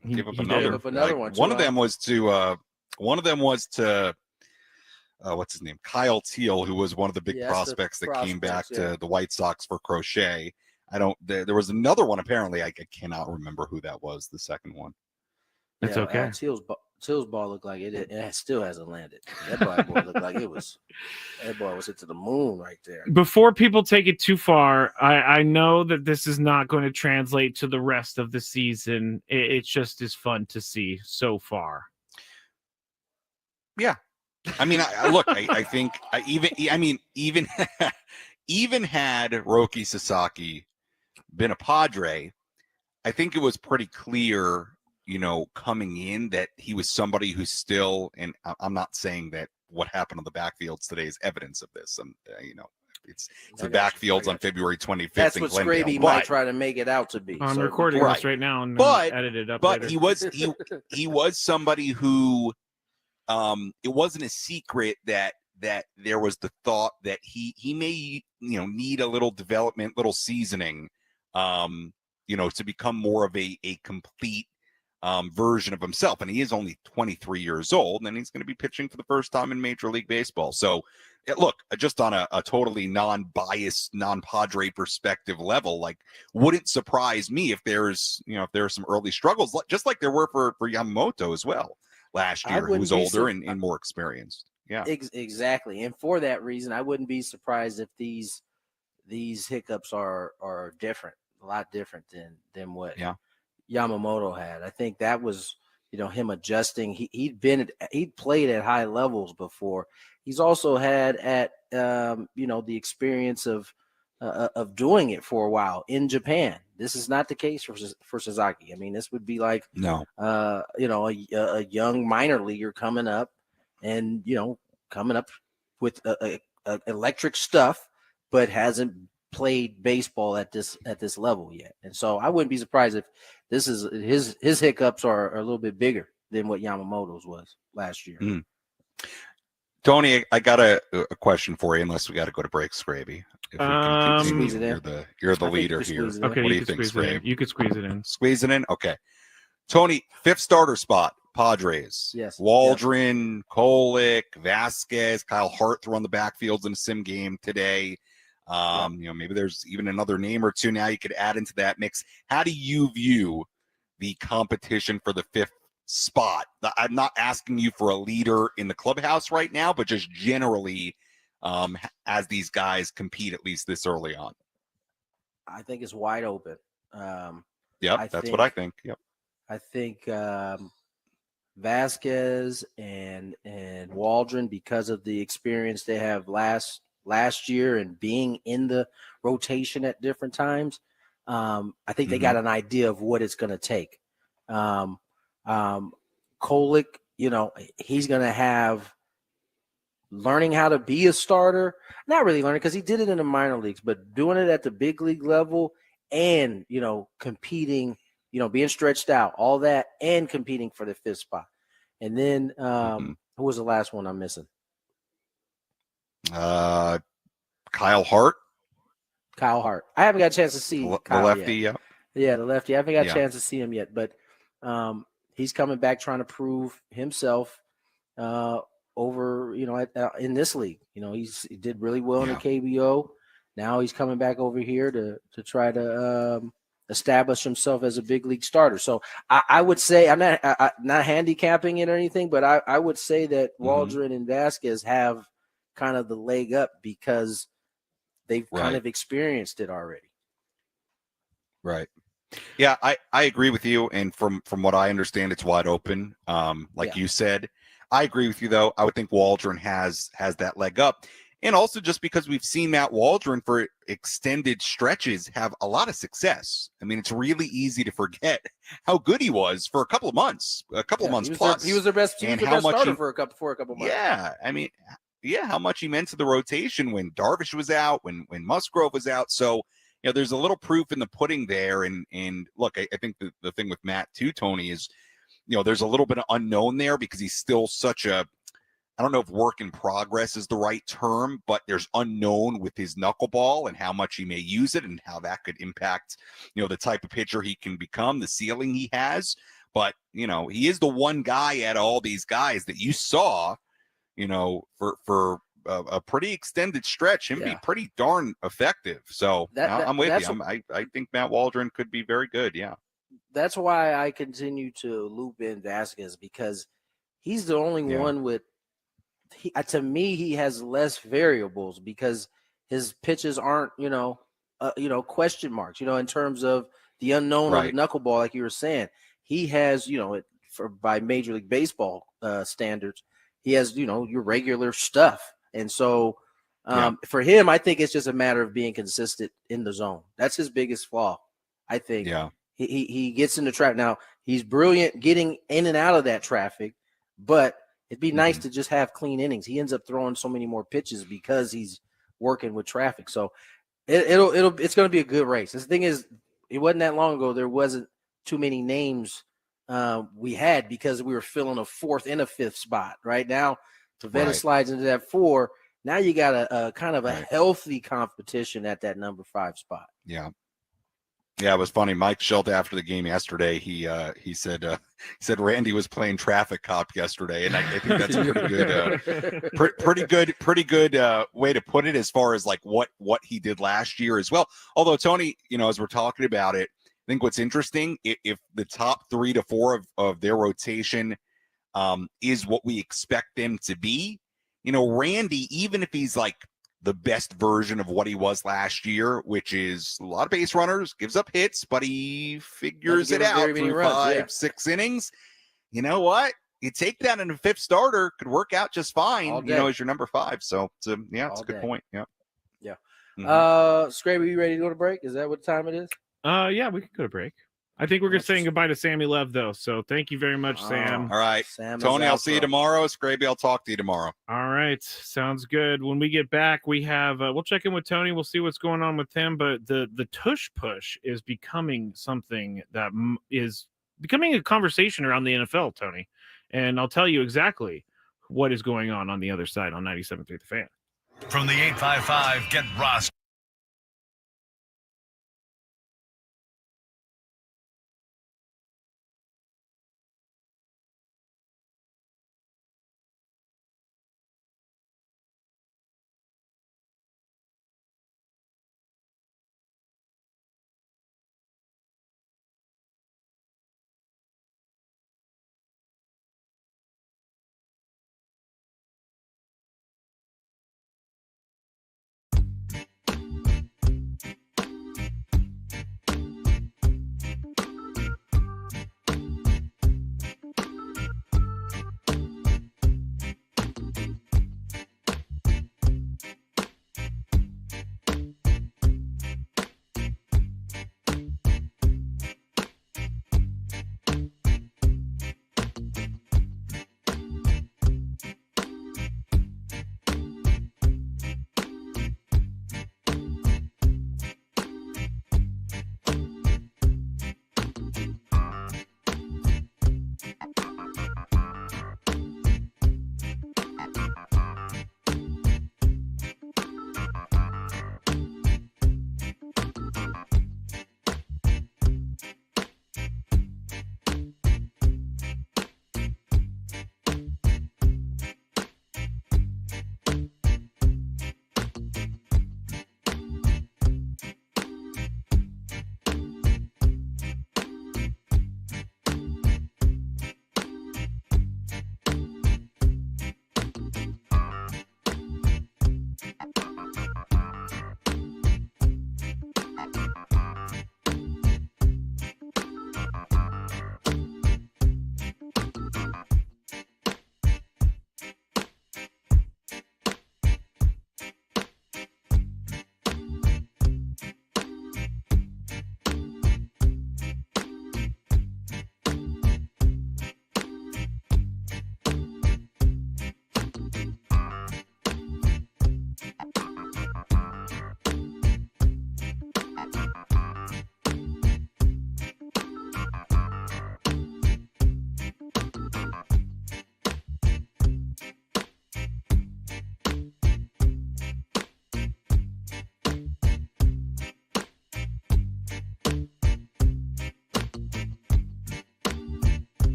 Speaker 6: He gave up
Speaker 1: gave
Speaker 6: another.
Speaker 1: up another one.
Speaker 6: One of them was to. What's his name? Kyle Teal, who was one of the big prospects that came back to the White Sox for Crochet. There was another one. Apparently, I cannot remember who that was. The second one.
Speaker 5: It's okay.
Speaker 1: Teal's ball looked like it still hasn't landed. That ball looked like that ball was hit to the moon right there.
Speaker 5: Before people take it too far, I know that this is not going to translate to the rest of the season. It just is fun to see so far.
Speaker 6: Yeah. I mean, I think even had Roki Sasaki been a Padre, I think it was pretty clear, coming in that he was somebody who's still, and I'm not saying that what happened on the backfields today is evidence of this. It's the backfields on February 25th.
Speaker 1: That's what Skraby might try to make it out to be.
Speaker 5: I'm recording this right now and edit it up.
Speaker 6: But
Speaker 5: later.
Speaker 6: he was somebody who, it wasn't a secret that there was the thought that he may need a little development, little seasoning, to become more of a complete version of himself. And he is only 23 years old, and he's going to be pitching for the first time in Major League Baseball. So, look, just on a totally non-biased, non-Padre perspective level, like, wouldn't surprise me if there's some early struggles, just like there were for Yamamoto as well last year, who was older and more experienced. Yeah,
Speaker 1: exactly. And for that reason, I wouldn't be surprised if these hiccups are different, a lot different than what Yamamoto had. I think that was, him adjusting. He'd played at high levels before. He's also had the experience of doing it for a while in Japan. This is not the case for Sasaki. I mean, this would be like a young minor leaguer coming up and coming up with electric stuff, but hasn't played baseball at this level yet. And so I wouldn't be surprised if this is his hiccups are a little bit bigger than what Yamamoto's was last year.
Speaker 6: Tony, I got a question for you, unless we got to go to break, Skraby. If we can continue,
Speaker 1: squeeze it in.
Speaker 6: You're the leader here.
Speaker 5: Okay,
Speaker 6: what do you think, Skraby?
Speaker 5: You could squeeze it in.
Speaker 6: Squeeze it in? Okay. Tony, 5th starter spot, Padres.
Speaker 1: Yes.
Speaker 6: Waldron, Kolick, Vasquez, Kyle Hart threw on the backfields in a sim game today. Maybe there's even another name or two now you could add into that mix. How do you view the competition for the 5th spot? I'm not asking you for a leader in the clubhouse right now, but just generally as these guys compete, at least this early on.
Speaker 1: I think it's wide open.
Speaker 6: That's what I think. Yep.
Speaker 1: I think Vasquez and Waldron, because of the experience they have last year and being in the rotation at different times, I think they got an idea of what it's going to take. Kolick, he's going to have learning how to be a starter, not really learning because he did it in the minor leagues, but doing it at the big league level and, competing, being stretched out, all that, and competing for the 5th spot. And then who was the last one I'm missing?
Speaker 6: Kyle Hart.
Speaker 1: I haven't got a chance to see
Speaker 6: the
Speaker 1: Kyle
Speaker 6: lefty.
Speaker 1: yet. Yeah, the lefty. I haven't got a chance to see him yet, but he's coming back trying to prove himself over, in this league. He did really well in the KBO. Now he's coming back over here to try to establish himself as a big league starter. So I would say I'm not handicapping it or anything, but I would say that Waldron and Vasquez have kind of the leg up because they've kind of experienced it already.
Speaker 6: Right. Yeah, I agree with you. And from what I understand, it's wide open. You said, I agree with you though. I would think Waldron has that leg up. And also just because we've seen Matt Waldron for extended stretches have a lot of success. I mean, it's really easy to forget how good he was for a couple of months plus.
Speaker 1: He was their best. He was their best starter for a couple months.
Speaker 6: Yeah, I mean, how much he meant to the rotation when Darvish was out, when Musgrove was out. So, there's a little proof in the pudding there. And look, I think the thing with Matt too, Tony, is, there's a little bit of unknown there because he's still such a, I don't know if work in progress is the right term, but there's unknown with his knuckleball and how much he may use it and how that could impact, the type of pitcher he can become, the ceiling he has. But, he is the one guy out of all these guys that you saw, for a pretty extended stretch, him be pretty darn effective. So I'm with you. I think Matt Waldron could be very good. Yeah.
Speaker 1: That's why I continue to loop in Vasquez, because he's the only one with, to me, he has less variables because his pitches aren't, question marks, in terms of the unknown on the knuckleball, like you were saying. He has, by Major League Baseball standards, he has, your regular stuff. And so for him, I think it's just a matter of being consistent in the zone. That's his biggest flaw, I think.
Speaker 6: Yeah.
Speaker 1: He gets into traffic. Now, he's brilliant getting in and out of that traffic, but it'd be nice to just have clean innings. He ends up throwing so many more pitches because he's working with traffic. So it's going to be a good race. The thing is, it wasn't that long ago. There wasn't too many names we had because we were filling a fourth and a fifth spot. Right now, Pavetta slides into that 4. Now you got a kind of a healthy competition at that number 5 spot.
Speaker 6: Yeah. Yeah, it was funny. Mike Schulte after the game yesterday, he said Randy was playing traffic cop yesterday, and I think that's a pretty good way to put it as far as like what he did last year as well. Although Tony, as we're talking about it, I think what's interesting, if the top 3 to 4 of their rotation is what we expect them to be, Randy, even if he's like the best version of what he was last year, which is a lot of base runners, gives up hits, but he figures it out through 5-6 innings. You know what? You take that in a 5th starter, could work out just fine, as your number 5. So it's a good point. Yeah.
Speaker 1: Yeah. Skraby, you ready to go to break? Is that what time it is?
Speaker 5: Yeah, we can go to break. I think we're just saying goodbye to Sammy Lev, though. So thank you very much, Sam.
Speaker 6: All right. Tony, I'll see you tomorrow. Skraby, I'll talk to you tomorrow.
Speaker 5: All right. Sounds good. When we get back, we have we'll check in with Tony. We'll see what's going on with him. But the tush push is becoming something that is becoming a conversation around the NFL, Tony. And I'll tell you exactly what is going on the other side on 97.3 The Fan.
Speaker 2: From the 855, get Ross.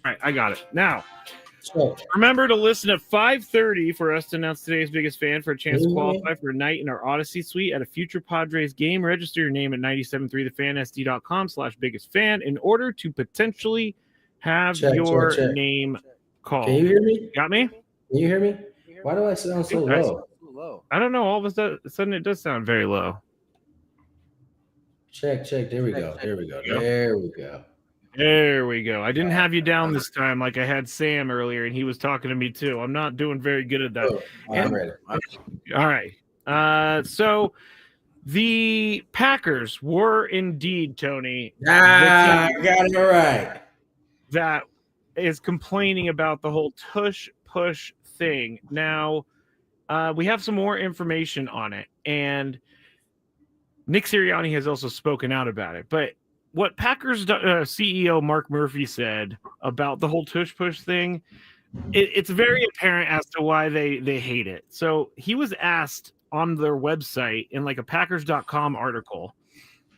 Speaker 5: All right, I got it. Now,
Speaker 13: So,
Speaker 5: remember to listen at 5:30 for us to announce today's biggest fan for a chance to qualify for a night in our Odyssey suite at a future Padres game. Register your name at 973thefansd.com/biggest-fan in order to potentially have your name called.
Speaker 13: Can you hear me?
Speaker 5: Got me?
Speaker 13: Can you hear me? Why do I sound so low?
Speaker 5: I don't know. All of a sudden, it does sound very low.
Speaker 13: Check. There we go. There we go. There we go.
Speaker 5: There we go. I didn't have you down this time like I had Sam earlier, and he was talking to me too. I'm not doing very good at that.
Speaker 13: Oh, I'm ready.
Speaker 5: All right. So the Packers were indeed, Tony.
Speaker 13: I got it right.
Speaker 5: That is complaining about the whole tush-push thing. Now, we have some more information on it, and Nick Sirianni has also spoken out about it. But what Packers CEO Mark Murphy said about the whole tush-push thing, it's very apparent as to why they hate it. So he was asked on their website in like a Packers.com article,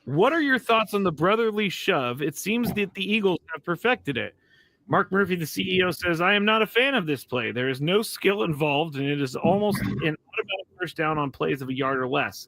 Speaker 5: what are your thoughts on the brotherly shove? It seems that the Eagles have perfected it. Mark Murphy, the CEO, says, I am not a fan of this play. There is no skill involved, and it is almost an automatic first down on plays of a yard or less.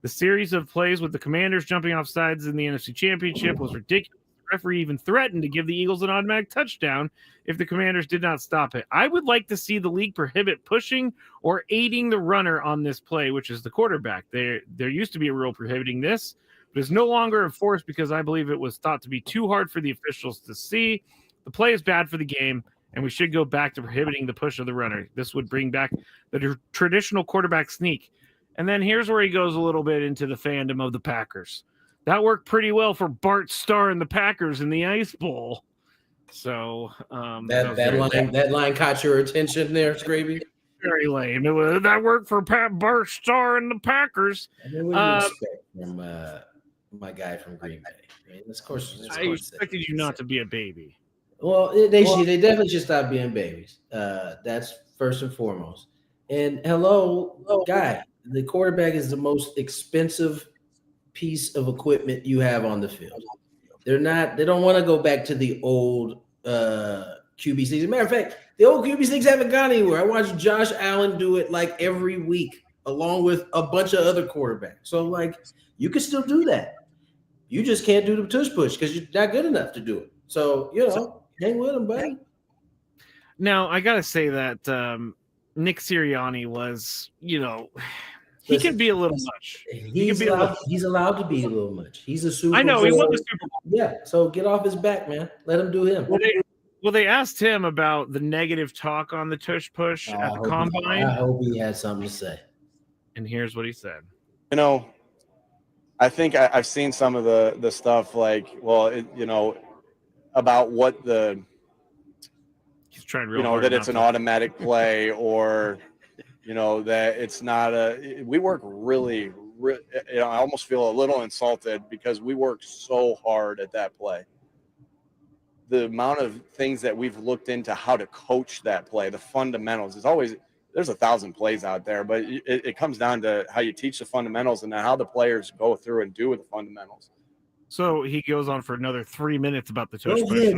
Speaker 5: The series of plays with the Commanders jumping off sides in the NFC Championship was ridiculous. The referee even threatened to give the Eagles an automatic touchdown if the Commanders did not stop it. I would like to see the league prohibit pushing or aiding the runner on this play, which is the quarterback. There used to be a rule prohibiting this, but it's no longer enforced because I believe it was thought to be too hard for the officials to see. The play is bad for the game, and we should go back to prohibiting the push of the runner. This would bring back the traditional quarterback sneak. And then here's where he goes a little bit into the fandom of the Packers. That worked pretty well for Bart Starr and the Packers in the Ice Bowl. So
Speaker 13: that line caught your attention there, Skraby?
Speaker 5: Very lame. That worked for Bart Starr and the Packers.
Speaker 13: What do you expect from my guy from Green Bay? I mean, of course
Speaker 5: I expected you not to be a baby.
Speaker 13: Well, they definitely should stop being babies. That's first and foremost. And hello, guy. The quarterback is the most expensive piece of equipment you have on the field. They don't want to go back to the old QB sneaks. As a matter of fact, the old QB sneaks haven't gone anywhere. I watch Josh Allen do it like every week, along with a bunch of other quarterbacks. So, like, you can still do that. You just can't do the tush push because you're not good enough to do it. So, hang with him, buddy.
Speaker 5: Now, I got to say that Nick Sirianni was, he can be a little much.
Speaker 13: He's allowed to be a little much. He's a Super Bowl.
Speaker 5: I know, he won the Super Bowl.
Speaker 13: Yeah, so get off his back, man. Let him do him.
Speaker 5: Well, they asked him about the negative talk on the tush push at the Combine.
Speaker 13: I hope he had something to say.
Speaker 5: And here's what he said.
Speaker 14: I think I've seen some of the stuff about what
Speaker 5: he's trying real hard
Speaker 14: that it's an automatic play or that it's not we work really I almost feel a little insulted because we work so hard at that play. The amount of things that we've looked into how to coach that play, the fundamentals, there's 1,000 plays out there, but it comes down to how you teach the fundamentals and then how the players go through and do with the fundamentals.
Speaker 5: So he goes on for another 3 minutes about the tush push.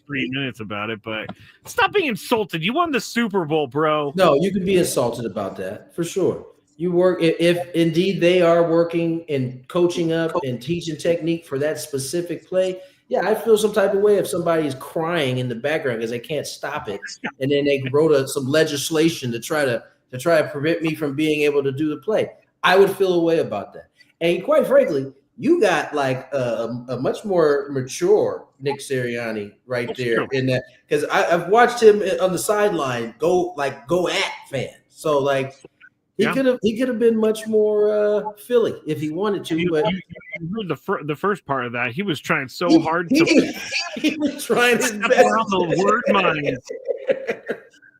Speaker 5: 3 minutes about it, but stop being insulted. You won the Super Bowl, bro.
Speaker 13: No, you can be insulted about that for sure. You work if indeed they are working and coaching up and teaching technique for that specific play. Yeah, I feel some type of way if somebody is crying in the background because they can't stop it, and then they wrote some legislation to try to prevent me from being able to do the play. I would feel a way about that. And quite frankly, you got like a much more mature Nick Sirianni right there in that, because I've watched him on the sideline go at fans. So like he could have been much more Philly if he wanted to. But
Speaker 5: you heard the first part of that. He was trying so hard to.
Speaker 13: He was trying his best
Speaker 5: around the word mind.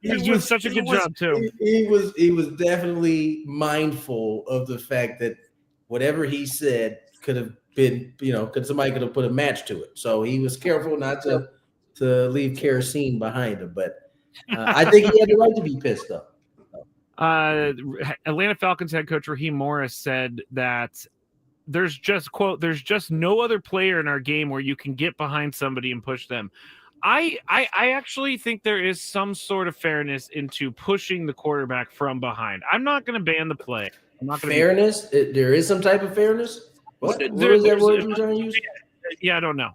Speaker 5: He was doing such a good job too.
Speaker 13: He was definitely mindful of the fact that whatever he said could have been, somebody could have put a match to it. So he was careful not to leave kerosene behind him. But I think he had the right to be pissed off.
Speaker 5: Atlanta Falcons head coach Raheem Morris said that there's just no other player in our game where you can get behind somebody and push them. I actually think there is some sort of fairness into pushing the quarterback from behind. I'm not going to ban the play. I'm not going
Speaker 13: fairness. There is some type of fairness. What is that word you're trying to use?
Speaker 5: Yeah, I don't know.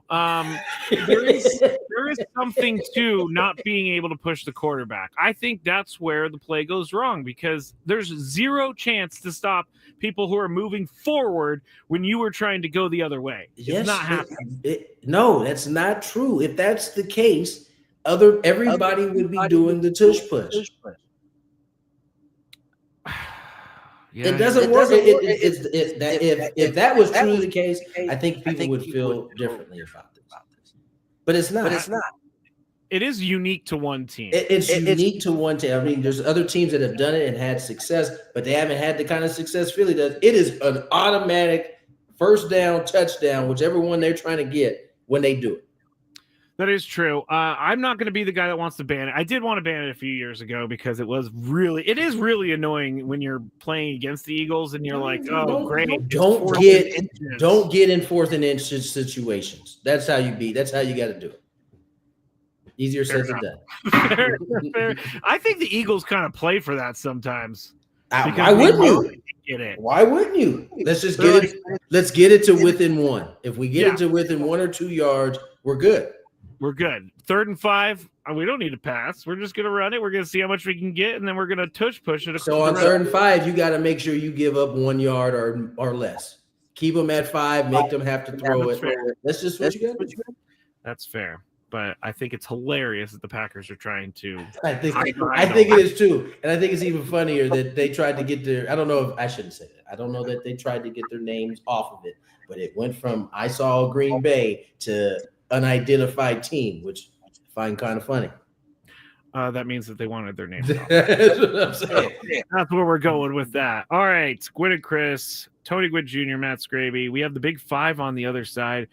Speaker 5: There is something to not being able to push the quarterback. I think that's where the play goes wrong because there's zero chance to stop people who are moving forward when you were trying to go the other way. It's not happening.
Speaker 13: No, that's not true. If that's the case, everybody would be doing the tush push.
Speaker 5: Yeah,
Speaker 13: it doesn't work. If that was truly the case, I think people would feel differently about this. But it's not.
Speaker 5: It is unique to one team.
Speaker 13: It's unique to one team. I mean, there's other teams that have done it and had success, but they haven't had the kind of success Philly does. It is an automatic first down, touchdown, whichever one they're trying to get when they do it.
Speaker 5: That is true. I'm not going to be the guy that wants to ban it. I did want to ban it a few years ago because it is really annoying when you're playing against the Eagles and you're like, oh, great.
Speaker 13: Don't get in fourth and inch situations. That's how you beat. That's how you got to do it. Easier said than done.
Speaker 5: Fair. I think the Eagles kind of play for that sometimes.
Speaker 13: Why wouldn't you?
Speaker 5: Get it.
Speaker 13: Why wouldn't you? Let's just get it. Let's get it to within one. If we get it to within 1 or 2 yards, we're good.
Speaker 5: We're good. 3rd and 5. We don't need to pass. We're just going to run it. We're going to see how much we can get, and then we're going to push it.
Speaker 13: So on 3rd and 5, you got to make sure you give up 1 yard or less. Keep them at 5. Make them have to throw it. That's just what you got to do.
Speaker 5: That's fair. But I think it's hilarious that the Packers are trying to.
Speaker 13: I think it is too, and I think it's even funnier that they tried to get their. I don't know if I shouldn't say that. I don't know that they tried to get their names off of it, but it went from I saw Green Bay to unidentified team, which I find kind of funny.
Speaker 5: That means that they wanted their names.
Speaker 13: That's what I'm saying.
Speaker 5: That's where we're going with that. All right, Gwynn and Chris, Tony Gwynn Jr., Matt Skraby. We have the Big Five on the other side.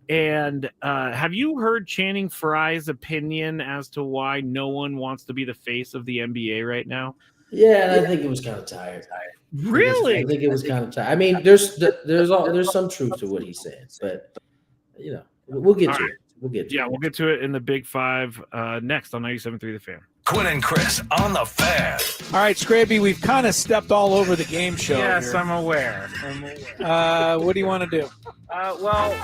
Speaker 5: And have you heard Channing Frye's opinion as to why no one wants to be the face of the NBA right now?
Speaker 13: Yeah, and I think it was kind of tired.
Speaker 5: Really?
Speaker 13: I think it was kind of tired. I mean, there's some truth to what he said, but we'll get to it. We'll get
Speaker 5: to it in the Big Five next on 97.3 The Fan.
Speaker 2: Gwynn and Chris on the Fan.
Speaker 15: All right, Skraby, we've kind of stepped all over the game show.
Speaker 5: Yes,
Speaker 15: here.
Speaker 5: I'm aware.
Speaker 15: What do you want to do?
Speaker 5: Well.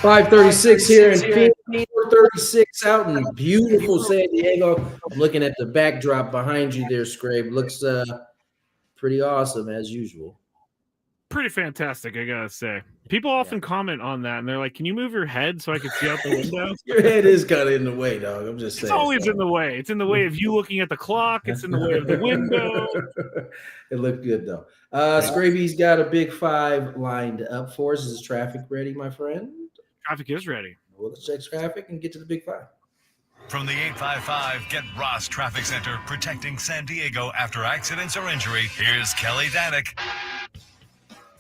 Speaker 13: 5:36 here in Phoenix, 4:36 out in beautiful San Diego. I'm looking at the backdrop behind you there, Scrape. Looks pretty awesome as usual.
Speaker 5: Pretty fantastic, I gotta say. People often comment on that, and they're like, "Can you move your head so I can see out the window?"
Speaker 13: Your head is kind of in the way, dog. I'm just saying.
Speaker 5: It's always in the way. It's in the way of you looking at the clock. It's in the way of the window.
Speaker 13: It looked good though. Scraby's got a big 5 lined up for us. Is traffic ready, my friend?
Speaker 5: Traffic is ready.
Speaker 13: Well, let's check traffic and get to the big 5.
Speaker 2: From the 855 Get Ross Traffic Center, protecting San Diego after accidents or injury, here's Kelly Danick.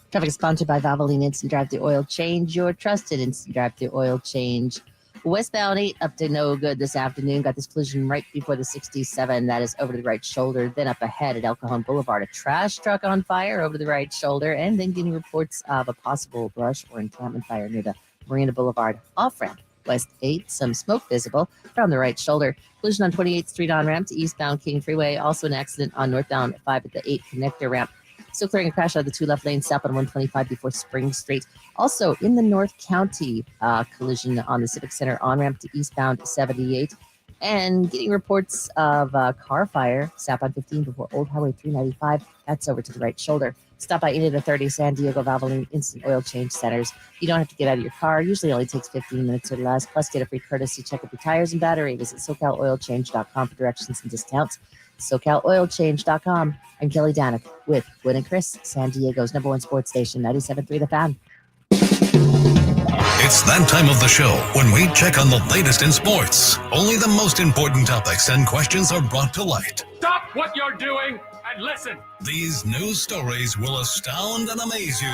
Speaker 10: Traffic is sponsored by Valvoline Instant Drive-Thru Oil Change, your trusted instant drive-thru oil change. Westbound 8 up to no good this afternoon. Got this collision right before the 67. That is over to the right shoulder. Then up ahead at El Cajon Boulevard, a trash truck on fire over the right shoulder. And then getting reports of a possible brush or encampment fire near the Marina Boulevard off-ramp. West 8, some smoke visible from the right shoulder. Collision on 28th Street on-ramp to eastbound King Freeway. Also an accident on northbound 5 at the 8 connector ramp. Still clearing a crash out of the 2 left lanes south on 125 before Spring Street. Also in the North County, collision on the Civic Center on-ramp to eastbound 78. And getting reports of car fire southbound 15 before Old Highway 395. That's over to the right shoulder. Stop by any of the 30 San Diego Valvoline Instant Oil Change Centers. You don't have to get out of your car. Usually only takes 15 minutes or less. Plus, get a free courtesy check of your tires and battery. Visit SoCalOilChange.com for directions and discounts. SoCalOilChange.com. I'm Kelly Danick with Gwynn and Chris, San Diego's #1 sports station, 97.3 The Fan.
Speaker 2: It's that time of the show when we check on the latest in sports. Only the most important topics and questions are brought to light.
Speaker 9: Stop what you're doing and listen.
Speaker 2: These news stories will astound and amaze you.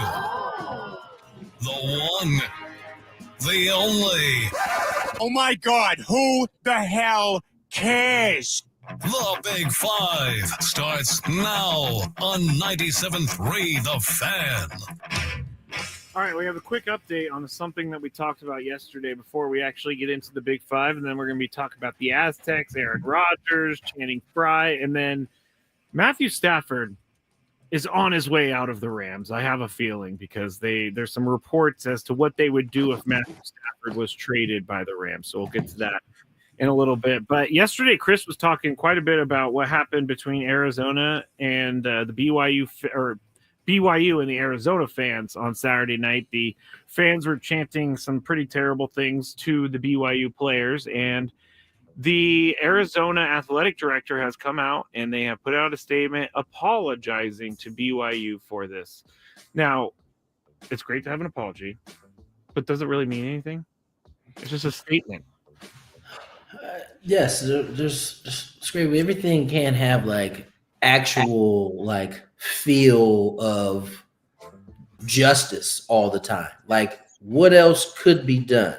Speaker 2: The one, the only.
Speaker 9: Oh my God, who the hell cares?
Speaker 2: The Big Five starts now on 97.3 The Fan.
Speaker 5: All right, we have a quick update on something that we talked about yesterday before we actually get into the Big Five, and then we're going to be talking about the Aztecs, Aaron Rodgers, Channing Frye, and then Matthew Stafford is on his way out of the Rams. I have a feeling because there's some reports as to what they would do if Matthew Stafford was traded by the Rams, so we'll get to that in a little bit. But yesterday, Chris was talking quite a bit about what happened between Arizona and the BYU and the Arizona fans on Saturday night. The fans were chanting some pretty terrible things to the BYU players, and the Arizona athletic director has come out and they have put out a statement apologizing to BYU for this. Now, it's great to have an apology, but does it really mean anything? It's just a statement.
Speaker 13: Yes, there's everything can't have like actual like feel of justice all the time. Like, what else could be done?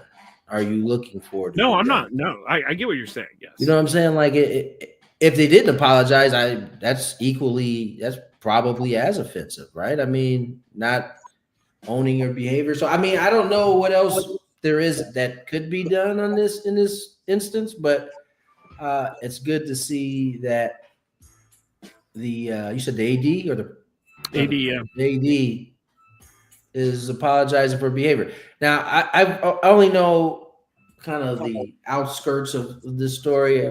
Speaker 13: Are you looking for?
Speaker 5: No, I'm not. No, I get what you're saying. Yes,
Speaker 13: you know what I'm saying. Like, if they didn't apologize, that's probably as offensive, right? I mean, not owning your behavior. So, I mean, I don't know what else there is that could be done in this instance, but it's good to see that you said the AD or the
Speaker 5: AD, yeah.
Speaker 13: The AD is apologizing for behavior. Now, I only know kind of the outskirts of this story.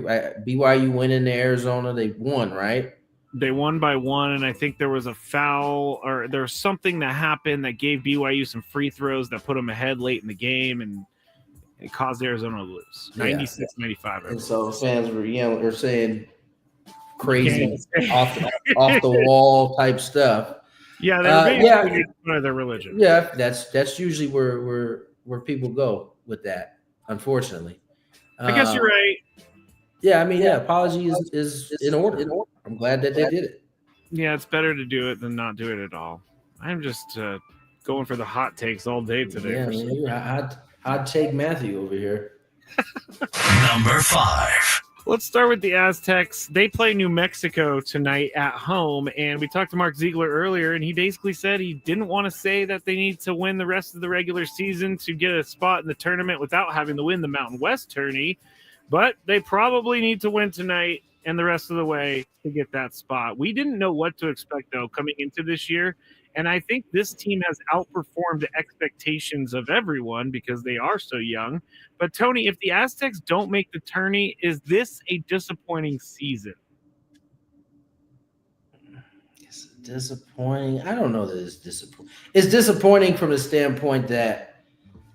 Speaker 13: BYU went into Arizona. They won, right?
Speaker 5: They won by 1, and I think there was a foul or there was something that happened that gave BYU some free throws that put them ahead late in the game, and it caused Arizona to lose 96-95.
Speaker 13: And so fans were saying crazy off the wall type stuff.
Speaker 5: Yeah, they're making fun of their religion.
Speaker 13: Yeah, that's usually where people go with that. Unfortunately,
Speaker 5: I guess you're right.
Speaker 13: Yeah, I mean, apology is in order. I'm glad that they did it.
Speaker 5: Yeah, it's better to do it than not do it at all. I'm just going for the hot takes all day today.
Speaker 13: Yeah, man, hot take Matthew over here.
Speaker 2: Number 5.
Speaker 5: Let's start with the Aztecs. They play New Mexico tonight at home, and we talked to Mark Zeigler earlier, and he basically said he didn't want to say that they need to win the rest of the regular season to get a spot in the tournament without having to win the Mountain West tourney, but they probably need to win tonight and the rest of the way to get that spot. We didn't know what to expect, though, coming into this year, And I think this team has outperformed the expectations of everyone because they are so young. But Tony, if the Aztecs don't make the tourney, is this a disappointing season?
Speaker 13: It's disappointing. I don't know that it's disappointing. It's disappointing from the standpoint that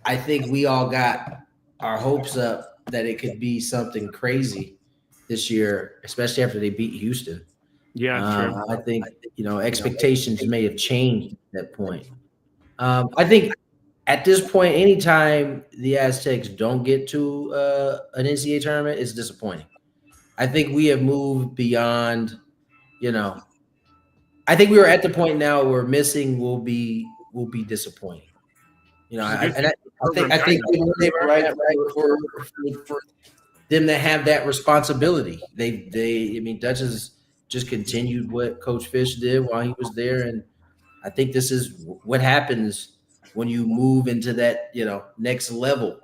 Speaker 13: I think we all got our hopes up that it could be something crazy this year, especially after they beat Houston.
Speaker 5: Yeah, true.
Speaker 13: I think, expectations may have changed at that point. I think at this point, anytime the Aztecs don't get to an NCAA tournament, it's disappointing. I think we have moved beyond, I think we are at the point now where missing will be disappointing. I think they were right for them to have that responsibility. Dutch has just continued what Coach Fish did while he was there, and I think this is what happens when you move into that next level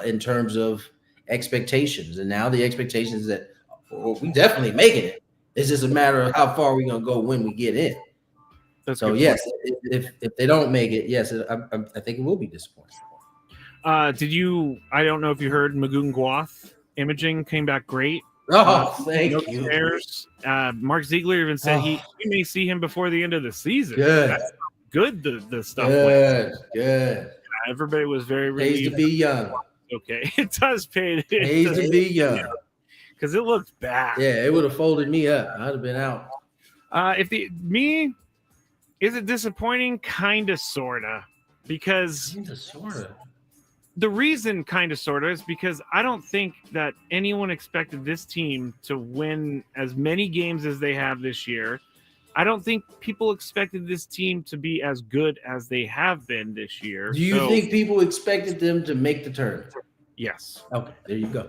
Speaker 13: in terms of expectations. And now the expectations that we definitely making it. It's just a matter of how far we're gonna go when we get in. So yes, if they don't make it, yes, I think it will be disappointing.
Speaker 5: I don't know if you heard Magoon Gwath imaging came back great.
Speaker 13: Oh, thank you.
Speaker 5: Spares. Mark Zeigler even said we may see him before the end of the season.
Speaker 13: Good.
Speaker 5: That's good. The stuff.
Speaker 13: Good.
Speaker 5: Everybody was very relieved.
Speaker 13: Pays to be young.
Speaker 5: Okay, it does pay.
Speaker 13: Pays to be young.
Speaker 5: Because it looked bad.
Speaker 13: Yeah, it would have folded me up. I'd have been out.
Speaker 5: Is it disappointing? Kinda, sorta. Because the reason kinda, sorta is because I don't think that anyone expected this team to win as many games as they have this year. I don't think people expected this team to be as good as they have been this year.
Speaker 13: Do you think people expected them to make the tournament?
Speaker 5: Yes.
Speaker 13: Okay, there you go.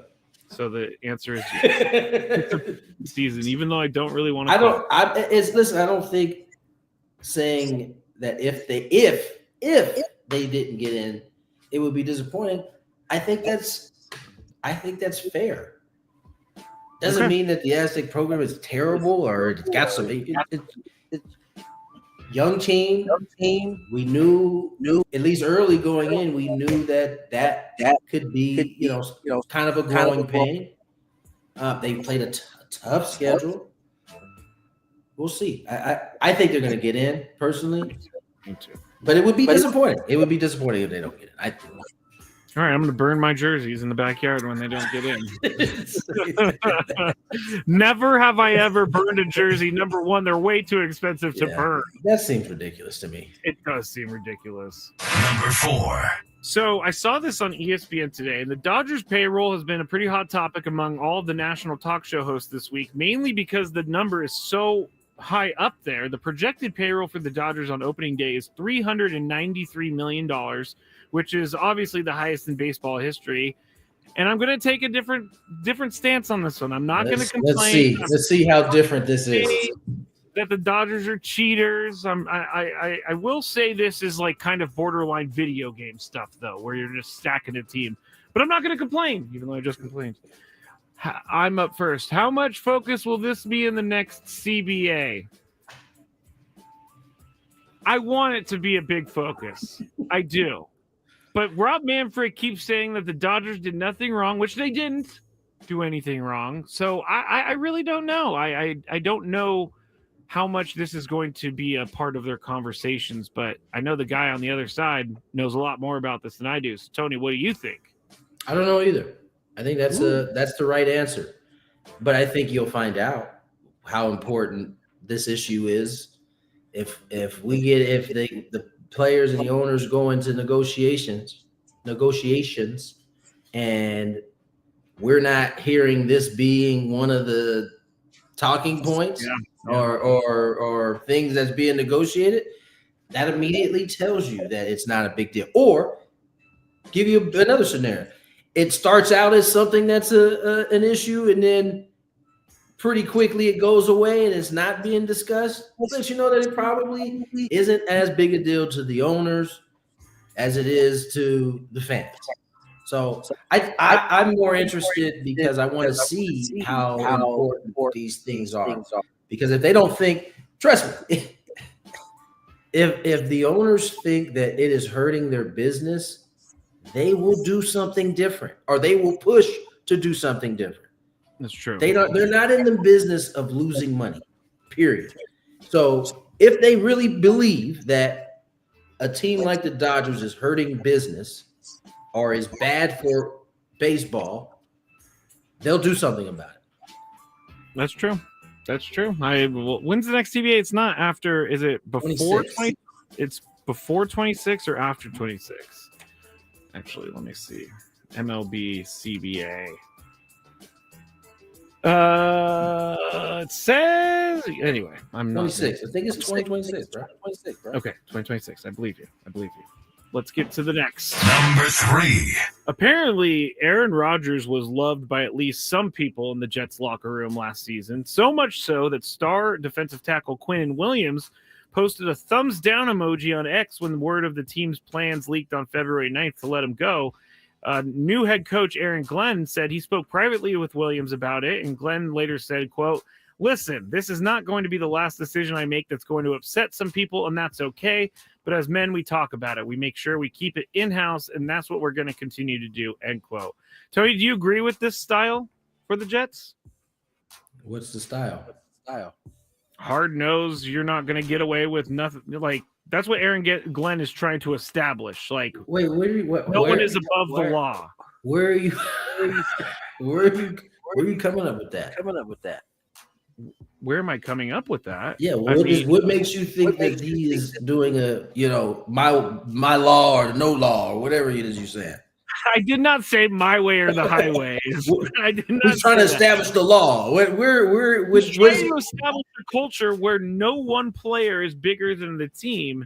Speaker 5: So the answer is yes. Season, even though I don't really want to.
Speaker 13: I don't think saying that if they didn't get in, it would be disappointing. I think that's fair. Doesn't mean that the Aztec program is terrible or it's got some. It's young team. We knew at least early going in. We knew that could be kind of a growing pain. They played a tough schedule. We'll see. I think they're going to get in personally.
Speaker 5: Me too.
Speaker 13: But it would be disappointing. It would be disappointing if they don't get in.
Speaker 5: All right, I'm going to burn my jerseys in the backyard when they don't get in. Never have I ever burned a jersey. Number one, they're way too expensive to burn.
Speaker 13: That seems ridiculous to me.
Speaker 5: It does seem ridiculous.
Speaker 2: Number 4.
Speaker 5: So I saw this on ESPN today, and the Dodgers payroll has been a pretty hot topic among all of the national talk show hosts this week, mainly because the number is so high up there. The projected payroll for the Dodgers on opening day is $393 million, which is obviously the highest in baseball history. And I'm going to take a different stance on this one. I'm not going to complain.
Speaker 13: Let's see how different this is.
Speaker 5: That the Dodgers are cheaters. I will say this is like kind of borderline video game stuff, though, where you're just stacking a team. But I'm not going to complain, even though I just complained. I'm up first. How much focus will this be in the next CBA? I want it to be a big focus. I do. But Rob Manfred keeps saying that the Dodgers did nothing wrong, which they didn't do anything wrong. So I really don't know. I don't know how much this is going to be a part of their conversations, but I know the guy on the other side knows a lot more about this than I do. So, Tony, what do you think? I
Speaker 13: don't know either. I think that's the right answer. But I think you'll find out how important this issue is if the players and the owners go into negotiations, and we're not hearing this being one of the talking points or things that's being negotiated, that immediately tells you that it's not a big deal. Or give you another scenario. It starts out as something that's an issue, and then pretty quickly it goes away and it's not being discussed. We'll let you know that it probably isn't as big a deal to the owners as it is to the fans. So I'm more interested because I want to see how important these things are. Because if they don't think, trust me, if the owners think that it is hurting their business, they will do something different, or they will push to do something different.
Speaker 5: That's true.
Speaker 13: They're not in the business of losing money, period. So if they really believe that a team like the Dodgers is hurting business or is bad for baseball, they'll do something about it.
Speaker 5: That's true. That's true. When's the next TBA? It's not after. Is it before 20? It's before 26 or after 26? Actually, let me see. MLB CBA. It says anyway. I'm
Speaker 13: 26. I think it's 2026, bro. 26, bro.
Speaker 5: Okay, 2026. I believe you. Let's get to the next.
Speaker 2: Number 3.
Speaker 5: Apparently, Aaron Rodgers was loved by at least some people in the Jets locker room last season, so much so that star defensive tackle Quinn Williams posted a thumbs down emoji on X when word of the team's plans leaked on February 9th to let him go. New head coach Aaron Glenn said he spoke privately with Williams about it, and Glenn later said, quote, "Listen, this is not going to be the last decision I make that's going to upset some people, and that's okay. But as men, we talk about it. We make sure we keep it in-house, and that's what we're going to continue to do," end quote. Tony, do you agree with this style for the Jets?
Speaker 13: What's the style?
Speaker 5: Hard nose. You're not going to get away with nothing. Like, that's what Glenn is trying to establish. Like,
Speaker 13: wait,
Speaker 5: no one is above the law.
Speaker 13: Where are you? Where are you coming up with that?
Speaker 5: Where am I coming up with that?
Speaker 13: Yeah, what makes you think that he is doing my law or no law or whatever it is you're saying?
Speaker 5: I did not say my way or the highway. I did not.
Speaker 13: He's trying to establish the law. We're
Speaker 5: trying to establish a culture where no one player is bigger than the team.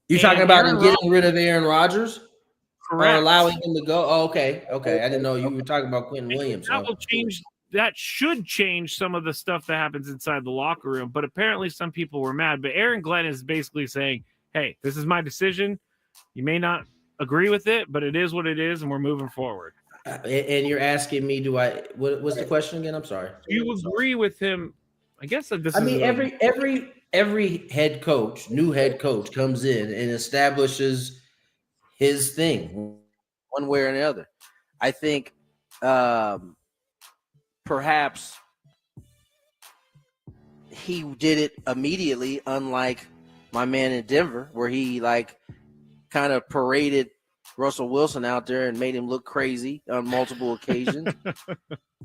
Speaker 13: You're talking about him getting rid of Aaron Rodgers?
Speaker 5: Correct.
Speaker 13: Or allowing him to go? Oh, okay. I didn't know you were talking about Quinn Williams.
Speaker 5: That will change. That should change some of the stuff that happens inside the locker room. But apparently some people were mad. But Aaron Glenn is basically saying, hey, this is my decision. You may not agree with it, but it is what it is, and we're moving forward.
Speaker 13: And you're asking me, what's the question again? I'm sorry.
Speaker 5: Do you agree with him? I guess that this
Speaker 13: every head coach, new head coach comes in and establishes his thing
Speaker 1: one way or another. I think perhaps he did it immediately, unlike my man in Denver, where he kind of paraded Russell Wilson out there and made him look crazy on multiple occasions.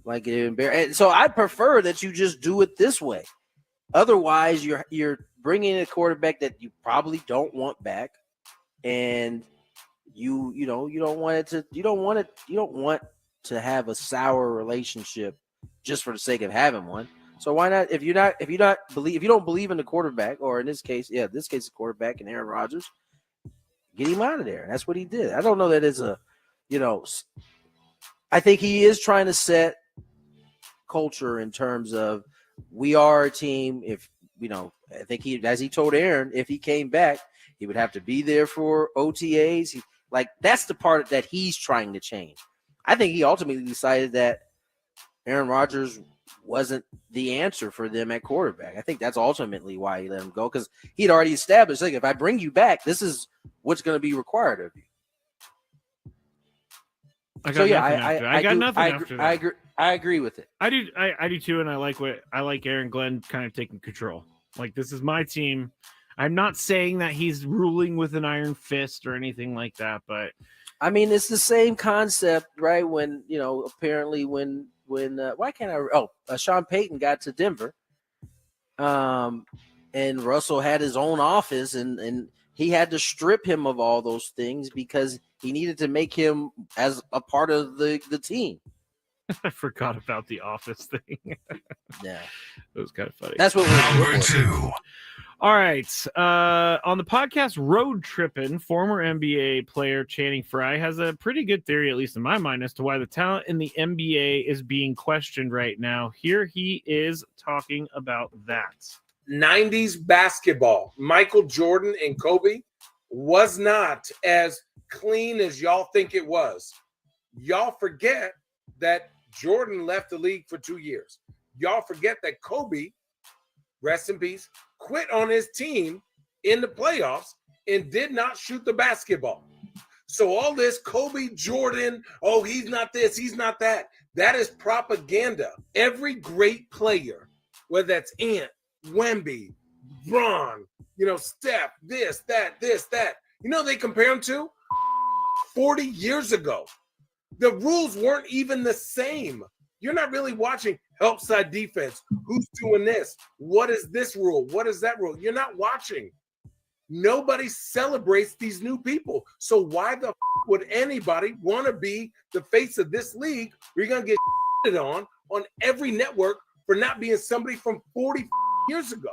Speaker 1: And so I prefer that you just do it this way. Otherwise, you're bringing in a quarterback that you probably don't want back, and you don't want to have a sour relationship just for the sake of having one. So why not? If you don't believe in the quarterback, or in this case, the quarterback and Aaron Rodgers, get him out of there. And that's what he did. I don't know that it's I think he is trying to set culture in terms of we are a team. If I think as he told Aaron, if he came back, he would have to be there for OTAs. That's the part that he's trying to change. I think he ultimately decided that Aaron Rodgers wasn't the answer for them at quarterback. I think that's ultimately why he let him go, because he'd already established, if I bring you back, this is what's going to be required of you. I agree with it.
Speaker 5: I do too, and I like Aaron Glenn kind of taking control. This is my team. I'm not saying that he's ruling with an iron fist or anything like that, but
Speaker 1: I mean, it's the same concept, right? When apparently when Sean Payton got to Denver, and Russell had his own office, and he had to strip him of all those things because he needed to make him as a part of the team.
Speaker 5: I forgot about the office thing.
Speaker 1: Yeah,
Speaker 5: it was kind of funny.
Speaker 1: That's what we're
Speaker 2: number 2.
Speaker 5: All right. On the podcast Road Trippin', former NBA player Channing Frye has a pretty good theory, at least in my mind, as to why the talent in the NBA is being questioned right now. Here he is talking about that.
Speaker 16: 90s basketball, Michael Jordan and Kobe, was not as clean as y'all think it was. Y'all forget that Jordan left the league for 2 years. Y'all forget that Kobe, rest in peace, quit on his team in the playoffs and did not shoot the basketball. So all this Kobe, Jordan, oh, he's not this, he's not that. That is propaganda. Every great player, whether that's Ant, Wemby, Bron, Steph, this, that. They compare him to 40 years ago. The rules weren't even the same. You're not really watching help side defense. Who's doing this? What is this rule? What is that rule? You're not watching. Nobody celebrates these new people. So why the would anybody want to be the face of this league where you're going to get on every network for not being somebody from 40 years ago?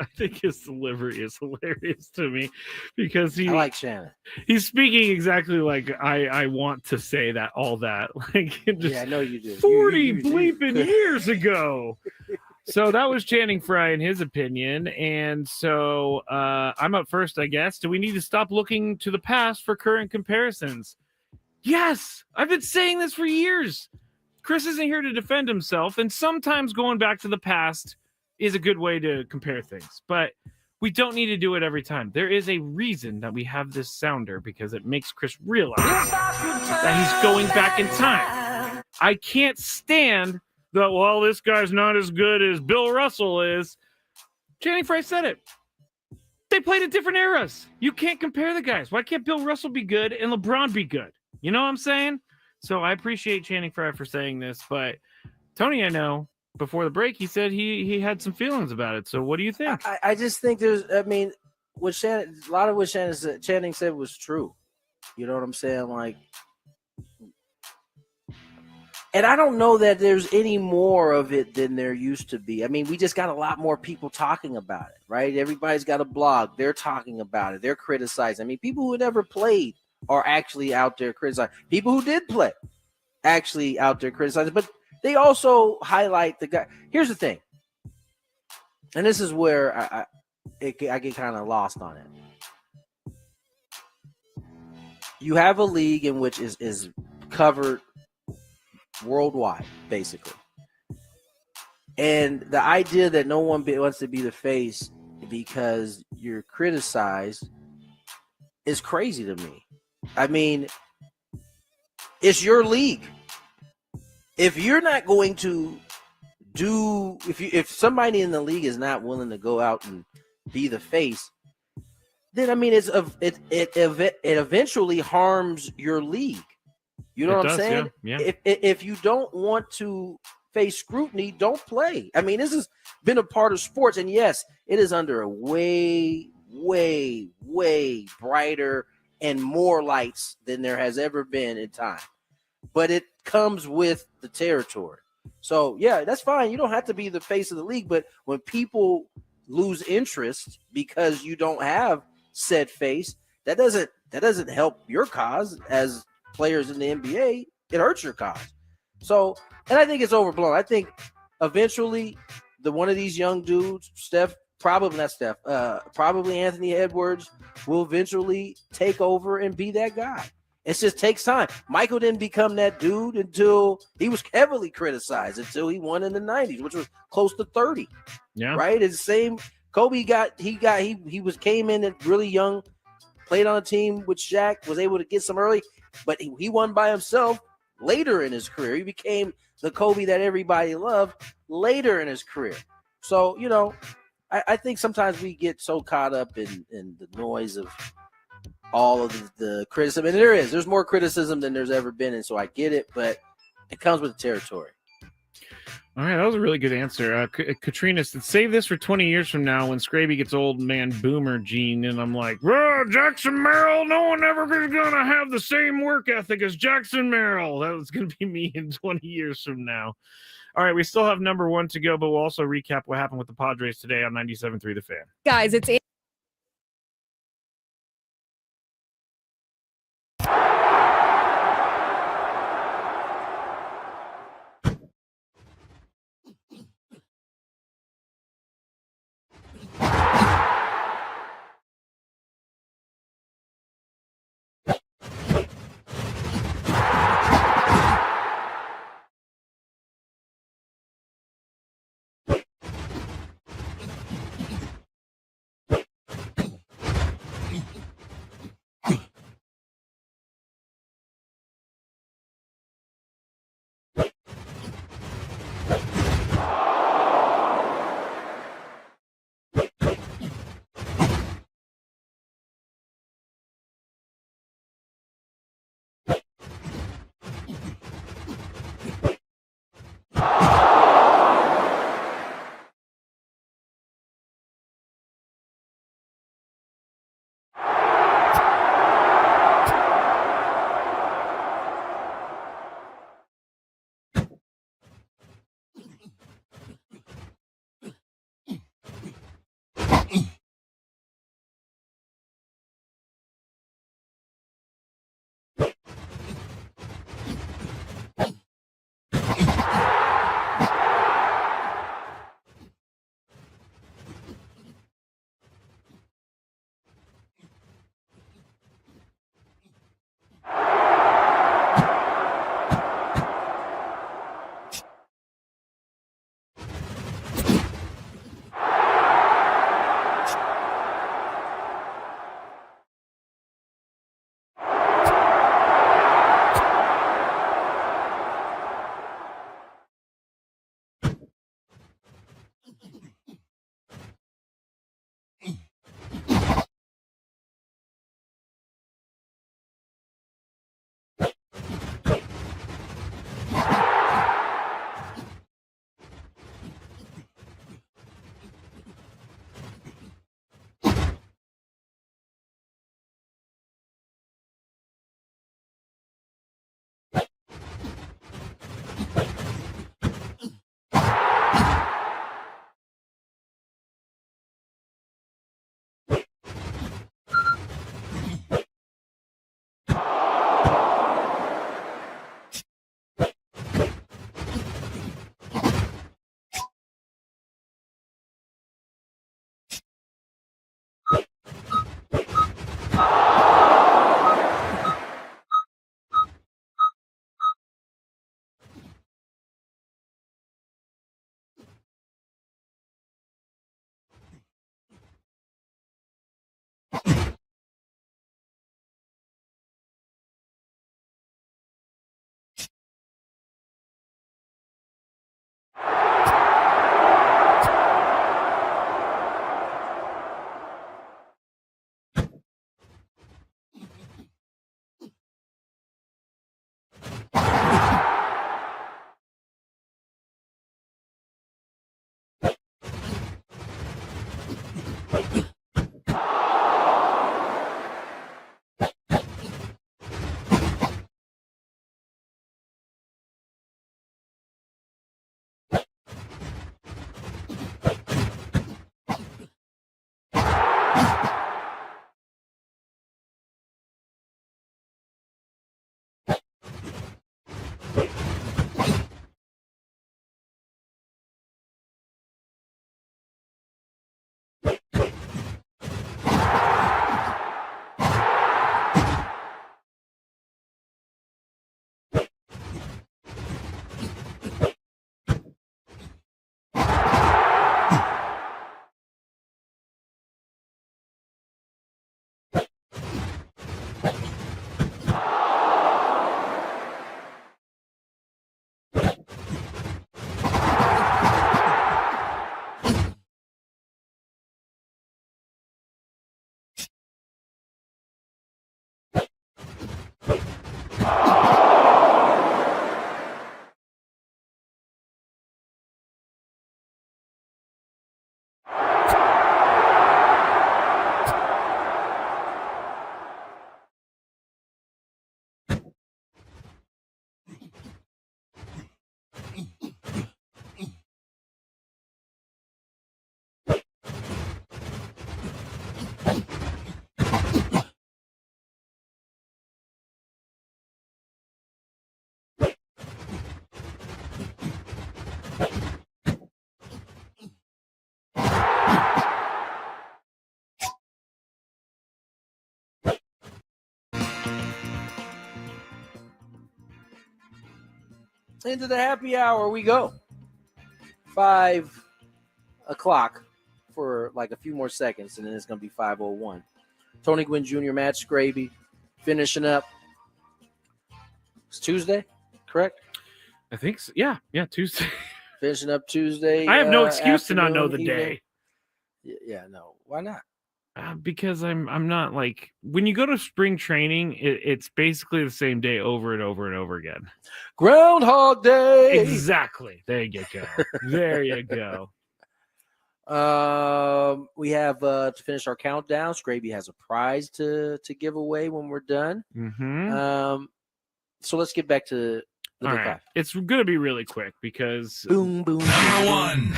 Speaker 5: I think his delivery is hilarious to me because
Speaker 1: I like Shannon.
Speaker 5: He's speaking exactly like I want to say that all that. Like just
Speaker 1: yeah, I know you do.
Speaker 5: 40
Speaker 1: you
Speaker 5: bleeping years ago. So that was Channing Frye in his opinion. And so I'm up first, I guess. Do we need to stop looking to the past for current comparisons? Yes, I've been saying this for years. Chris isn't here to defend himself, and sometimes going back to the past is a good way to compare things, but we don't need to do it every time. There is a reason that we have this sounder, because it makes Chris realize that he's going back in time. I can't stand that, well, this guy's not as good as Bill Russell is. Channing Frye said it. They played in different eras. You can't compare the guys. Why can't Bill Russell be good and LeBron be good? You know what I'm saying? So I appreciate Channing Frye for saying this, but Tony, I know, before the break, he said he had some feelings about it. So what do you think?
Speaker 1: I just think what Shannon, a lot of what Channing said was true. You know what I'm saying? Like, and I don't know that there's any more of it than there used to be. I mean, we just got a lot more people talking about it, right? Everybody's got a blog. They're talking about it. They're criticizing. I mean, people who never played are actually out there criticizing. People who did play actually out there criticizing. But they also highlight the guy. Here's the thing, and this is where I get kind of lost on it. You have a league in which is covered worldwide, basically. And the idea that no one wants to be the face because you're criticized is crazy to me. I mean, it's your league. If you're not going to if somebody in the league is not willing to go out and be the face, then I mean it eventually harms your league. You know what I'm saying?
Speaker 5: Yeah.
Speaker 1: If you don't want to face scrutiny, don't play. I mean, this has been a part of sports, and yes, it is under a way, way, way brighter and more lights than there has ever been in time. But it comes with the territory. So, yeah, that's fine. You don't have to be the face of the league. But when people lose interest because you don't have said face, that doesn't help your cause as players in the NBA. It hurts your cause. So, and I think it's overblown. I think eventually one of these young dudes, probably Anthony Edwards, will eventually take over and be that guy. It just takes time. Michael didn't become that dude until he was heavily criticized until he won in the 90s, which was close to 30.
Speaker 5: Yeah.
Speaker 1: Right? It's the same. Kobe came in at really young, played on a team with Shaq, was able to get some early, but he won by himself later in his career. He became the Kobe that everybody loved later in his career. So, you know, I think sometimes we get so caught up in the noise of all of the criticism, and there's more criticism than there's ever been, and so I get it, but it comes with the territory.
Speaker 5: All right, that was a really good answer. Katrina said, save this for 20 years from now when Skraby gets old man boomer gene, and I'm like, Jackson Merrill, no one ever is going to have the same work ethic as Jackson Merrill. That was going to be me in 20 years from now. All right, we still have number one to go, but we'll also recap what happened with the Padres today on 97.3 The Fan.
Speaker 17: Guys, it's
Speaker 1: into the happy hour we go. 5 o'clock for like a few more seconds, and then it's going to be 5:01. Tony Gwynn Jr., Matt Skraby, finishing up. It's Tuesday, correct?
Speaker 5: I think so. Yeah, Tuesday.
Speaker 1: Finishing up Tuesday.
Speaker 5: I have no excuse to not know the
Speaker 1: evening.
Speaker 5: day.
Speaker 1: Yeah, no. Why not?
Speaker 5: Because I'm not like, when you go to spring training, it's basically the same day over and over and over again.
Speaker 1: Groundhog Day.
Speaker 5: Exactly. There you go. There you go.
Speaker 1: We have to finish our countdown. Skraby has a prize to give away when we're done.
Speaker 5: Mm-hmm.
Speaker 1: So let's get back to the
Speaker 5: All
Speaker 1: big
Speaker 5: right.
Speaker 1: five.
Speaker 5: It's going to be really quick because
Speaker 1: boom.
Speaker 2: Number 1.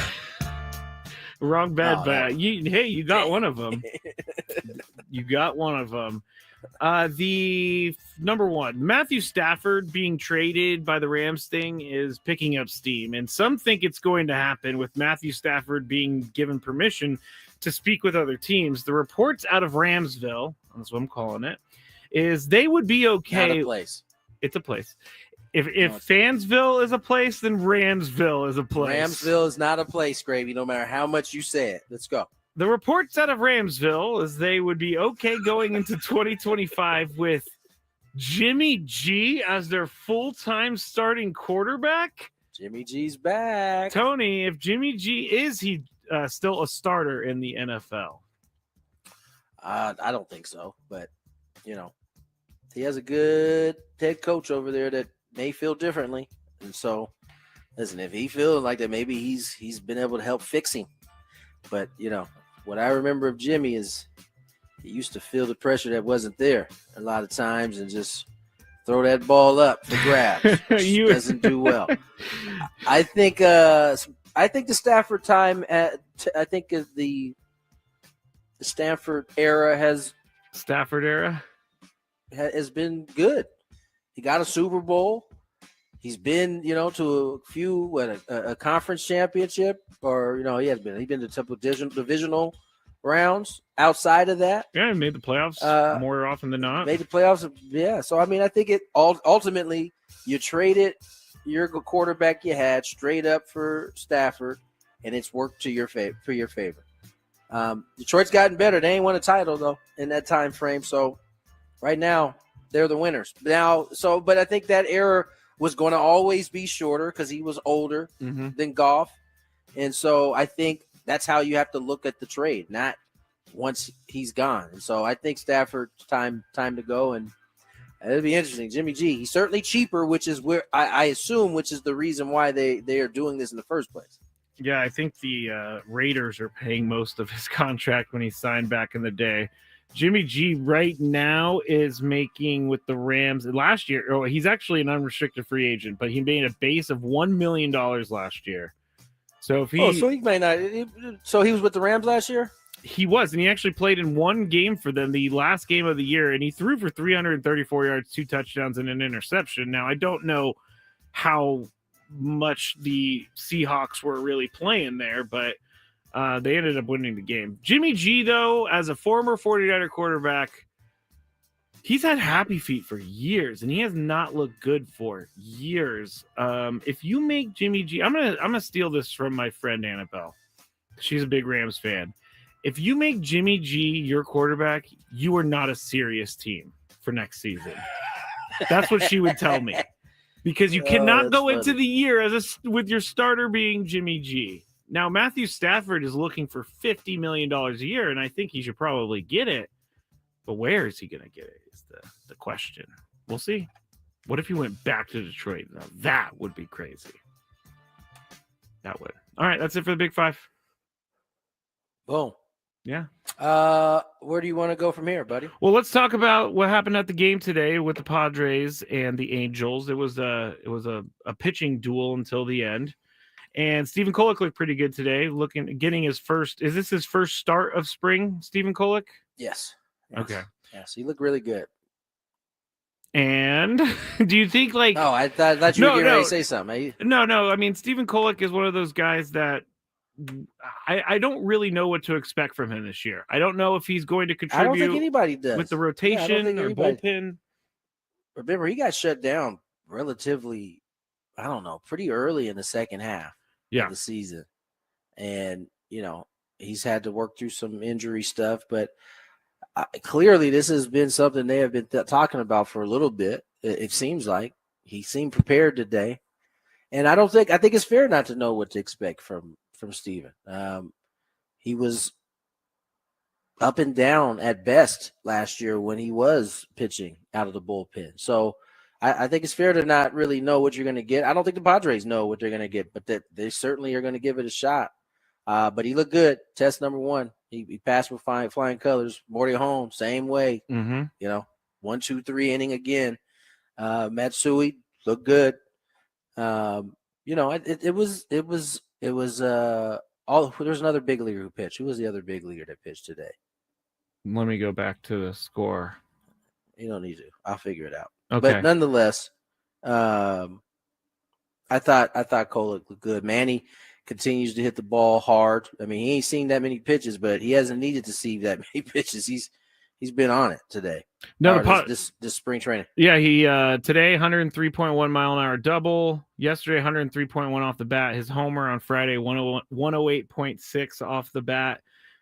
Speaker 5: Wrong, bad,
Speaker 1: Oh,
Speaker 5: bad. You got one of them. You got one of them. The number 1, Matthew Stafford being traded by the Rams thing is picking up steam, and some think it's going to happen with Matthew Stafford being given permission to speak with other teams. The reports out of Ramsville, that's what I'm calling it, is they would be okay.
Speaker 1: Not a place.
Speaker 5: It's a place. If Fansville is a place, then Ramsville is a place.
Speaker 1: Ramsville is not a place, Gravy, no matter how much you say it. Let's go.
Speaker 5: The reports out of Ramsville is they would be okay going into 2025 with Jimmy G as their full-time starting quarterback.
Speaker 1: Jimmy G's back.
Speaker 5: Tony, if Jimmy G is he still a starter in the NFL?
Speaker 1: I don't think so, but he has a good head coach over there that may feel differently, and so listen, if he feels like that, maybe he's been able to help fix him. But what I remember of Jimmy is he used to feel the pressure that wasn't there a lot of times and just throw that ball up for grabs, which doesn't do well. I think the Stafford time I think the Stanford era has been good. He got a Super Bowl. He's been, to a few, a conference championship, or he's been to a couple divisional rounds. Outside of that,
Speaker 5: he made the playoffs more often than not.
Speaker 1: Made the playoffs, yeah. So I think it ultimately you traded your quarterback you had straight up for Stafford, and it's worked to your favor. Detroit's gotten better. They ain't won a title though in that time frame. So right now they're the winners now. But I think that era was going to always be shorter because he was older than Goff. And so I think that's how you have to look at the trade, not once he's gone. And so I think Stafford's time to go, and it'll be interesting. Jimmy G, he's certainly cheaper, which is where I assume, which is the reason why they are doing this in the first place.
Speaker 5: Yeah, I think the Raiders are paying most of his contract when he signed back in the day. Jimmy G right now is making with the Rams last year. Oh, he's actually an unrestricted free agent, but he made a base of $1 million last year. So if
Speaker 1: so he may not. So he was with the Rams last year.
Speaker 5: He was, and he actually played in one game for them, the last game of the year, and he threw for 334 yards, 2 touchdowns, and an interception. Now I don't know how much the Seahawks were really playing there, but they ended up winning the game. Jimmy G, though, as a former 49er quarterback, he's had happy feet for years, and he has not looked good for years. If you make Jimmy G, I'm gonna steal this from my friend Annabelle. She's a big Rams fan. If you make Jimmy G your quarterback, you are not a serious team for next season. That's what she would tell me, because you cannot go into the year with your starter being Jimmy G. Now, Matthew Stafford is looking for $50 million a year, and I think he should probably get it. But where is he going to get it is the question. We'll see. What if he went back to Detroit? Now, that would be crazy. That would. All right, that's it for the Big Five.
Speaker 1: Boom.
Speaker 5: Yeah.
Speaker 1: Where do you want to go from here, buddy?
Speaker 5: Well, let's talk about what happened at the game today with the Padres and the Angels. It was a pitching duel until the end. And Stephen Kolek looked pretty good today, getting his first. Is this his first start of spring, Stephen Kolek?
Speaker 1: Yes.
Speaker 5: Okay.
Speaker 1: Yes, he looked really good.
Speaker 5: And do you think
Speaker 1: Oh, I thought you were getting ready to say something.
Speaker 5: No. I mean, Stephen Kolek is one of those guys that I don't really know what to expect from him this year. I don't know if he's going to contribute.
Speaker 1: I don't think anybody does
Speaker 5: with the rotation or bullpen.
Speaker 1: Remember, he got shut down relatively I don't know, pretty early in the second half of the season. And, he's had to work through some injury stuff, but clearly this has been something they have been talking about for a little bit. It seems like he seemed prepared today. And I think it's fair not to know what to expect from Steven. He was up and down at best last year when he was pitching out of the bullpen. So I think it's fair to not really know what you're going to get. I don't think the Padres know what they're going to get, but that they certainly are going to give it a shot. But he looked good. Test number one. He passed with flying colors. Morty home, same way.
Speaker 5: Mm-hmm.
Speaker 1: 1, 2, 3 inning again. Matsui looked good. It was there's another big leaguer who pitched. Who was the other big leaguer that pitched today?
Speaker 5: Let me go back to the score.
Speaker 1: You don't need to. I'll figure it out.
Speaker 5: Okay.
Speaker 1: But nonetheless, I thought Cole looked good. Manny continues to hit the ball hard. I mean, he ain't seen that many pitches, but he hasn't needed to see that many pitches. He's been on it today.
Speaker 5: No,
Speaker 1: this spring training.
Speaker 5: Yeah, he today 103.1 mile an hour double. Yesterday 103.1 off the bat. His homer on Friday 108.6 off the bat.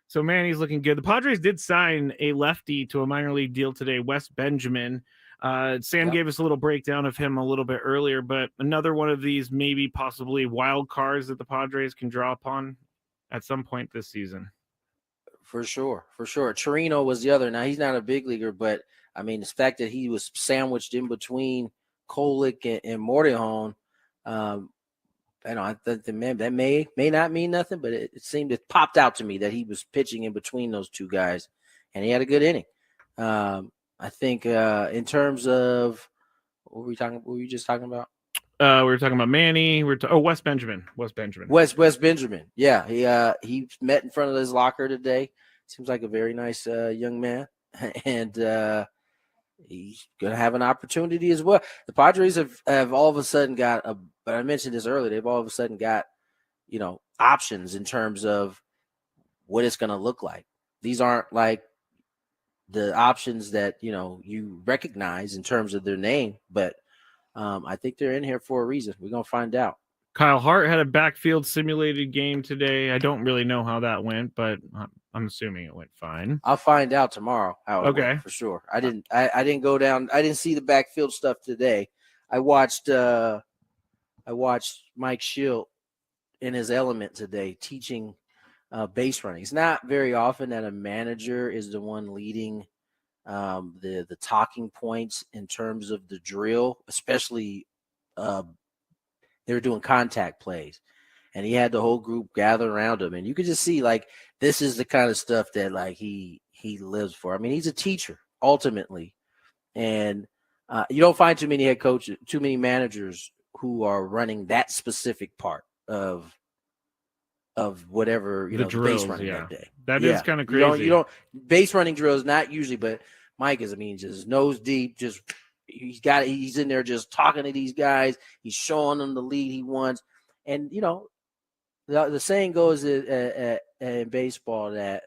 Speaker 5: So Manny's looking good. The Padres did sign a lefty to a minor league deal today, Wes Benjamin. Sam gave us a little breakdown of him a little bit earlier, but another one of these maybe possibly wild cards that the Padres can draw upon at some point this season.
Speaker 1: For sure. Chirino was the other. Now, he's not a big leaguer, but, I mean, the fact that he was sandwiched in between Kolick and Mortihone, that may not mean nothing, but it popped out to me that he was pitching in between those two guys, and he had a good inning. I think in terms of what were we just talking about?
Speaker 5: We were talking about Manny. Wes Benjamin. Wes
Speaker 1: Benjamin. Yeah, he met in front of his locker today. Seems like a very nice young man, and he's gonna have an opportunity as well. The Padres have all of a sudden got but I mentioned this earlier. They've all of a sudden got options in terms of what it's gonna look like. These aren't like the options that you recognize in terms of their name, but I think they're in here for a reason. We're gonna find out.
Speaker 5: Kyle Hart had a backfield simulated game today. I don't really know how that went, but I'm assuming it went fine.
Speaker 1: I'll find out tomorrow how it went for sure. I didn't go down. I didn't see the backfield stuff today. I watched Mike Schilt in his element today teaching base running. It's not very often that a manager is the one leading the talking points in terms of the drill, especially they were doing contact plays, and he had the whole group gather around him, and you could just see like this is the kind of stuff that like he lives for. I mean, he's a teacher ultimately, and you don't find too many head coaches, too many managers who are running that specific part of whatever
Speaker 5: the drills,
Speaker 1: base running that day.
Speaker 5: That is kind of crazy.
Speaker 1: You don't base running drills, not usually, but Mike is, just nose deep, just he's in there just talking to these guys. He's showing them the lead he wants. And, the saying goes in baseball that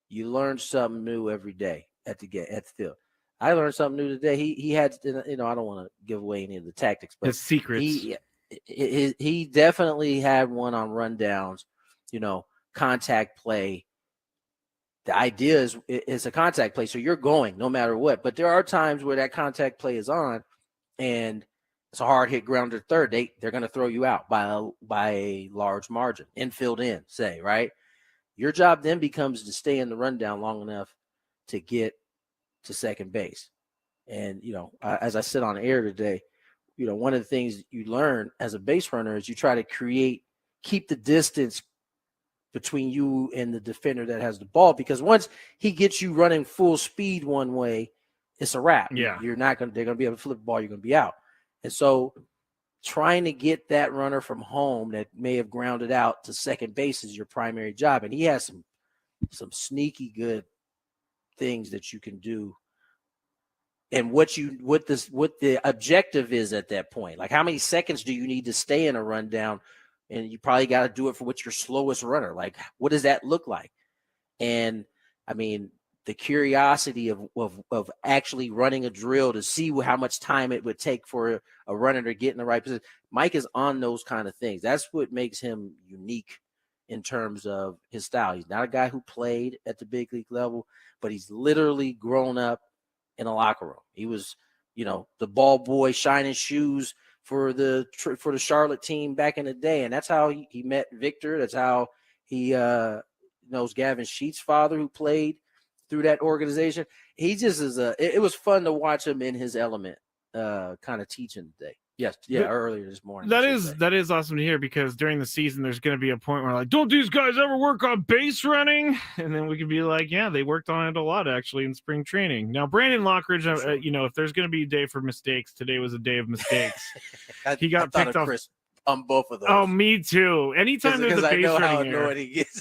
Speaker 1: you learn something new every day at the field. I learned something new today. He had, I don't want to give away any of the tactics, but
Speaker 5: his secrets.
Speaker 1: He definitely had one on rundowns, contact play. The idea is it's a contact play, so you're going no matter what. But there are times where that contact play is on, and it's a hard hit grounder third. They're going to throw you out by a large margin, infield in, say, right? Your job then becomes to stay in the rundown long enough to get to second base. And as I said on air today, one of the things you learn as a base runner is you try to keep the distance between you and the defender that has the ball, because once he gets you running full speed one way, it's a wrap.
Speaker 5: Yeah.
Speaker 1: They're going to be able to flip the ball. You're going to be out. And so trying to get that runner from home that may have grounded out to second base is your primary job. And he has some sneaky good things that you can do. And what the objective is at that point, like how many seconds do you need to stay in a rundown? And you probably got to do it for what's your slowest runner. Like, what does that look like? And the curiosity of actually running a drill to see how much time it would take for a runner to get in the right position. Mike is on those kind of things. That's what makes him unique in terms of his style. He's not a guy who played at the big league level, but he's literally grown up in a locker room. He was, the ball boy shining shoes for the Charlotte team back in the day. And that's how he met Victor. That's how he knows Gavin Sheets' father, who played through that organization. He just is it was fun to watch him in his element, kind of teaching today. Yes, earlier this morning.
Speaker 5: That is awesome to hear, because during the season there's going to be a point where, like, don't these guys ever work on base running? And then we can be like, yeah, they worked on it a lot actually in spring training. Now, Brandon Lockridge, if there's going to be a day for mistakes, today was a day of mistakes. He got picked off
Speaker 1: on both of those.
Speaker 5: Oh, me too. Anytime there's a base running error,
Speaker 1: he gets.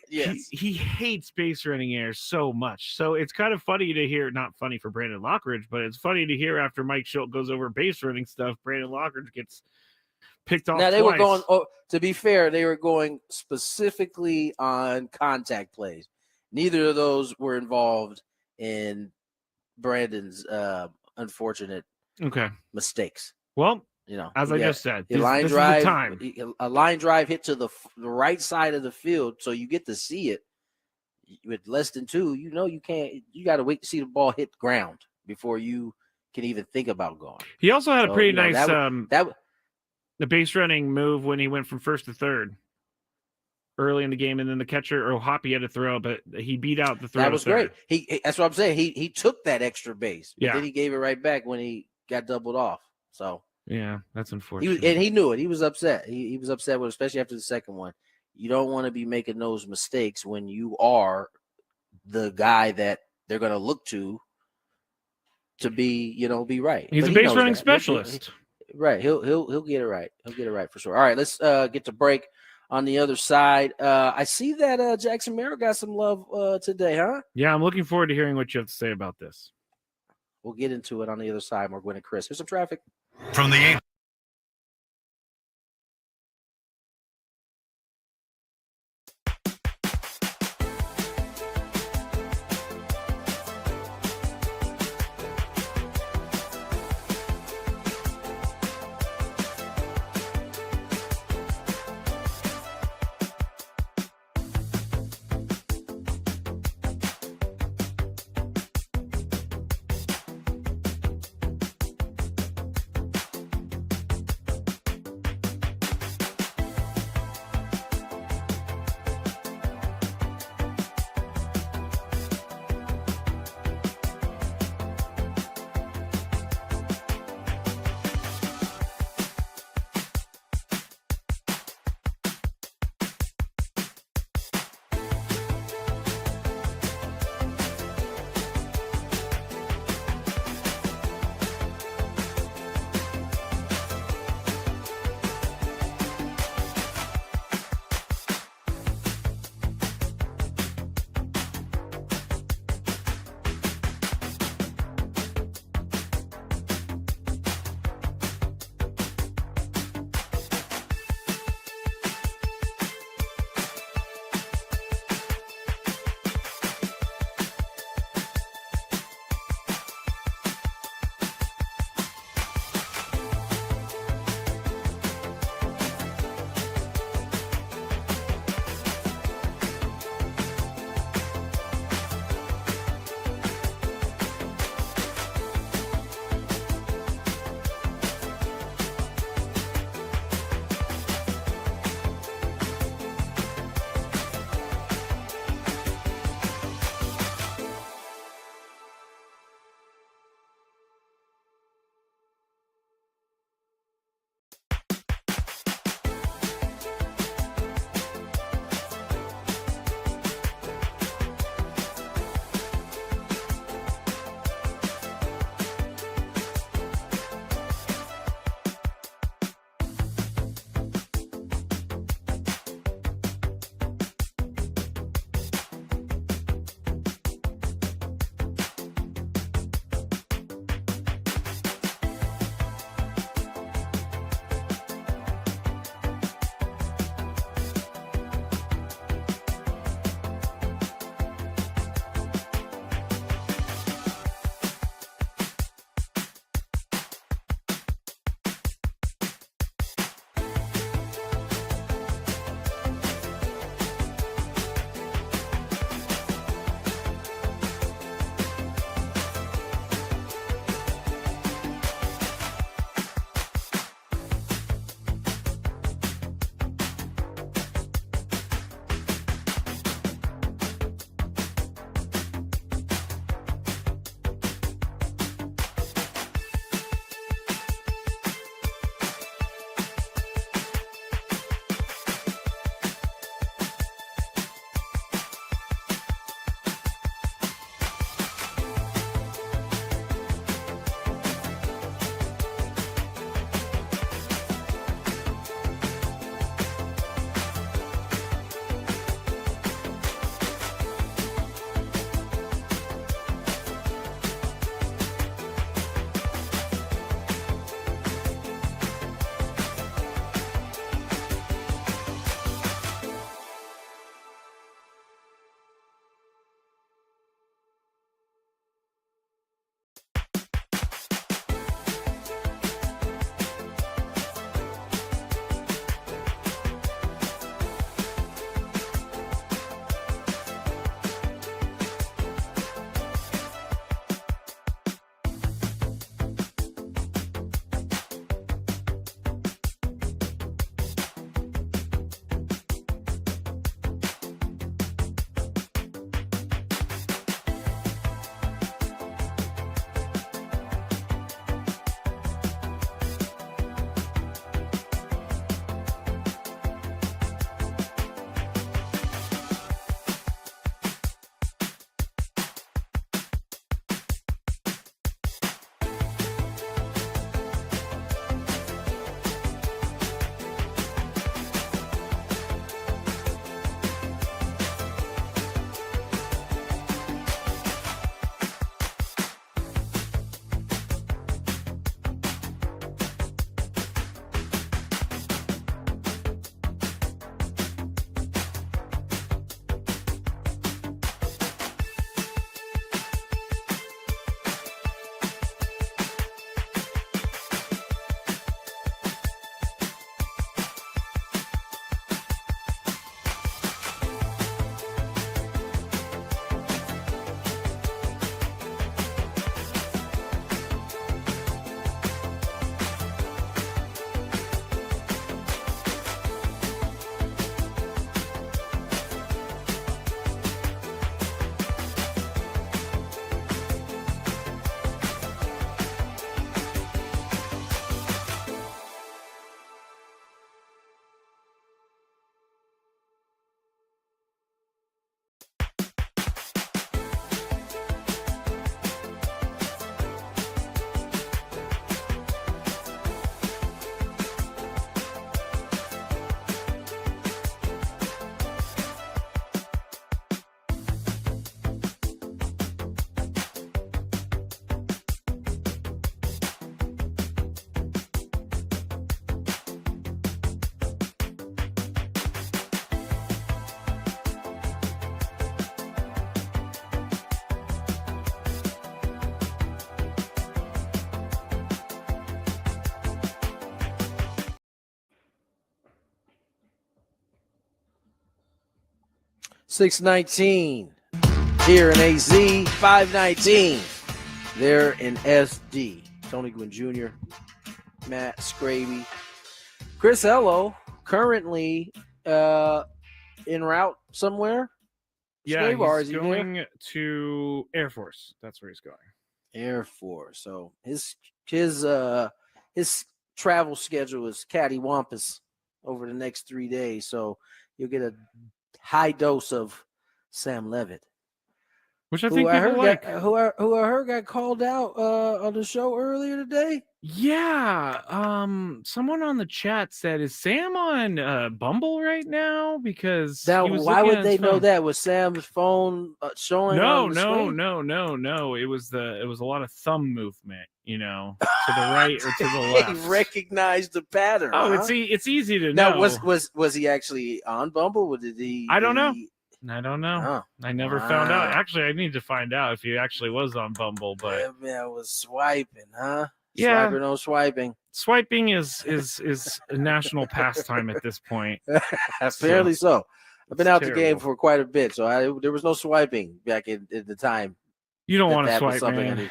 Speaker 1: Yes,
Speaker 5: he hates base running errors so much. So it's kind of funny to hear. Not funny for Brandon Lockridge, but it's funny to hear after Mike Schultz goes over base running stuff, Brandon Lockridge gets picked off.
Speaker 1: Now they
Speaker 5: twice.
Speaker 1: were going. Oh, to be fair, they were going specifically on contact plays. Neither of those were involved in Brandon's unfortunate mistakes.
Speaker 5: Well, as I just said, this is the time.
Speaker 1: A line drive hit to the right side of the field, so you get to see it. With less than two, you can't. You got to wait to see the ball hit ground before you can even think about going.
Speaker 5: He also had a pretty nice the base running move when he went from first to third early in the game, and then the catcher or Hoppy had to throw, but he beat out the throw.
Speaker 1: That was great. That's what I'm saying. He took that extra base, but
Speaker 5: yeah.
Speaker 1: Then he gave it right back when he got doubled off. So.
Speaker 5: Yeah, that's unfortunate.
Speaker 1: And he knew it. He was upset. He was upset with, especially after the second one. You don't want to be making those mistakes when you are the guy that they're going to look to be, be right.
Speaker 5: He's a base running specialist.
Speaker 1: Right. He'll get it right. He'll get it right for sure. All right, let's get to break on the other side. I see that Jackson Merrill got some love today, huh?
Speaker 5: Yeah, I'm looking forward to hearing what you have to say about this.
Speaker 1: We'll get into it on the other side. More Gwynn and Chris. Here's some traffic.
Speaker 2: From the
Speaker 1: 619 here in AZ, 519 there in SD. Tony Gwynn Jr., Matt Skraby, Chris Ello, currently en route somewhere.
Speaker 5: Yeah,
Speaker 1: Skraby, or is
Speaker 5: he's
Speaker 1: he there?
Speaker 5: going to Air Force. That's where he's going.
Speaker 1: Air Force. So his travel schedule is cattywampus over the next 3 days. So you'll get a high dose of Sam Levitt,
Speaker 5: which I think people like.
Speaker 1: Who I heard got called out on the show earlier today.
Speaker 5: Yeah, someone on the chat said, "Is Sam on Bumble right now?" Because
Speaker 1: Now,
Speaker 5: he was
Speaker 1: why
Speaker 5: looking
Speaker 1: would
Speaker 5: at
Speaker 1: they
Speaker 5: his
Speaker 1: know
Speaker 5: phone.
Speaker 1: that? Was Sam's phone showing?
Speaker 5: No,
Speaker 1: on the
Speaker 5: no,
Speaker 1: screen?
Speaker 5: no. It was a lot of thumb movement, to the right or to the left.
Speaker 1: He recognized the pattern.
Speaker 5: Oh,
Speaker 1: huh?
Speaker 5: it's easy to
Speaker 1: Now,
Speaker 5: know.
Speaker 1: was he actually on Bumble? Or did he?
Speaker 5: I don't know.
Speaker 1: he-
Speaker 5: I don't know.
Speaker 1: Oh,
Speaker 5: I never found out.
Speaker 1: wow.
Speaker 5: Actually, I need to find out if he actually was on Bumble. But
Speaker 1: That man was swiping, huh?
Speaker 5: Yeah.
Speaker 1: Swiping, no swiping.
Speaker 5: swiping is a national pastime at this point.
Speaker 1: Apparently so. I've been
Speaker 5: it's
Speaker 1: out the game
Speaker 5: terrible.
Speaker 1: for quite a bit, so there was no swiping back in the time.
Speaker 5: You don't want to
Speaker 1: that was
Speaker 5: swipe,
Speaker 1: something I
Speaker 5: man.
Speaker 1: did.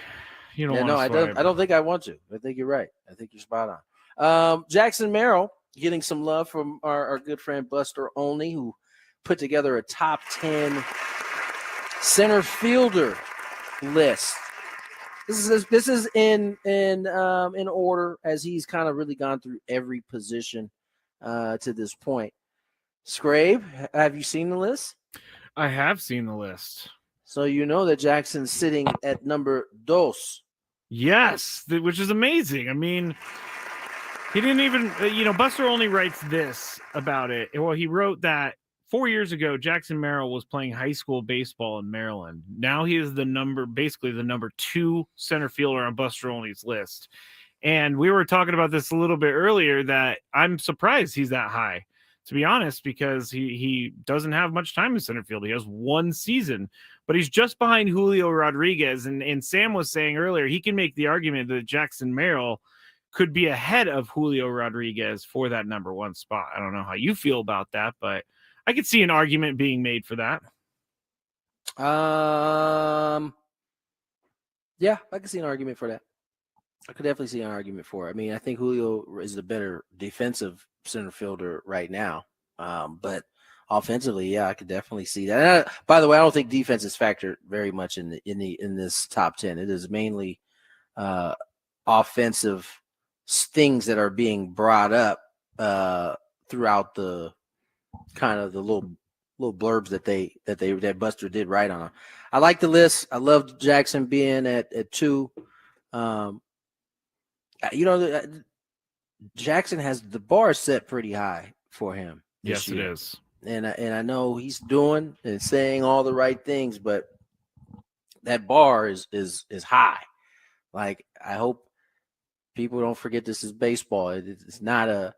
Speaker 5: You don't
Speaker 1: Yeah,
Speaker 5: want
Speaker 1: no,
Speaker 5: to
Speaker 1: I
Speaker 5: swipe.
Speaker 1: don't think I want to. I think you're right. I think you're spot on. Jackson Merrill getting some love from our good friend Buster Olney, who put together a top 10 center fielder list. This is in order, as he's kind of really gone through every position to this point. Skrabe, have you seen the list?
Speaker 5: I have seen the list.
Speaker 1: So you know that Jackson's sitting at number dos.
Speaker 5: Yes, which is amazing. I mean, he didn't even, Buster only writes this about it. Well, he wrote that 4 years ago, Jackson Merrill was playing high school baseball in Maryland. Now he is basically the number 2 center fielder on Buster Olney's list. And we were talking about this a little bit earlier, that I'm surprised he's that high, to be honest, because he doesn't have much time in center field. He has 1 season, but he's just behind Julio Rodriguez. And Sam was saying earlier, he can make the argument that Jackson Merrill could be ahead of Julio Rodriguez for that number 1 spot. I don't know how you feel about that, but I could see an argument being made for that.
Speaker 1: Yeah, I can see an argument for that. I could definitely see an argument for it. I mean, I think Julio is the better defensive center fielder right now. But offensively, yeah, I could definitely see that. And by the way, I don't think defense is factored very much in this top 10. It is mainly offensive things that are being brought up throughout the kind of the little blurbs that Buster did write on them. I like the list. I loved Jackson being at 2. Jackson has the bar set pretty high for him.
Speaker 5: Yes, it is.
Speaker 1: And I know he's doing and saying all the right things, but that bar is high. Like, I hope people don't forget this is baseball. It's not a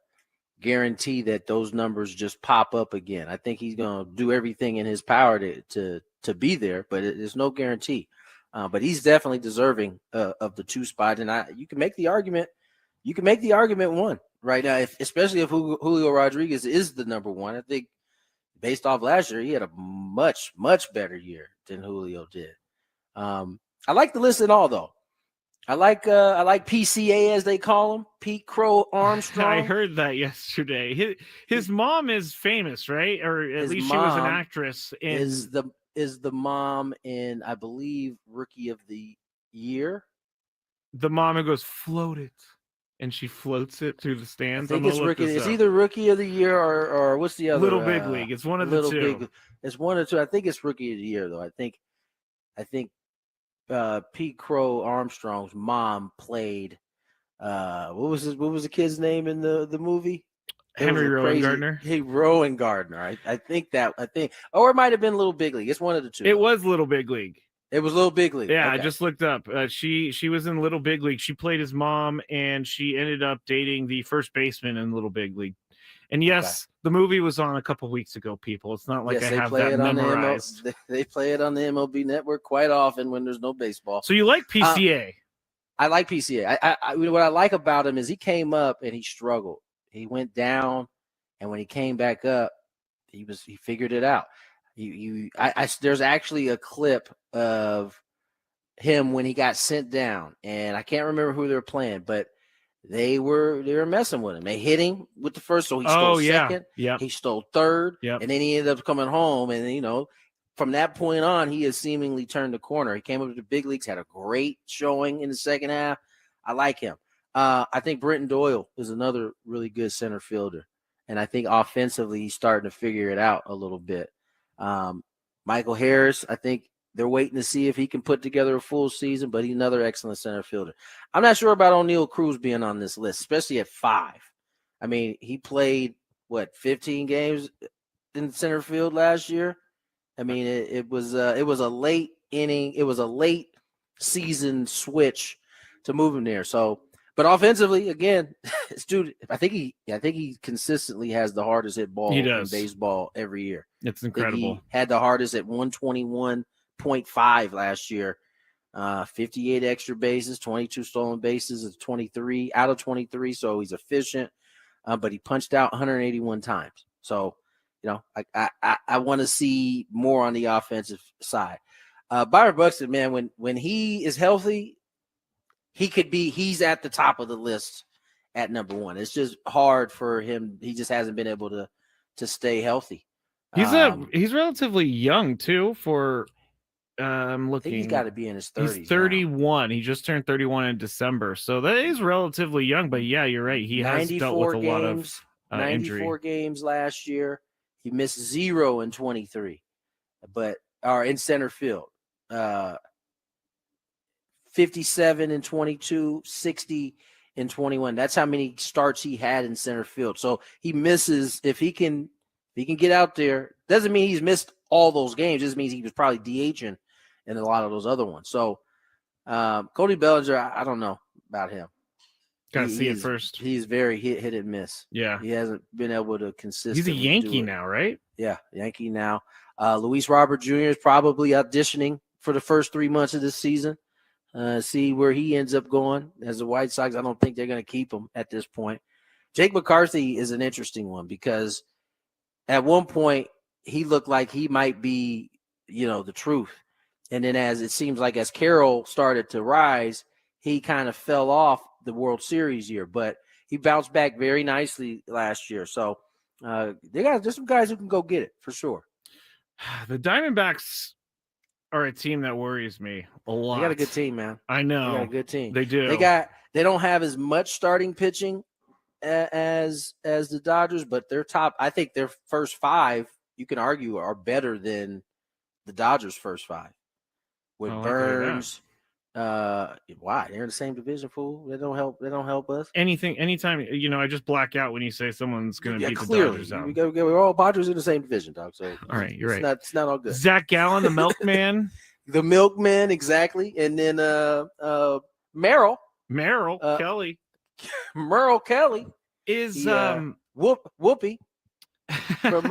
Speaker 1: guarantee that those numbers just pop up again. I think he's going to do everything in his power to be there, but there's no guarantee. But he's definitely deserving of the 2 spot, and you can make the argument. You can make the argument 1 right now, especially if Julio Rodriguez is the number 1. I think based off last year, he had a much better year than Julio did. I like the list at all, though. I like PCA, as they call him, Pete Crow Armstrong.
Speaker 5: I heard that yesterday. His mom is famous, right? Or at least she was an actress.
Speaker 1: Is the mom in, I believe, Rookie of the Year?
Speaker 5: The mom who goes, float it, and she floats it through the stands.
Speaker 1: I think it's Rookie. It's either Rookie of the Year or what's the other?
Speaker 5: Little Big League. It's one of the 2.
Speaker 1: It's 1 or 2. I think it's Rookie of the Year, though. I think Pete Crow Armstrong's mom played what was the kid's name in the movie?
Speaker 5: Henry Rowan Gardner.
Speaker 1: Hey, Rowan Gardner. I think, or it might have been Little Big League. It's one of the 2.
Speaker 5: It was Little Big League.
Speaker 1: It was Little Big League.
Speaker 5: Yeah,
Speaker 1: okay.
Speaker 5: I just looked up. She was in Little Big League. She played his mom, and she ended up dating the first baseman in Little Big League. And yes, the movie was on a couple weeks ago, people. It's not like I have that memorized.
Speaker 1: They play it on the MLB Network quite often when there's no baseball.
Speaker 5: So you like PCA?
Speaker 1: I like PCA. What I like about him is he came up and he struggled. He went down, and when he came back up, he figured it out. There's actually a clip of him when he got sent down, and I can't remember who they were playing, but they were messing with him. They hit him with the first, so he stole second.
Speaker 5: Yeah.
Speaker 1: He stole third.
Speaker 5: Yep.
Speaker 1: And then he ended up coming home. And, from that point on, he has seemingly turned the corner. He came up to the big leagues, had a great showing in the second half. I like him. I think Brenton Doyle is another really good center fielder. And I think offensively, he's starting to figure it out a little bit. Michael Harris, I think they're waiting to see if he can put together a full season, but he's another excellent center fielder. I'm not sure about O'Neal Cruz being on this list, especially at 5. I mean, he played, 15 games in center field last year? I mean, it was a late inning. It was a late season switch to move him there. So, but offensively, again, this dude, I think he consistently has the hardest hit ball in baseball every year.
Speaker 5: It's incredible.
Speaker 1: He had the hardest at 121.5 last year. 58 extra bases, 22 stolen bases, 23 out of 23. So he's efficient, but he punched out 181 times. So, I want to see more on the offensive side. Byron Buxton, man, when he is healthy, he's at the top of the list at number 1. It's just hard for him. He just hasn't been able to stay healthy.
Speaker 5: He's relatively young too for looking.
Speaker 1: I think he's got to be in his 30s.
Speaker 5: He's 31. Now. He just turned 31 in December. So that is relatively young, but yeah, you're right. He has dealt with a lot of
Speaker 1: 94
Speaker 5: injury.
Speaker 1: games last year. He missed 0 in 23, or in center field. 57 in 22, 60 in 21. That's how many starts he had in center field. So he misses. If he can get out there, doesn't mean he's missed all those games. Just means he was probably DHing in a lot of those other ones. So Cody Bellinger, I don't know about him.
Speaker 5: Gotta see it first.
Speaker 1: He's very hit and miss.
Speaker 5: Yeah.
Speaker 1: He hasn't been able to consistently.
Speaker 5: He's a Yankee now, right?
Speaker 1: Yeah, Yankee now. Luis Robert Jr. is probably auditioning for the first 3 months of this season. See where he ends up going. As the White Sox, I don't think they're going to keep him at this point. Jake McCarthy is an interesting one because at one point he looked like he might be, the truth. And then as Carroll started to rise, he kind of fell off the World Series year, but he bounced back very nicely last year. So there's some guys who can go get it for sure.
Speaker 5: The Diamondbacks are a team that worries me a lot.
Speaker 1: They got a good team, man.
Speaker 5: I know.
Speaker 1: They got a good team.
Speaker 5: They do.
Speaker 1: They don't have as much starting pitching as the Dodgers, but I think their first 5, you can argue, are better than the Dodgers' first 5. With Burns. Why? They're in the same division, fool. They don't help us.
Speaker 5: Anytime, I just black out when you say someone's going to beat the Dodgers out.
Speaker 1: We're all Padres in the same division, dog. So
Speaker 5: all right, you're right.
Speaker 1: It's not all good.
Speaker 5: Zach Gallen, the milkman.
Speaker 1: The milkman, exactly. And then Merrill
Speaker 5: Kelly.
Speaker 1: Merrill Kelly
Speaker 5: is
Speaker 1: Whoopi from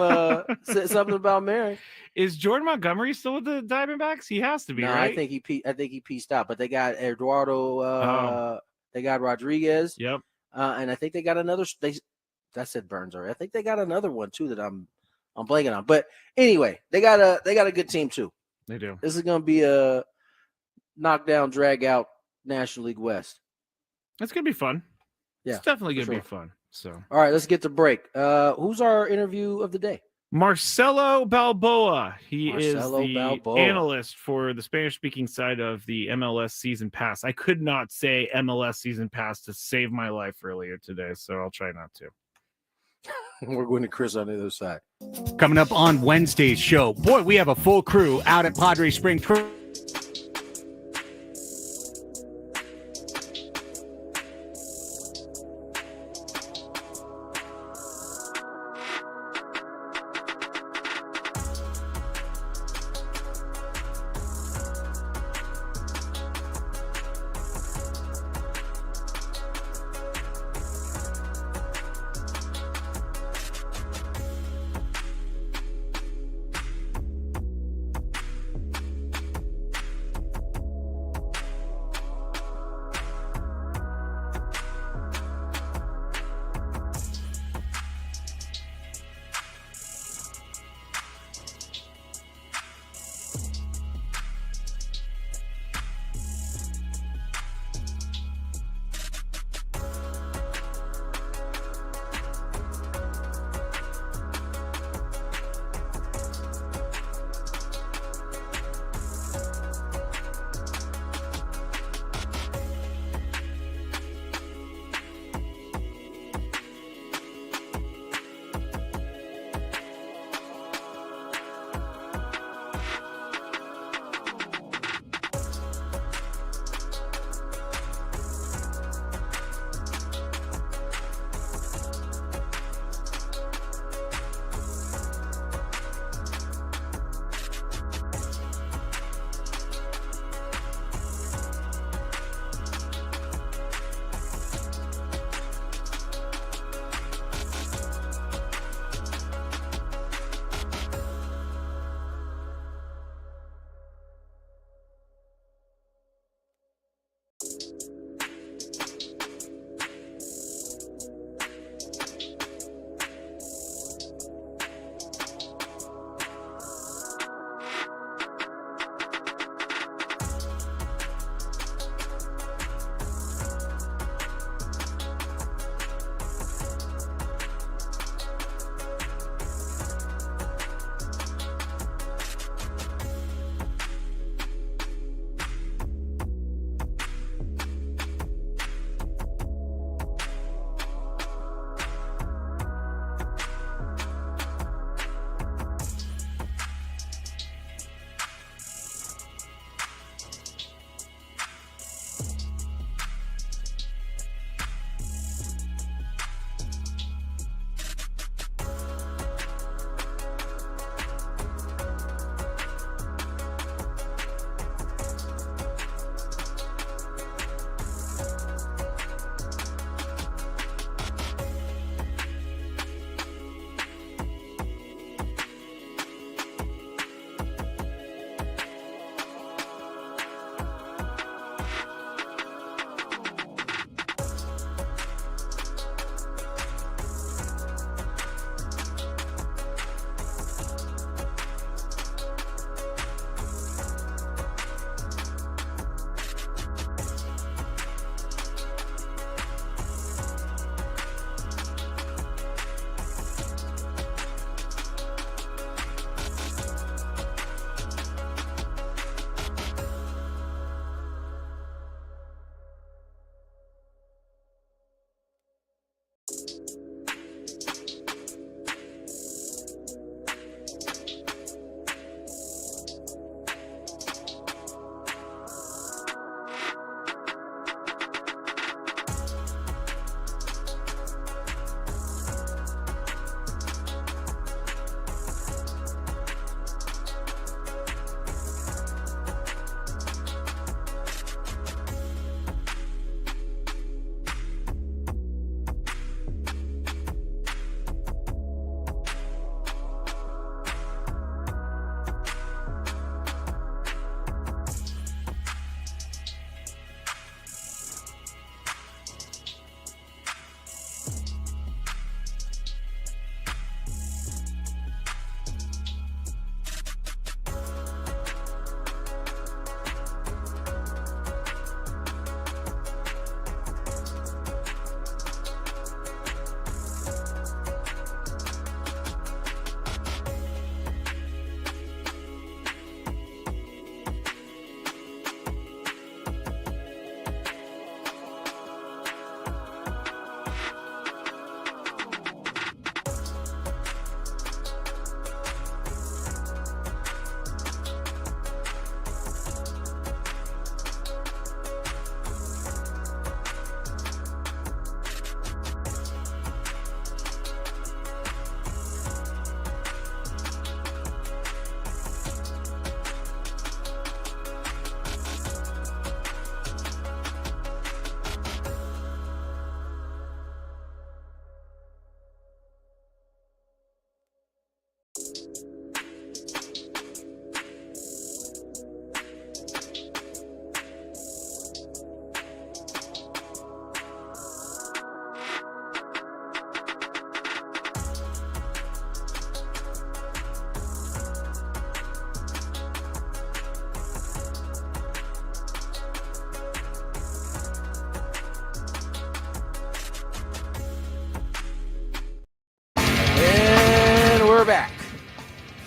Speaker 1: something about Mary.
Speaker 5: Is Jordan Montgomery still with the Diamondbacks? He has to be, right?
Speaker 1: I think he pieced out, but they got Eduardo. They got Rodriguez.
Speaker 5: Yep.
Speaker 1: And I think they got another. I said Burns already. I think they got another one too that I'm blanking on. But anyway, they got a good team too.
Speaker 5: They do.
Speaker 1: This is going to be a knockdown, drag out National League West.
Speaker 5: It's going to be fun.
Speaker 1: Yeah,
Speaker 5: it's definitely going to be fun. So,
Speaker 1: all right, let's get to break. Who's our interview of the day?
Speaker 5: Marcelo Balboa. He is the analyst for the Spanish-speaking side of the MLS Season Pass. I could not say MLS Season Pass to save my life earlier today, so I'll try not to.
Speaker 1: We're going to Chris on the other side.
Speaker 17: Coming up on Wednesday's show, boy, we have a full crew out at Padres Spring Training.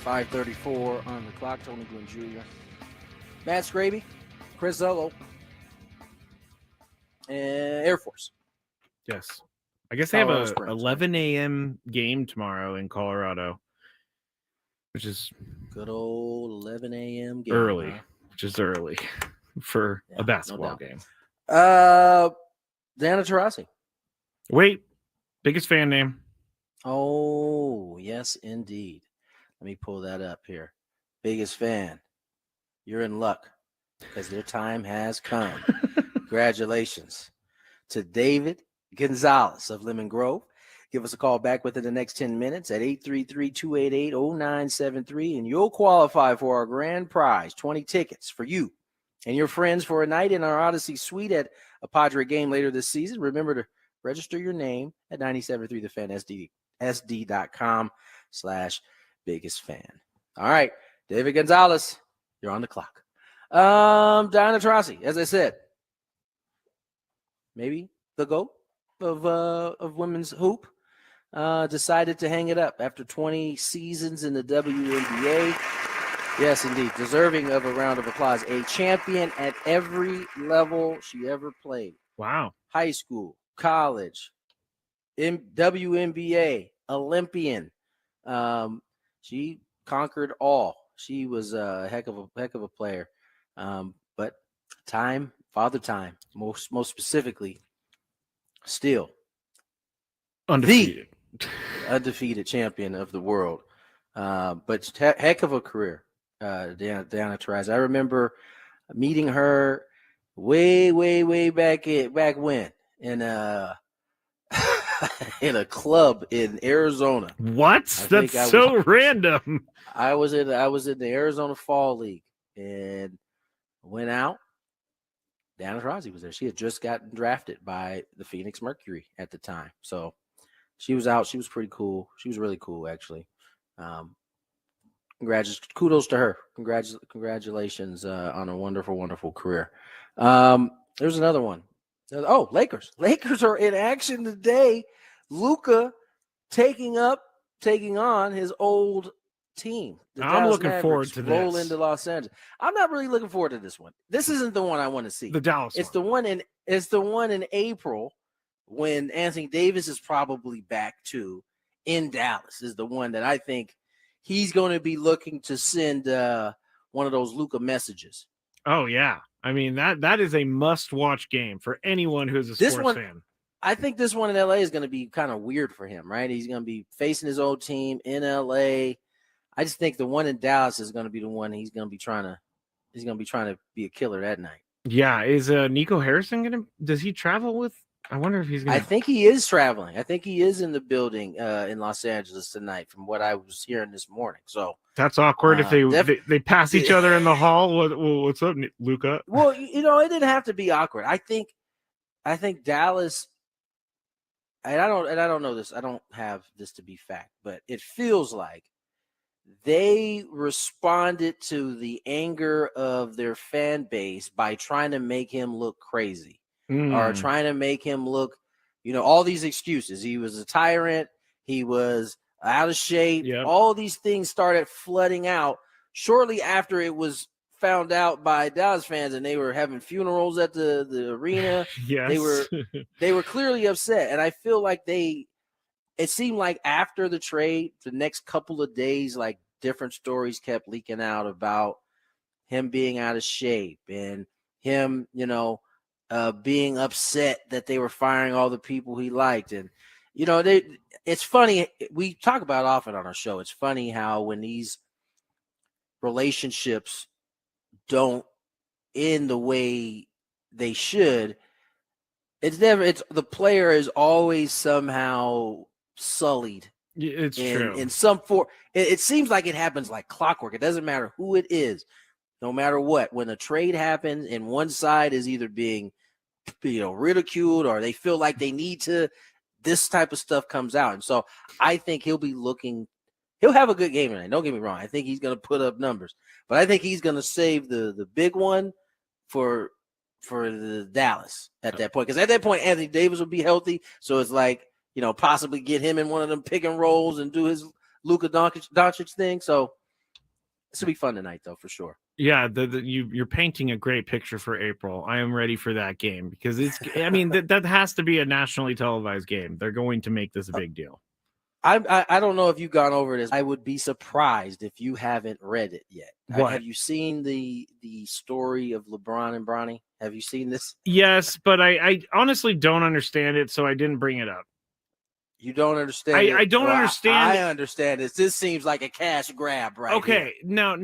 Speaker 1: 5:34 on the clock. Tony Gwynn Jr., Matt Skraby, Chris Zello, and Air Force.
Speaker 5: Yes. I guess they have
Speaker 1: Colorado
Speaker 5: a
Speaker 1: Springs,
Speaker 5: 11 a.m. game tomorrow in Colorado, which is
Speaker 1: good old 11 a.m. game.
Speaker 5: early,
Speaker 1: huh?
Speaker 5: which is early for a basketball
Speaker 1: doubt.
Speaker 5: game.
Speaker 1: Diana Taurasi.
Speaker 5: Wait, biggest fan name.
Speaker 1: Oh, yes, indeed. Let me pull that up here. Biggest fan. You're in luck because their time has come. Congratulations to David Gonzalez of Lemon Grove. Give us a call back within the next 10 minutes at 833-288-0973, and you'll qualify for our grand prize, 20 tickets for you and your friends for a night in our Odyssey Suite at a Padre game later this season. Remember to register your name at 973thefan.sd.com/biggest fan. All right, David Gonzalez, you're on the clock. Diana Taurasi, as I said, maybe the GOAT of women's hoop, decided to hang it up after 20 seasons in the WNBA. Yes, indeed, deserving of a round of applause. A champion at every level she ever played.
Speaker 5: Wow.
Speaker 1: High school, college, WNBA, Olympian. She conquered all. She was a heck of a player. But Father Time, most specifically, still
Speaker 5: undefeated,
Speaker 1: the undefeated champion of the world. But heck of a career, Diana Taurasi. I remember meeting her way back when in in a club in Arizona.
Speaker 5: What? That's so random.
Speaker 1: I was in the Arizona Fall League and went out. Diana Taurasi was there. She had just gotten drafted by the Phoenix Mercury at the time. So she was out. She was pretty cool. She was really cool, actually. Kudos to her. Congratulations on a wonderful, wonderful career. There's another one. Oh, Lakers. Lakers are in action today. Luka taking on his old team.
Speaker 5: I'm looking forward to
Speaker 1: roll
Speaker 5: this.
Speaker 1: into Los Angeles. I'm not really looking forward to this one. This isn't the one I want to see.
Speaker 5: The Dallas.
Speaker 1: It's the one in April when Anthony Davis is probably back to in Dallas. Is the one that I think he's going to be looking to send one of those Luka messages.
Speaker 5: Oh yeah. I mean that is a must-watch game for anyone who's a sports fan.
Speaker 1: I think this one in LA is going to be kind of weird for him, right? He's going to be facing his old team in LA. I just think the one in Dallas is going to be the one he's going to be trying to be a killer that night.
Speaker 5: Yeah, is Nico Harrison does he travel with? I wonder if he's going to.
Speaker 1: I think he is traveling. I think he is in the building in Los Angeles tonight from what I was hearing this morning. So
Speaker 5: that's awkward if they pass each other in the hall. What's up, Luka?
Speaker 1: Well, it didn't have to be awkward. I think Dallas, and I don't know this. I don't have this to be fact, but it feels like they responded to the anger of their fan base by trying to make him look crazy or trying to make him look, all these excuses. He was a tyrant. He was out of shape.
Speaker 5: Yep.
Speaker 1: All these things started flooding out shortly after it was found out by Dallas fans, and they were having funerals at the arena.
Speaker 5: Yes.
Speaker 1: They were clearly upset, and I feel like it seemed like after the trade, the next couple of days, like different stories kept leaking out about him being out of shape and him, being upset that they were firing all the people he liked. And, it's funny. We talk about often on our show. It's funny how when these relationships don't end the way they should, it's the player is always somehow sullied.
Speaker 5: It's true.
Speaker 1: In some form, it seems like it happens like clockwork. It doesn't matter who it is, no matter what. When a trade happens and one side is either being, ridiculed or they feel like they need to, this type of stuff comes out. And so I think he'll have a good game tonight. Don't get me wrong. I think he's going to put up numbers, but I think he's going to save the big one for the Dallas at that point. Because at that point, Anthony Davis will be healthy. So it's like, possibly get him in one of them pick and rolls and do his Luka Doncic thing. So This will be fun tonight, though, for sure.
Speaker 5: Yeah, you're painting a great picture for April. I am ready for that game because it's. I mean, that has to be a nationally televised game. They're going to make this a big deal.
Speaker 1: I don't know if you've gone over this. I would be surprised if you haven't read it yet.
Speaker 5: What?
Speaker 1: Have you seen the story of LeBron and Bronny? Have you seen this?
Speaker 5: Yes, but I honestly don't understand it, so I didn't bring it up.
Speaker 1: You don't understand.
Speaker 5: I don't understand.
Speaker 1: I understand this. This seems like a cash grab, right?
Speaker 5: Okay, no,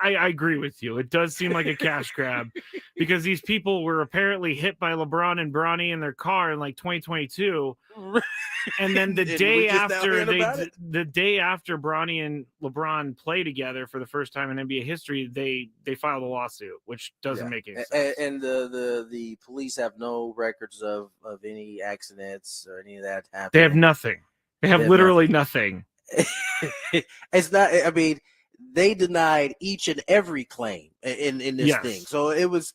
Speaker 5: I agree with you. It does seem like a cash grab because these people were apparently hit by LeBron and Bronny in their car in like 2022, and then the day after Bronny and LeBron play together for the first time in NBA history, they filed a lawsuit, which doesn't make any sense.
Speaker 1: And the police have no records of any accidents or any of that happening.
Speaker 5: They have nothing. They have literally nothing.
Speaker 1: It's not. I mean, they denied each and every claim in this thing. So it was.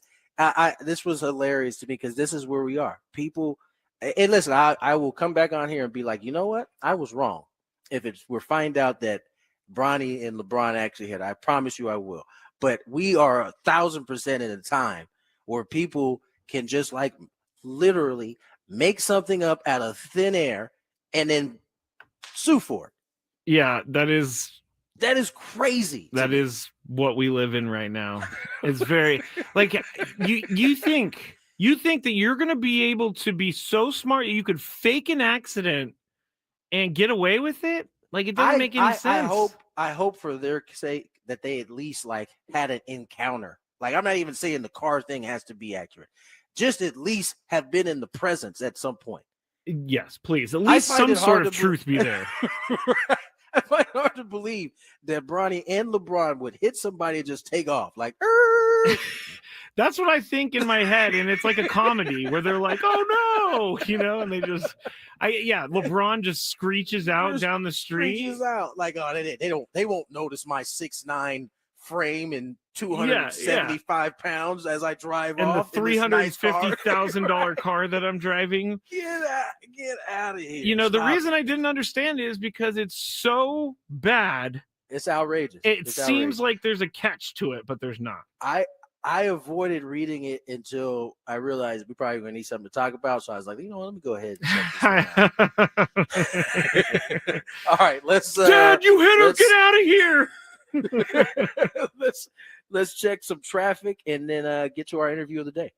Speaker 1: This was hilarious to me because this is where we are. People, and listen, I will come back on here and be like, you know what? I was wrong. If we're find out that Bronny and LeBron actually hit, I promise you I will. But we are 1,000% in a time where people can just like literally make something up out of thin air and then sue for it.
Speaker 5: Yeah, that is
Speaker 1: crazy.
Speaker 5: That is what we live in right now. It's very like you think that you're going to be able to be so smart you could fake an accident and get away with it? Like it doesn't make any sense.
Speaker 1: I hope for their sake that they at least like had an encounter. Like I'm not even saying the car thing has to be accurate. Just at least have been in the presence at some point.
Speaker 5: Yes, please. At least some sort of truth be there.
Speaker 1: I find it hard to believe that Bronny and LeBron would hit somebody and just take off. Like,
Speaker 5: that's what I think in my head. And it's like a comedy where they're like, oh no, and they just, LeBron just screeches out down the street.
Speaker 1: Screeches out like, oh, they won't notice my 6'9" frame and 275 pounds as I drive off.
Speaker 5: And the $350,000 car that I'm driving.
Speaker 1: Get out of here.
Speaker 5: You know, the reason I didn't understand it is because it's so bad.
Speaker 1: It's outrageous.
Speaker 5: It seems like there's a catch to it, but there's not.
Speaker 1: I avoided reading it until I realized we probably going to need something to talk about. So I was like, you know what, let me go ahead and check this All right, let's.
Speaker 5: Dad, you hit her. Get out of here.
Speaker 1: Let's check some traffic and then get to our interview of the day.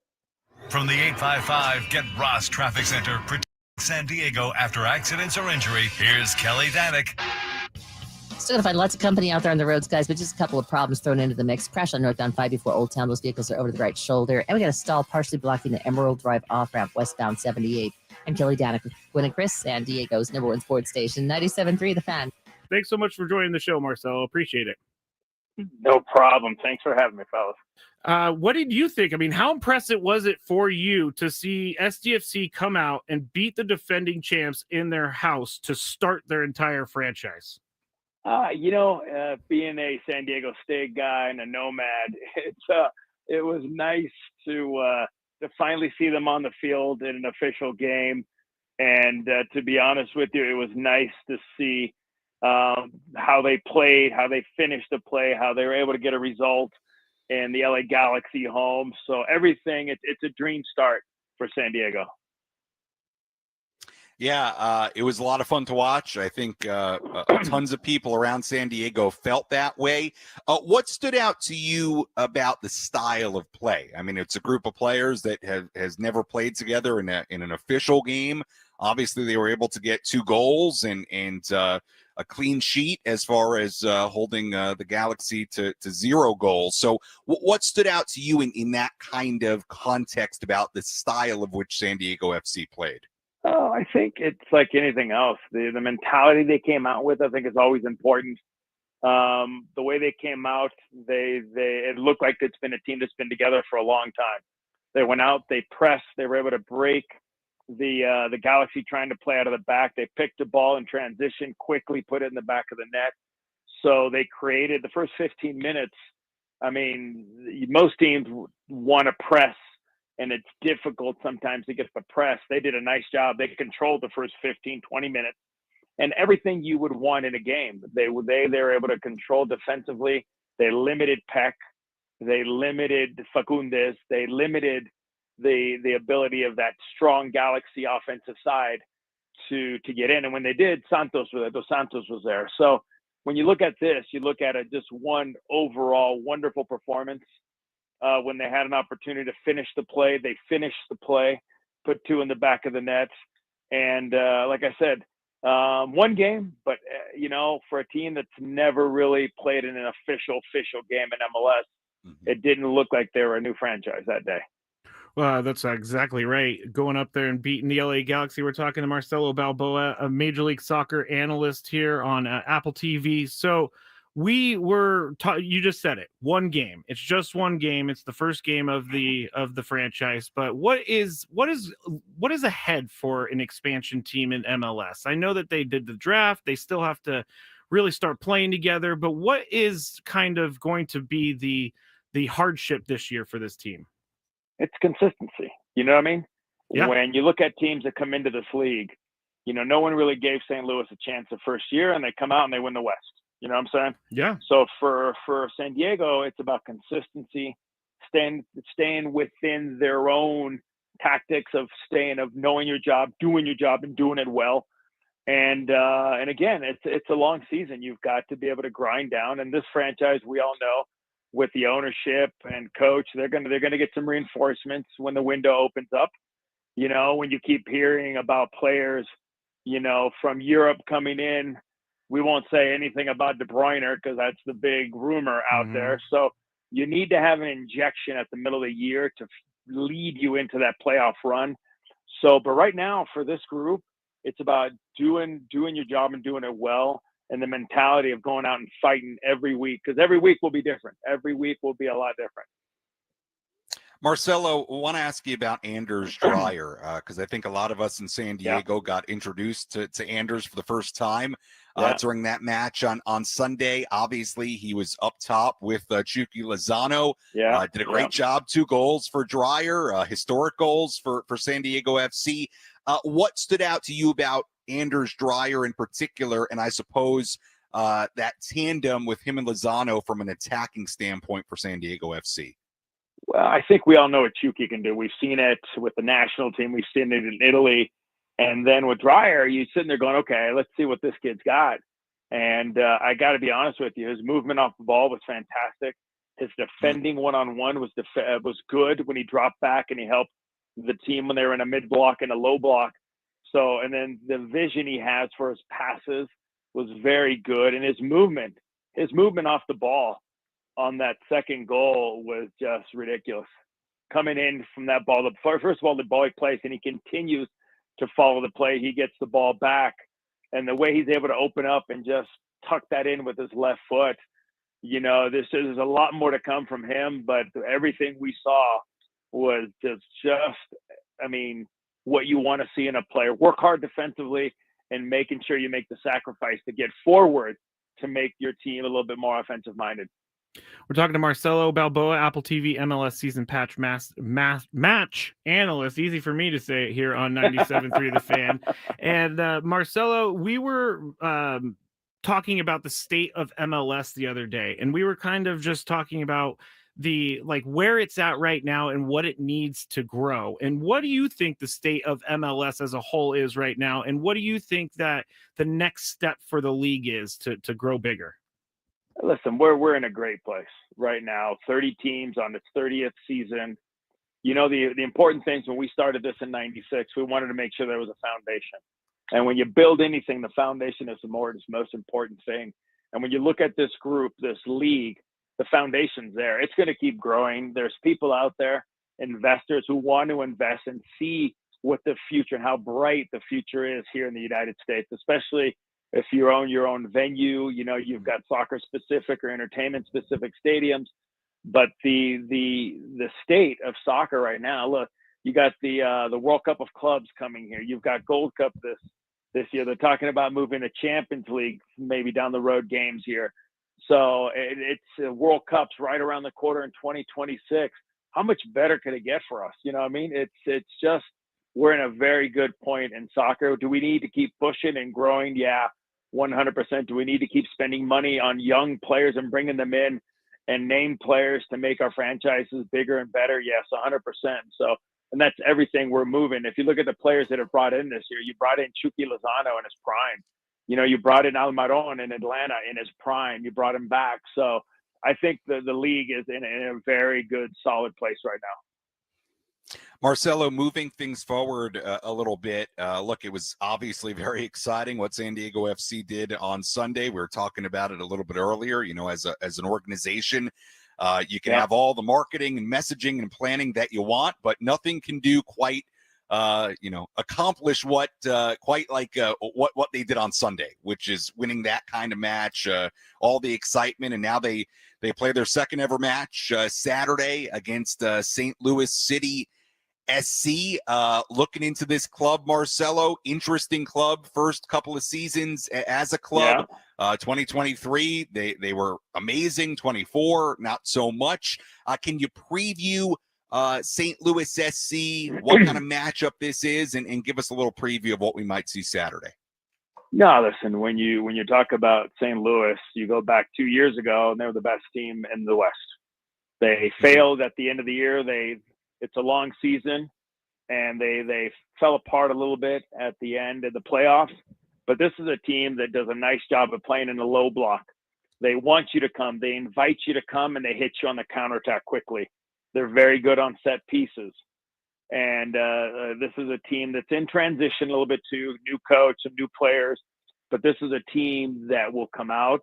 Speaker 2: From the 855 Get Ross Traffic Center, protecting San Diego after accidents or injury, here's Kelly Danick.
Speaker 10: Still gonna find lots of company out there on the roads, guys, but just a couple of problems thrown into the mix. Crash on northbound 5 before Old Town. Those vehicles are over to the right shoulder. And we got a stall partially blocking the Emerald Drive off-ramp westbound 78. I'm Kelly Danick with Gwynn Chris, San Diego's #1 sports station, 97.3 The Fan.
Speaker 5: Thanks so much for joining the show, Marcelo. Appreciate it.
Speaker 11: No problem. Thanks for having me, fellas.
Speaker 5: What did you think? I mean, how impressive was it for you to see SDFC come out and beat the defending champs in their house to start their entire franchise?
Speaker 11: Being a San Diego State guy and a nomad, it was nice to finally see them on the field in an official game. And to be honest with you, it was nice to see how they played, how they finished the play, how they were able to get a result in the LA Galaxy home. So everything, it's a dream start for San Diego.
Speaker 6: Yeah, it was a lot of fun to watch. I think tons of people around San Diego felt that way. What stood out to you about the style of play? I mean, it's a group of players that has never played together in an official game. Obviously, they were able to get 2 goals and a clean sheet as far as holding the Galaxy to 0 goals. So what stood out to you in that kind of context about the style of which San Diego FC played?
Speaker 11: Oh, I think it's like anything else. The mentality they came out with, I think, is always important. The way they came out, it looked like it's been a team that's been together for a long time. They went out, they pressed, they were able to break the Galaxy trying to play out of the back. They picked the ball in transition, quickly put it in the back of the net. So they created the first 15 minutes. I mean, most teams want to press, and it's difficult sometimes to get the press. They did a nice job. They controlled the first 15, 20 minutes and everything you would want in a game. They were able to control defensively. They limited Peck. They limited Facundes. They limited the ability of that strong Galaxy offensive side to get in. And when they did, Santos was there. So when you look at this, you look at it just one overall wonderful performance. When they had an opportunity to finish the play, they finished the play, put 2 in the back of the net. And like I said, one game, but for a team that's never really played in an official game in MLS, it didn't look like they were a new franchise that day.
Speaker 5: Well, that's exactly right. Going up there and beating the LA Galaxy. We're talking to Marcelo Balboa, a Major League Soccer analyst here on Apple TV. So we were you just said it, one game. It's just one game. It's the first game of the franchise. But what is ahead for an expansion team in MLS? I know that they did the draft. They still have to really start playing together. But what is kind of going to be the hardship this year for this team?
Speaker 11: It's consistency. You know what I mean?
Speaker 5: Yeah.
Speaker 11: When you look at teams that come into this league, no one really gave St. Louis a chance the first year, and they come out and they win the West. You know what I'm saying?
Speaker 5: Yeah.
Speaker 11: So for San Diego, it's about consistency, staying within their own tactics of knowing your job, and doing it well. And again, it's a long season. You've got to be able to grind down. And this franchise, we all know, with the ownership and coach, they're gonna get some reinforcements when the window opens up. When you keep hearing about players, from Europe coming in, we won't say anything about De Bruyne because that's the big rumor out there. So you need to have an injection at the middle of the year to lead you into that playoff run. So, but right now for this group, it's about doing your job and doing it well. And the mentality of going out and fighting every week, because every week will be different. Every week will be a lot different.
Speaker 6: Marcelo, I want to ask you about Anders Dreyer, because I think a lot of us in San Diego got introduced to Anders for the first time during that match on Sunday. Obviously, he was up top with Chucky Lozano. Did a great job. 2 goals for Dreyer, historic goals for San Diego FC. What stood out to you about Anders Dreyer in particular, and I suppose that tandem with him and Lozano from an attacking standpoint for San Diego FC?
Speaker 11: Well, I think we all know what Chucky can do. We've seen it with the national team. We've seen it in Italy. And then with Dreyer, you're sitting there going, okay, let's see what this kid's got. And I got to be honest with you, his movement off the ball was fantastic. His defending one-on-one was good when he dropped back and he helped the team when they were in a mid-block and a low block. So, and then the vision he has for his passes was very good. And his movement off the ball on that second goal was just ridiculous. Coming in from that ball, first of all, the ball he plays, and he continues to follow the play. He gets the ball back, and the way he's able to open up and just tuck that in with his left foot, there's a lot more to come from him, but everything we saw was just what you want to see in a player. Work hard defensively and making sure you make the sacrifice to get forward to make your team a little bit more offensive-minded.
Speaker 5: We're talking to Marcelo Balboa, Apple TV MLS season patch match analyst. Easy for me to say it here on 97.3 The Fan. And Marcelo, we were talking about the state of MLS the other day, and we were kind of just talking about where it's at right now and what it needs to grow. And what do you think the state of MLS as a whole is right now? And what do you think that the next step for the league is to grow bigger?
Speaker 11: Listen, we're in a great place right now. 30 teams on its 30th season. The important things when we started this in 96, we wanted to make sure there was a foundation. And when you build anything, the foundation is the most important thing. And when you look at this group, this league, the foundation's there. It's going to keep growing. There's people out there, investors who want to invest and see what the future and how bright the future is here in the United States, especially if you own your own venue. You've got soccer specific or entertainment specific stadiums, but the state of soccer right now, look, you got the World Cup of Clubs coming here. You've got Gold Cup this year. They're talking about moving to Champions League, maybe down the road games here. So it's World Cup's right around the corner in 2026. How much better could it get for us? It's just, we're in a very good point in soccer. Do we need to keep pushing and growing? Yeah, 100%. Do we need to keep spending money on young players and bringing them in and name players to make our franchises bigger and better? Yes, 100%. So, and that's everything we're moving. If you look at the players that have brought in this year, you brought in Chucky Lozano in his prime. You know, you brought in Almiron in Atlanta in his prime. You brought him back. So I think the league is in a very good, solid place right now.
Speaker 6: Marcelo, moving things forward a little bit. Look, it was obviously very exciting what San Diego FC did on Sunday. We were talking about it a little bit earlier. You know, as an organization, you can have all the marketing and messaging and planning that you want, but nothing can do quite, accomplish what they did on Sunday, which is winning that kind of match, all the excitement, and now they play their second ever match Saturday against St. Louis City SC. Looking into this club, Marcelo, interesting club. First couple of seasons as a club. 2023, they were amazing. 24, not so much. Can you preview St. Louis SC, what kind of matchup this is, and give us a little preview of what we might see Saturday?
Speaker 11: No, listen, when you talk about St. Louis, you go back 2 years ago, and they were the best team in the West. They failed at the end of the year. It's a long season, and they fell apart a little bit at the end of the playoffs. But this is a team that does a nice job of playing in the low block. They want you to come. They invite you to come, and they hit you on the counterattack quickly. They're very good on set pieces. And this is a team that's in transition a little bit too, new coach, some new players. But this is a team that will come out,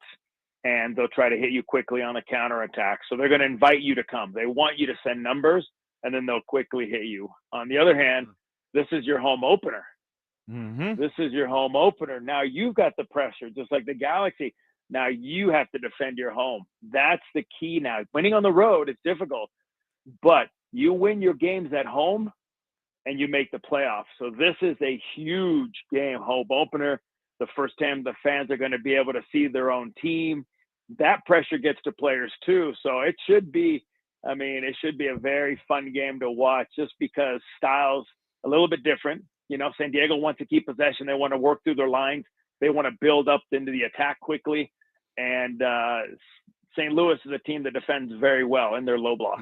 Speaker 11: and they'll try to hit you quickly on the counterattack. So they're going to invite you to come. They want you to send numbers, and then they'll quickly hit you. On the other hand, this is your home opener. This is your home opener. Now you've got the pressure, just like the Galaxy. Now you have to defend your home. That's the key now. Winning on the road is difficult, but you win your games at home and you make the playoffs. So this is a huge game, home opener. The first time the fans are going to be able to see their own team. That pressure gets to players too. So it should be a very fun game to watch, just because styles a little bit different. You know, San Diego wants to keep possession. They want to work through their lines. They want to build up into the attack quickly. And St. Louis is a team that defends very well in their low block.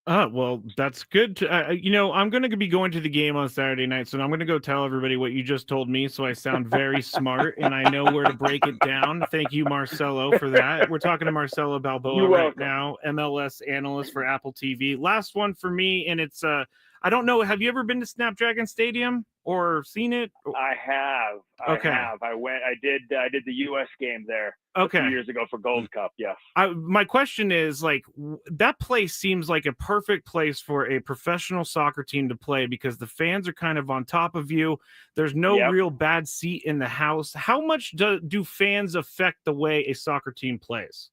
Speaker 5: Well, that's good. I'm going to be going to the game on Saturday night, so I'm going to go tell everybody what you just told me, so I sound very smart and I know where to break it down. Thank you, Marcelo, for that. We're talking to Marcelo Balboa right now, MLS analyst for Apple TV. Last one for me, and it's I don't know. Have you ever been to Snapdragon Stadium or seen it?
Speaker 11: I have. I did the U.S. game there a few years ago for Gold Cup. Yes.
Speaker 5: My question is, that place seems like a perfect place for a professional soccer team to play, because the fans are kind of on top of you. There's no real bad seat in the house. How much do fans affect the way a soccer team plays?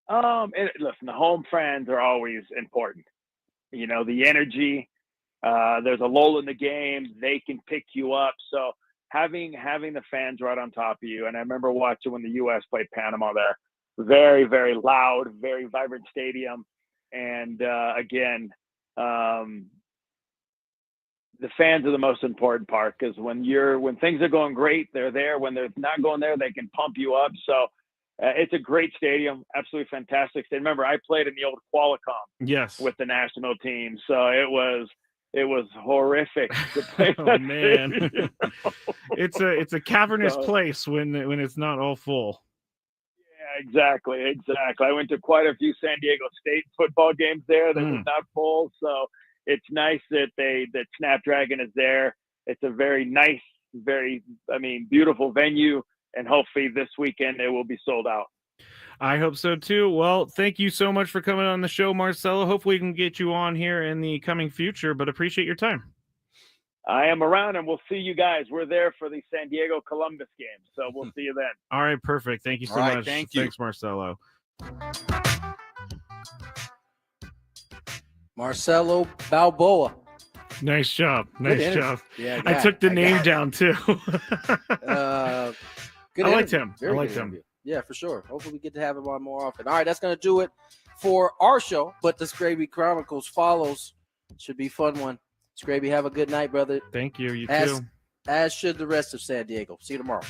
Speaker 11: Listen, the home fans are always important. You know, the energy. There's a lull in the game. They can pick you up. So having the fans right on top of you. And I remember watching when the U.S. played Panama there. Very, very loud, very vibrant stadium. And again, the fans are the most important part, because when things are going great, they're there. When they're not going there, they can pump you up. So it's a great stadium, absolutely fantastic. Remember, I played in the old Qualicom with the national team. So it was horrific to play.
Speaker 5: Oh man, it's a cavernous place when it's not all full.
Speaker 11: Yeah, exactly. I went to quite a few San Diego State football games there that was not full. So it's nice that Snapdragon is there. It's a very nice, beautiful venue, and hopefully this weekend it will be sold out.
Speaker 5: I hope so too. Well, thank you so much for coming on the show, Marcelo. Hopefully we can get you on here in the coming future, but appreciate your time.
Speaker 11: I am around, and we'll see you guys. We're there for the San Diego Columbus game, so we'll see you then.
Speaker 5: All right, perfect. Thank you so much. Thanks, Marcelo.
Speaker 1: Marcelo Balboa.
Speaker 5: Nice job.
Speaker 1: Yeah,
Speaker 5: I took the name down too.
Speaker 1: I
Speaker 5: liked him.
Speaker 1: Yeah, for sure. Hopefully we get to have him on more often. All right, that's going to do it for our show. But the Skraby Chronicles follows. Should be a fun one. Skraby, have a good night, brother.
Speaker 5: Thank you. You too.
Speaker 1: As should the rest of San Diego. See you tomorrow.